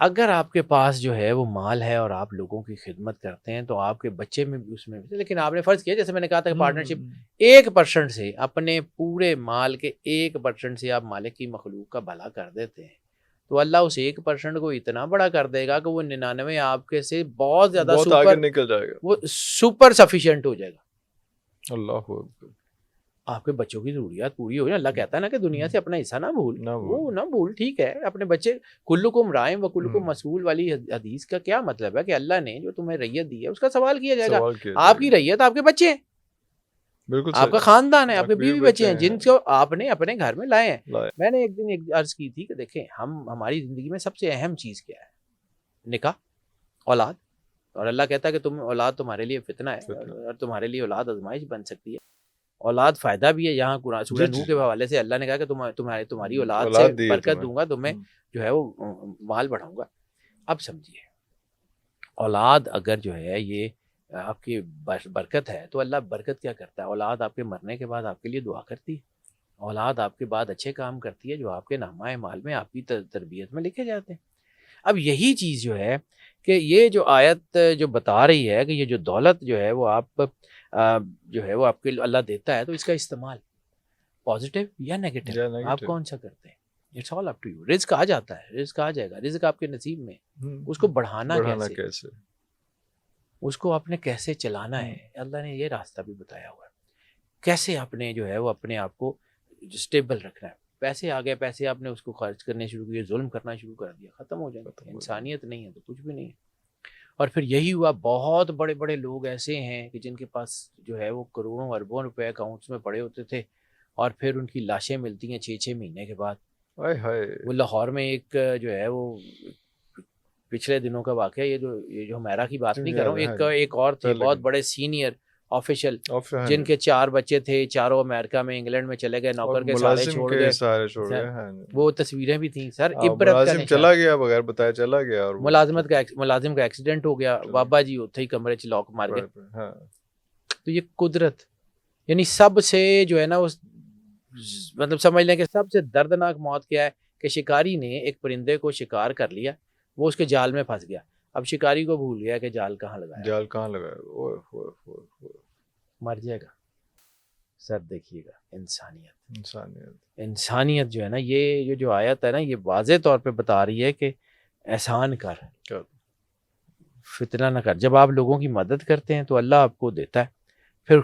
اگر آپ کے پاس جو ہے وہ مال ہے اور آپ لوگوں کی خدمت کرتے ہیں تو آپ کے بچے میں بھی اس میں بھی، لیکن آپ نے فرض کیا جیسے میں نے کہا تھا کہ پارٹنرشپ 1% سے، اپنے پورے مال کے 1% سے آپ مالک کی مخلوق کا بھلا کر دیتے ہیں تو اللہ اس 1% کو اتنا بڑا کر دے گا کہ وہ 99 آپ کے سے بہت زیادہ سپر نکل جائے گا، وہ سپر سفیشینٹ ہو جائے گا۔ اللہ آپ کے بچوں کی ضروریات پوری ہو جائے۔ اللہ کہتا ہے نا کہ دنیا سے اپنا حصہ نہ بھول، وہ نہ بھول، ٹھیک ہے، اپنے بچے کلکم رائع و کلکم مسئول والی حدیث کا کیا مطلب ہے کہ اللہ نے جو تمہیں ریت دی ہے اس کا سوال کیا جائے گا۔ آپ کی ریت آپ کے بچے ہیں، بالکل آپ کا خاندان ہے، آپ کے بیوی بچے ہیں جن کو آپ نے اپنے گھر میں لائے ہیں۔ میں نے ایک دن عرض کی تھی کہ دیکھیں ہماری زندگی میں سب سے اہم چیز کیا ہے؟ نکاح، اولاد، اور اللہ کہتا ہے کہ اولاد تمہارے لیے فتنہ ہے اور تمہارے لیے اولاد آزمائش بن سکتی ہے۔ اولاد فائدہ بھی ہے، یہاں قرآن سورہ نوح کے حوالے سے اللہ نے کہا کہ تمہاری اولاد سے برکت دوں گا، تمہیں جو ہے وہ مال بڑھاؤں گا۔ اب سمجھیے، اولاد اگر جو ہے یہ آپ کی برکت ہے تو اللہ برکت کیا کرتا ہے؟ اولاد آپ کے مرنے کے بعد آپ کے لیے دعا کرتی ہے، اولاد آپ کے بعد اچھے کام کرتی ہے جو آپ کے نامہ مال میں آپ کی تربیت میں لکھے جاتے ہیں۔ اب یہی چیز جو ہے کہ یہ جو آیت جو بتا رہی ہے کہ یہ جو دولت جو ہے وہ آپ جو ہے وہ آپ کے اللہ دیتا ہے تو اس کا استعمال پازیٹیو یا نیگیٹو آپ کون سا کرتے ہیں؟ It's all up to you. رزق آ جاتا ہے، رزق آ جائے گا، رزق آپ کے نصیب میں، اس کو بڑھانا کیسے، اس کو آپ نے کیسے چلانا ہے، اللہ نے یہ راستہ بھی بتایا ہوا ہے، کیسے آپ نے جو ہے وہ اپنے آپ کو اسٹیبل رکھنا ہے۔ پیسے آ گئے، پیسے آپ نے اس کو خرچ کرنے شروع کیے، ظلم کرنا شروع کر دیا، ختم ہو جائے گا۔ انسانیت نہیں ہے تو کچھ بھی نہیں ہے۔ اور پھر یہی ہوا، بہت بڑے بڑے لوگ ایسے ہیں کہ جن کے پاس جو ہے وہ کروڑوں اربوں روپے اکاؤنٹس میں پڑے ہوتے تھے اور پھر ان کی لاشیں ملتی ہیں 6 مہینے کے بعد۔ وہ لاہور میں ایک جو ہے وہ پچھلے دنوں کا واقعہ، یہ جو ہمیرا کی بات نہیں کر رہا ہوں، ایک اور تھے بہت بڑے سینئر آفیشل جن کے 4 بچے تھے، چاروں امریکہ میں انگلینڈ میں چلے گئے، نوکر کے سارے چھوڑ گئے، وہ تصویریں بھی تھیں سر، عبرت کا چلا گیا بغیر بتائے، چلا گیا، اور ملازم کا ایکسیڈنٹ ہو گیا، بابا جی اتھے ہی کمرے چ لاک مار گئے۔ تو یہ قدرت، یعنی سب سے جو ہے نا مطلب سمجھ لیں کہ سب سے دردناک موت کیا ہے کہ شکاری نے ایک پرندے کو شکار کر لیا، وہ اس کے جال میں پھنس گیا، اب شکاری کو بھول گیا کہ جال کہاں لگایا، مر جائے گا۔ سر دیکھیے گا انسانیت جو ہے نا، یہ جو آیت ہے نا، یہ واضح طور پہ بتا رہی ہے کہ احسان کر، فتنہ نہ کر. جب آپ لوگوں کی مدد کرتے ہیں تو اللہ آپ کو دیتا ہے. پھر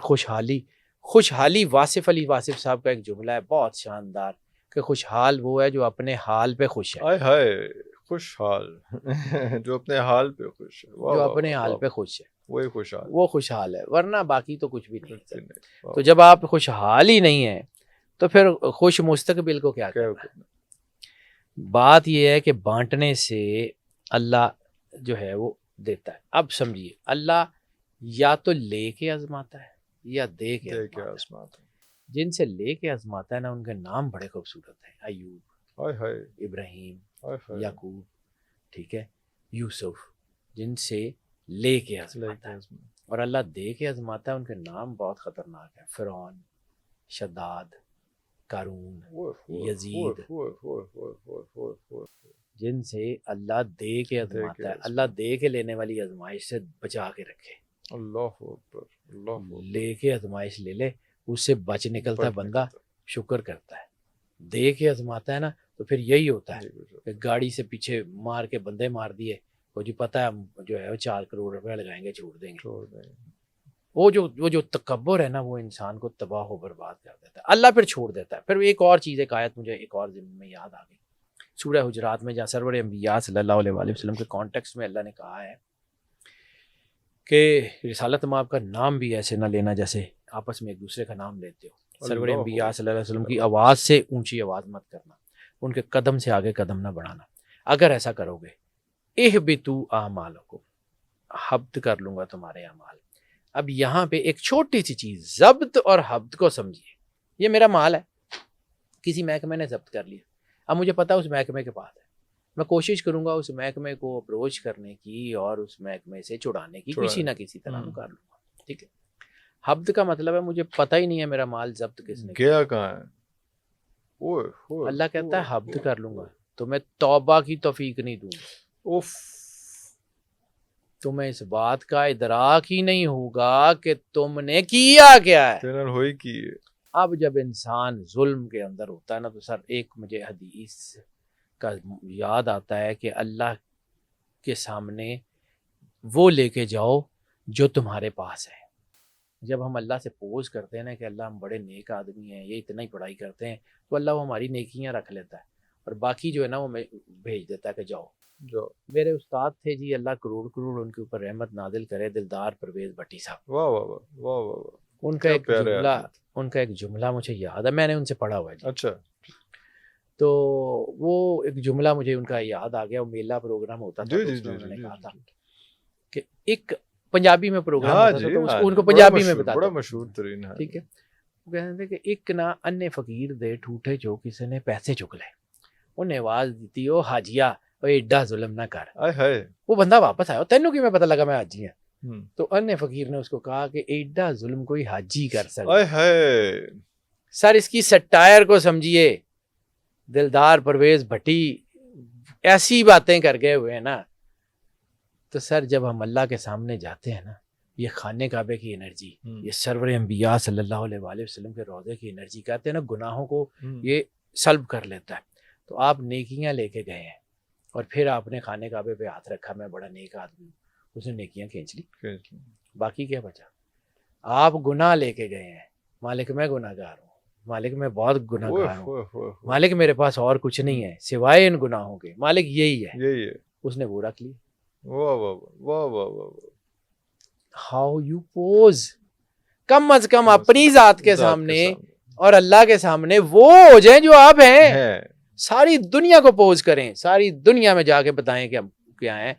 خوشحالی واصف علی واصف صاحب کا ایک جملہ ہے بہت شاندار کہ خوشحال وہ ہے جو اپنے حال پہ خوش ہے. ہائے ہائے خوشحال جو اپنے حال پہ خوش ہے. جو اپنے حال پہ خوش ہے وہی خوشحال، وہ خوشحال ہے، ورنہ باقی تو کچھ بھی نہیں. تو جب آپ خوشحال ہی نہیں ہیں تو پھر خوش مستقبل کو کیا کرنا ہے؟ بات یہ ہے کہ بانٹنے سے اللہ جو ہے وہ دیتا ہے. اب سمجھیے اللہ یا تو لے کے آزماتا ہے یا دے کے آزماتا ہے. جن سے لے کے آزماتا ہے نا ان کے نام بڑے خوبصورت ہیں. ایوب، ابراہیم، یعقوب، ٹھیک ہے، یوسف. جن سے لے کے آزماتا ہے اور اللہ دے کے آزماتا ہے ان کے نام بہت خطرناک ہیں. فرعون، شداد، قارون، یزید. جن سے اللہ دے کے آزماتا ہے. اللہ دے کے لینے والی آزمائش سے بچا کے رکھے. اللہ اکبر. لے کے آزمائش لے لے اس سے بچ نکلتا ہے بندہ، شکر کرتا ہے. دے کے آزماتا ہے نا تو پھر یہی ہوتا ہے کہ گاڑی سے پیچھے مار کے بندے مار دیے، وہ جو پتہ ہے ہم جو ہے 4 کروڑ روپے لگائیں گے چھوڑ دیں گے. وہ جو تکبر ہے نا وہ انسان کو تباہ و برباد کر دیتا ہے. اللہ پھر چھوڑ دیتا ہے. پھر ایک اور چیز، ایک آیت مجھے ایک اور ذہن میں یاد آ گئی سورہ حجرات میں، جہاں سرور انبیاء صلی اللہ علیہ وآلہ وسلم کے کانٹیکسٹ میں اللہ نے کہا ہے کہ رسالت میں آپ کا نام بھی ایسے نہ لینا جیسے آپس میں ایک دوسرے کا نام لیتے ہو. سرور انبیاء صلی اللہ علیہ وسلم کی آواز سے اونچی آواز مت کرنا، ان کے قدم سے آگے قدم نہ بڑھانا. اگر ایسا کرو گے اہبطوا اعمالکم، حبط کر لوں گا تمہارے اعمال. اب یہاں پہ ایک چھوٹی سی چیز ضبط اور حبط کو سمجھیے. یہ میرا مال ہے، کسی محکمے نے ضبط کر لیا. اب مجھے پتا اس محکمے کے پاس ہے، میں کوشش کروں گا اس محکمے کو اپروچ کرنے کی اور اس محکمے سے چھڑانے کی کسی نہ کسی طرح کر لوں گا. ٹھیک ہے. حبط کا مطلب ہے مجھے پتہ ہی نہیں ہے میرا مال ضبط کس نے کیا کہاں ہے. اللہ کہتا ہے حبط کر لوں گا تو میں توبہ کی توفیق نہیں دوں گا. تمہیں اس بات کا ادراک ہی نہیں ہوگا کہ تم نے کیا کیا ہے. اب جب انسان ظلم کے اندر ہوتا ہے نا تو سر ایک مجھے حدیث کا یاد آتا ہے کہ اللہ کے سامنے وہ لے کے جاؤ جو تمہارے پاس ہے. جب ہم اللہ سے پوز کرتے ہیں نا کہ اللہ ہم بڑے نیک آدمی ہیں، یہ اتنا ہی پڑھائی کرتے ہیں، تو اللہ وہ ہماری نیکیاں رکھ لیتا ہے اور باقی جو ہے نا وہ بھیج دیتا ہے کہ جاؤ. میرے استاد تھے جی، اللہ کروڑ کروڑ ان کے اوپر رحمت نازل کرے، دلدار پرویز بھٹی صاحب. واہ واہ واہ واہ. ان کا ایک جملہ مجھے یاد ہے، میں نے ان سے پڑھا ہوا ہے. اچھا. تو وہ ایک جملہ مجھے ان کا یاد آ گیا. وہ میلہ پروگرام ہوتا تھا تو انہوں نے کہا تھا کہ ایک پنجابی میں پروگرام ہوتا تھا تو ان کو پنجابی میں بتاتا، بڑا مشہور ترین ہے. ٹھیک ہے. وہ کہتے تھے کہ ایک نہ انے فقیر دے ٹھوٹے جو کسی نے پیسے چک لے، انہیں آواز دیتی او حاجیا ایڈا ظلم نہ کر. وہ بندہ واپس آیا، تینوں کی میں پتہ لگا میں حاجی ہوں. تو انے فقیر نے اس کو کہا کہ ایڈا ظلم کوئی حاجی کر سکتا. سر اس کی سٹائر کو سمجھیے. دلدار پرویز بھٹی ایسی باتیں کر گئے ہوئے ہیں نا. تو سر جب ہم اللہ کے سامنے جاتے ہیں نا، یہ خانے کعبے کی انرجی، یہ سرور انبیاء صلی اللہ علیہ وآلہ وسلم کے روضے کی انرجی، کہتے ہیں نا گناہوں کو یہ سلب کر لیتا ہے. تو آپ نیکیاں لے کے گئے ہیں اور پھر آپ نے خانے کعبے پہ ہاتھ رکھا، میں بڑا نیک آدمی ہوں، اس نے نیکیاں کھینچ لی، باقی کیا بچا؟ آپ گناہ لے کے گئے ہیں، مالک میں گناہ گار ہوں، مالک میں بہت گناہ گار ہوں، مالک میرے پاس اور کچھ نہیں ہے سوائے ان گناہوں کے، مالک یہی ہے. اس نے وہ رکھ لی. How you pose. کم از کم اپنی ذات کے سامنے اور اللہ کے سامنے وہ ہو جائیں جو آپ ہیں. ساری دنیا کو پوز کریں، ساری دنیا میں جا کے بتائیں کہ ہم کیا ہیں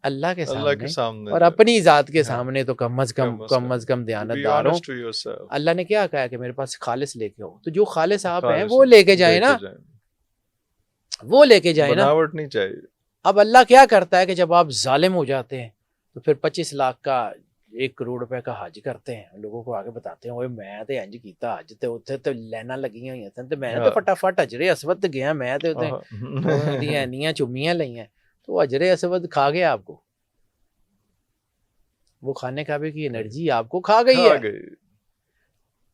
اللہ کے سامنے اور اپنی ذات کے سامنے تو کم از کم دیانتدار ہوں. اللہ نے کیا کہا کہ میرے پاس خالص لے کے ہو، تو جو خالص آپ ہیں وہ لے کے جائیں نا، وہ لے کے جائیں نا، بناوٹ نہیں چاہیے. اب اللہ کیا کرتا ہے کہ جب آپ ظالم ہو جاتے ہیں تو پھر 25 لاکھ کا 1 کروڑ روپے کا حج کرتے ہیں، لوگوں کو آگے بتاتے ہیں اوے میں تے انج کیتا حج تے اوتھے تے لائناں لگیاں ہوئیاں سن تے میں تے فٹافٹ حجر اسود گیا، میں تے اوتھے دیاں انیاں چومیاں لئیاں. تو حجر اسود کھا گیا آپ کو، وہ خانے کعبے کی انرجی آپ کو کھا گئی ہے.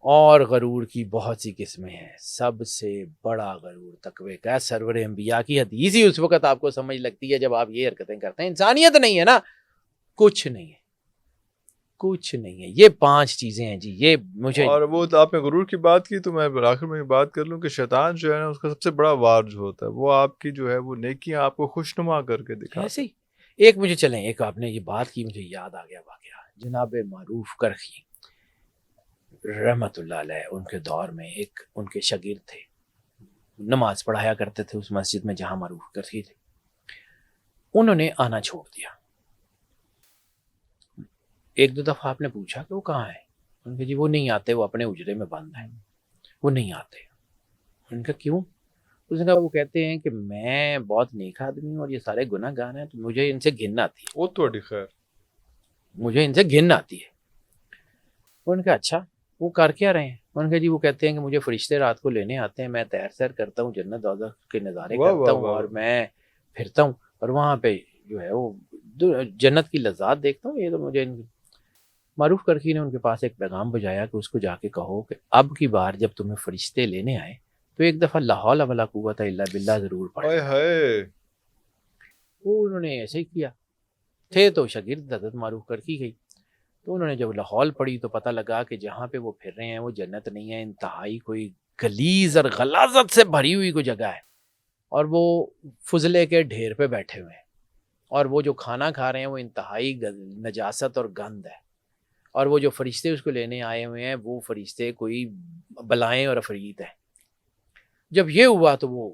اور غرور کی بہت سی قسمیں ہیں، سب سے بڑا غرور تقوی کا. سرور انبیاء کی حدیث ہی اس وقت آپ کو سمجھ لگتی ہے جب آپ یہ حرکتیں کرتے ہیں. انسانیت نہیں ہے نا. کچھ نہیں ہے، کچھ نہیں ہے. یہ 5 چیزیں ہیں جی. یہ مجھے اور وہ آپ نے غرور کی بات کی تو میں آخر میں بات کر لوں کہ شیطان جو ہے نا اس کا سب سے بڑا وار جو ہوتا ہے وہ آپ کی جو ہے وہ نیکیاں آپ کو خوشنما کر کے دکھاتا ایسے ہی. ایک مجھے چلیں، ایک آپ نے یہ بات کی مجھے یاد آ گیا واقعہ. جناب معروف کرخی رحمت اللہ علیہ، ان کے دور میں ایک ان کے شاگرد تھے، نماز پڑھایا کرتے تھے اس مسجد میں جہاں معروف کرخی تھے. انہوں نے آنا چھوڑ دیا. ایک دو دفعہ آپ نے پوچھا کہ وہ کہاں ہے؟ ان کے جی وہ نہیں آتے، وہ اپنے اجرے میں بند ہیں، وہ نہیں آتے. ان کا کیوں؟ اس نے کہا وہ کہتے ہیں کہ میں بہت نیک آدمی ہوں اور یہ سارے گناہ گار ہیں تو مجھے ان سے گھن آتی ہے. وہ تو خیر مجھے ان سے گھن آتی ہے. ان کا اچھا وہ کر کیا رہے ہیں؟ ان کے جی وہ کہتے ہیں کہ مجھے فرشتے رات کو لینے آتے ہیں، میں تیر سیر کرتا ہوں، جنت دوزخ کے نظارے کرتا ہوں اور میں پھرتا ہوں اور وہاں پہ جو ہے وہ جنت کی لذات دیکھتا ہوں. یہ تو مجھے معروف کرخی نے ان کے پاس ایک پیغام بھیجایا کہ اس کو جا کے کہو کہ اب کی بار جب تمہیں فرشتے لینے آئے تو ایک دفعہ لا حول ولا قوت الا باللہ ضرور پڑھے. وہ انہوں نے ایسے ہی کیا. تھے تو شاگرد حضرت معروف کرخی گئی تو انہوں نے جب لاہور پڑھی تو پتہ لگا کہ جہاں پہ وہ پھر رہے ہیں وہ جنت نہیں ہے، انتہائی کوئی غلیظ اور غلاظت سے بھری ہوئی کوئی جگہ ہے اور وہ فضلے کے ڈھیر پہ بیٹھے ہوئے ہیں اور وہ جو کھانا کھا رہے ہیں وہ انتہائی نجاست اور گند ہے اور وہ جو فرشتے اس کو لینے آئے ہوئے ہیں وہ فرشتے کوئی بلائیں اور عفریت ہیں. جب یہ ہوا تو وہ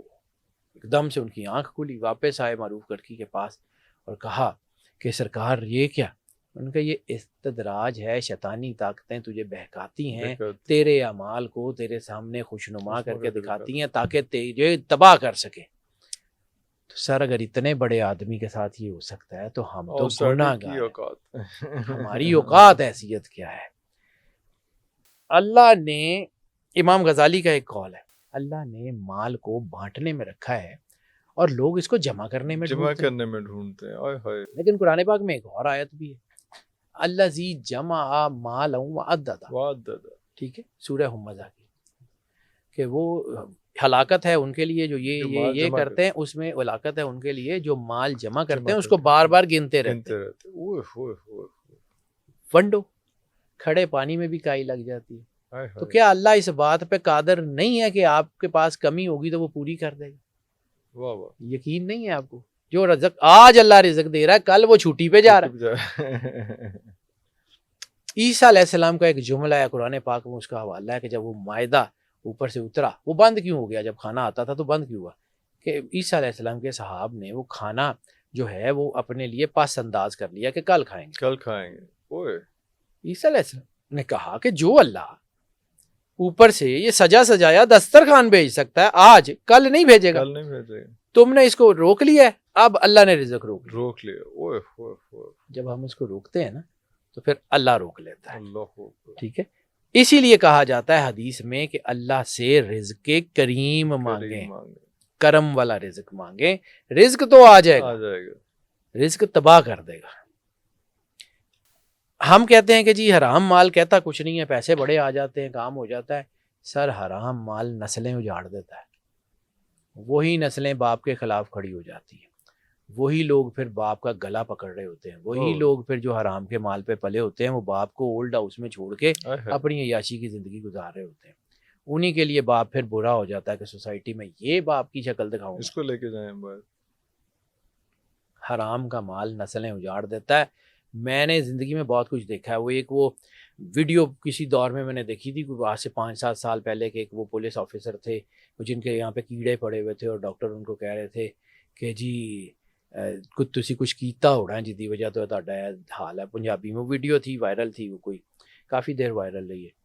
ایک دم سے ان کی آنکھ کھلی، واپس آئے معروف کرخی کے پاس اور کہا کہ سرکار یہ کیا؟ ان کا یہ استدراج ہے، شیطانی طاقتیں تجھے بہکاتی ہیں، تیرے اعمال کو تیرے سامنے خوشنما کر کے دکھاتی ہیں تاکہ تجھے تباہ کر سکے. تو سر اگر اتنے بڑے آدمی کے ساتھ یہ ہو سکتا ہے تو ہم تو گناہ گار ہیں، ہماری اوقات حیثیت کیا ہے. اللہ نے، امام غزالی کا ایک قول ہے، اللہ نے مال کو بانٹنے میں رکھا ہے اور لوگ اس کو جمع کرنے میں ڈھونڈتے ہیں. لیکن قرآن پاک میں ایک اور آیت بھی ہے، الذی جمع مالا وعددہ، ٹھیک ہے، سورہ ہمزہ کی، کہ وہ ہلاکت ہے ان کے لیے جو یہ کرتے ہیں، اس میں ہلاکت ہے ان کے لیے جو مال جمع کرتے ہیں اس کو بار بار گنتے رہتے ہیں. ونڈو کھڑے پانی میں بھی کائی لگ جاتی ہے. تو کیا اللہ اس بات پہ قادر نہیں ہے کہ آپ کے پاس کمی ہوگی تو وہ پوری کر دے گا؟ یقین نہیں ہے آپ کو؟ جو رزق آج اللہ رزق دے رہا ہے کل وہ چھٹی پہ جا رہا ہے. عیسیٰ علیہ السلام کا ایک جملہ ہے قرآن پاک میں، اس کا حوالہ ہے کہ جب وہ مائدہ اوپر سے اترا وہ بند کیوں ہو گیا؟ جب کھانا آتا تھا تو بند کیوں ہوا؟ کہ عیسیٰ علیہ السلام کے صحاب نے وہ کھانا جو ہے وہ اپنے لیے پس انداز کر لیا کہ کل کھائیں گے. عیسیٰ علیہ السلام نے کہا کہ جو اللہ اوپر سے یہ سجا سجایا دسترخوان بھیج سکتا ہے آج، کل نہیں بھیجے گا. تم نے اس کو روک لیا ہے، اب اللہ نے رزق روک لیا. جب ہم اس کو روکتے ہیں نا تو پھر اللہ روک لیتا ہے. ٹھیک ہے، اسی لیے کہا جاتا ہے حدیث میں کہ اللہ سے رزق کریم مانگیں، کرم والا رزق مانگیں، رزق تو آ جائے گا، رزق تباہ کر دے گا. ہم کہتے ہیں کہ جی حرام مال کہتا کچھ نہیں ہے، پیسے بڑے آ جاتے ہیں، کام ہو جاتا ہے. سر حرام مال نسلیں اجاڑ دیتا ہے، وہی نسلیں باپ کے خلاف کھڑی ہو جاتی ہیں، وہی لوگ پھر باپ کا گلا پکڑ رہے ہوتے ہیں، وہی لوگ پھر جو حرام کے مال پہ پلے ہوتے ہیں وہ باپ کو اولڈ ہاؤس میں چھوڑ کے اپنی عیاشی کی زندگی گزار رہے ہوتے ہیں. انہی کے لیے باپ پھر برا ہو جاتا ہے کہ سوسائٹی میں یہ باپ کی شکل دکھاؤں، اس کو لے کے جائیں باہر. حرام کا مال نسلیں اجاڑ دیتا ہے. میں نے زندگی میں بہت کچھ دیکھا ہے. وہ ویڈیو کسی دور میں نے دیکھی تھی آج سے 5-7 سال پہلے کہ ایک وہ پولیس آفیسر تھے جن کے یہاں پہ کیڑے پڑے ہوئے تھے اور ڈاکٹر ان کو کہہ رہے تھے کہ جی تسی کچھ کیتا ہونا جی دی وجہ تو تہاڈا حال ہے. پنجابی میں ویڈیو تھی، وائرل تھی، وہ کوئی کافی دیر وائرل رہی ہے.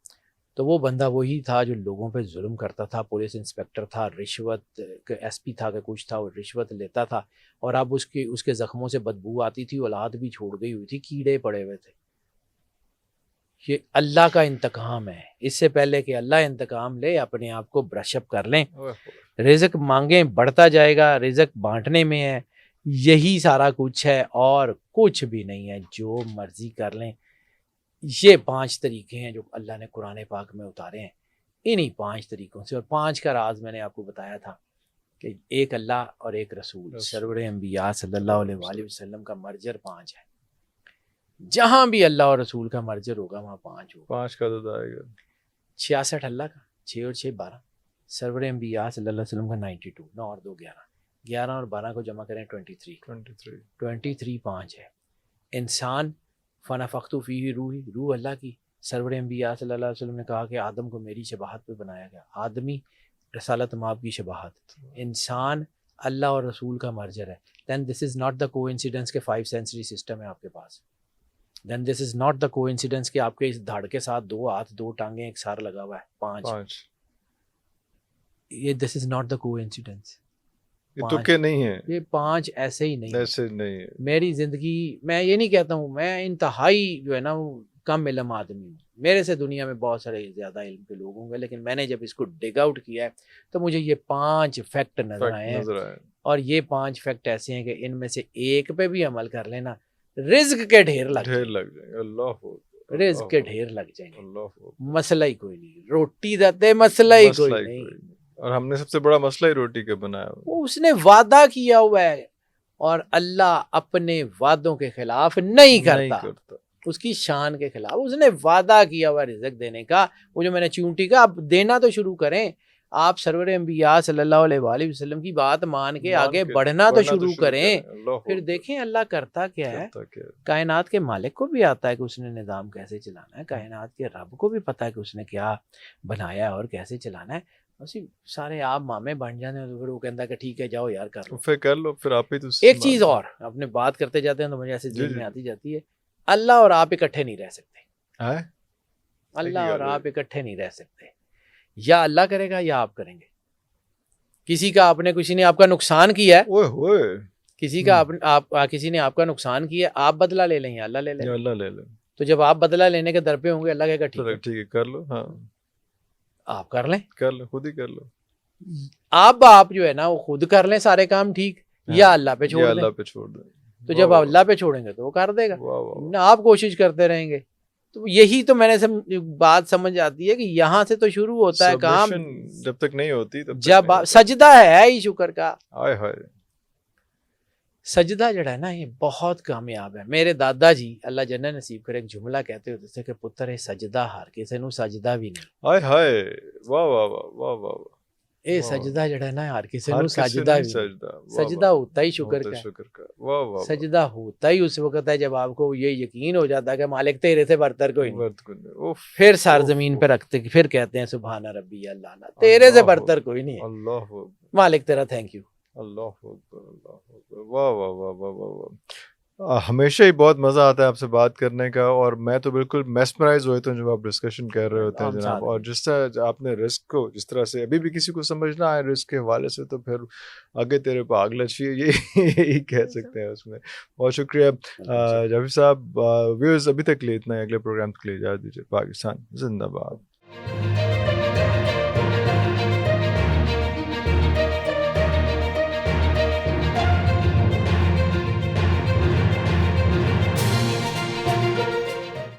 تو وہ بندہ وہی تھا جو لوگوں پہ ظلم کرتا تھا، پولیس انسپیکٹر تھا، رشوت ایس پی تھا کہ کچھ تھا، وہ رشوت لیتا تھا اور اب اس کے زخموں سے بدبو آتی تھی، اولاد بھی چھوڑ گئی ہوئی تھی، کیڑے پڑے ہوئے تھے. یہ اللہ کا انتقام ہے. اس سے پہلے کہ اللہ انتقام لے اپنے آپ کو برش اپ کر لیں، رزق مانگیں، بڑھتا جائے گا. رزق بانٹنے میں ہے، یہی سارا کچھ ہے اور کچھ بھی نہیں ہے. جو مرضی کر لیں. یہ 5 طریقے ہیں جو اللہ نے قرآن پاک میں اتارے ہیں. انہی 5 طریقوں سے، اور 5 کا راز میں نے آپ کو بتایا تھا کہ ایک اللہ اور ایک رسول، سرور انبیاء صلی اللہ علیہ وآلہ وسلم کا مرجر 5 ہے. جہاں بھی اللہ اور رسول کا مرجر ہوگا وہاں 5 ہوگا. 5 کا عدد آئے گا. 66 اللہ کا, 6 اور 6 12. سرور انبیاء صلی اللہ علیہ وسلم کا 92, 9 اور 2 11. 11 اور 12 کو جمع کریں 23 5 ہے. انسان فنفخت فیہ روحی, روح اللہ کی. سرور انبیاء صلی اللہ علیہ وسلم نے کہا کہ آدم کو میری شباہت پہ بنایا گیا. آدمی رسالت مآب کی شباہت. انسان اللہ اور رسول کا مرجر ہے. دین دس از ناٹ دا کو انسیڈنس کے 5 سینسری سسٹم ہے آپ کے پاس. دین دس از ناٹ دا کو انسیڈنس کہ آپ کے اس دھڑ کے ساتھ 2 ہاتھ 2 ٹانگیں ایک سار لگا ہوا ہے 5. یہ دس از ناٹ دا کو انسیڈنس. یہ تو کہ نہیں ہے, یہ 5 ایسے ہی نہیں, ایسے نہیں ہے. میری زندگی, میں یہ نہیں کہتا ہوں, میں انتہائی جو ہے نا وہ کم علم آدمی ہوں. میرے سے دنیا میں بہت سارے زیادہ علم کے لوگ ہوں گے, لیکن میں نے جب اس کو ڈگ آؤٹ کیا ہے تو مجھے یہ 5 فیکٹ نظر آئے ہیں. اور یہ 5 فیکٹ ایسے ہیں کہ ان میں سے ایک پہ بھی عمل کر لینا رزق کے ڈھیر لگ جائیں گے. اللہ رزق کے ڈھیر لگ جائیں گے. اللہ مسئلہ ہی کوئی نہیں, روٹی دتے مسئلہ ہی کوئی نہیں. اور ہم نے سب سے بڑا مسئلہ ہی روٹی کا بنایا ہوا. اس نے وعدہ کیا ہوا ہے اور اللہ اپنے وعدوں کے خلاف نہیں کرتا. اس کی شان کے خلاف. اس نے وعدہ کیا ہوا رزق دینے کا. وہ جو میں نے چونٹی کا, آپ دینا تو شروع کریں. آپ سرور انبیاء صلی اللہ علیہ وآلہ وسلم کی بات مان کے آگے بڑھنا تو شروع کریں. پھر دیکھیں اللہ کرتا کیا ہے. کائنات کے مالک کو بھی آتا ہے کہ اس نے نظام کیسے چلانا ہے. کائنات کے رب کو بھی پتا ہے کہ اس نے کیا بنایا ہے اور کیسے چلانا ہے. اسی سارے آپ مامے بن جاتے ہیں تو پھر وہ کہتا ہے کہ ٹھیک ہے جاؤ یار کر لو, پھر کر لو. پھر آپ ہی تو ایک چیز اور اپنے بات کرتے جاتے ہیں تو مجھے ایسے ذہن میں آتی جاتی ہے, اللہ اور آپ اکٹھے نہیں رہ سکتے. اللہ اور آپ اکٹھے نہیں رہ سکتے. یا اللہ کرے گا یا آپ کریں گے. کسی نے آپ کا نقصان کیا ہے, کسی نے آپ کا نقصان کیا ہے, آپ بدلہ لے لیں یا اللہ لے لیں. تو جب آپ بدلہ لینے کے در پہ ہوں گے اللہ کہے گا ٹھیک ہے کر لو. ہاں آپ کر لیں, خود ہی کر لو. آپ جو ہے نا وہ خود کر لیں سارے کام ٹھیک, یا اللہ پہ چھوڑ دیں. تو جب اللہ پہ چھوڑیں گے تو وہ کر دے گا, نہ آپ کوشش کرتے رہیں گے. تو یہی تو میں نے بات سمجھ آتی ہے کہ یہاں سے تو شروع ہوتا ہے کام. جب تک نہیں ہوتی جب سجدہ ہے ہی شکر کا. سجدہ جڑا ہے نا یہ بہت کامیاب ہے. میرے دادا جی اللہ جنت نصیب کرے ایک جملہ کہتے ہوتے تھے کہ پتر ہے سجدہ ہار کسے نو سجدہ بھی نہیں. واہ واہ واہ واہ. اے سجدہ جڑا ہے نا ہر کسی نو سجدہ بھی, سجدہ ہوتا ہی شکر کا. سجدہ ہوتا ہی اس وقت ہے جب آپ کو یہ یقین ہو جاتا ہے کہ مالک تیرے سے برتر کوئی نہیں. پھر سر زمین پہ رکھتے پھر کہتے ہیں سبحان ربی اللہ, تیرے سے برتر کوئی نہیں ہے, مالک تیرا تھینک یو. اللہ واہ واہ واہ واہ واہ. ہمیشہ ہی بہت مزہ آتا ہے آپ سے بات کرنے کا, اور میں تو بالکل میسمرائز ہوتا ہوں جب آپ ڈسکشن کر رہے ہوتے ہیں جناب. اور جس طرح آپ نے رسک کو جس طرح سے ابھی بھی کسی کو سمجھنا ہے رسک کے حوالے سے تو پھر آگے تیرے پہ آگ لچھی, یہی کہہ سکتے ہیں اس میں. بہت شکریہ جاوید صاحب. ویورز ابھی تک لیے اتنا, اگلے پروگرام کے لیے اجازت دیجیے. پاکستان زندہ باد.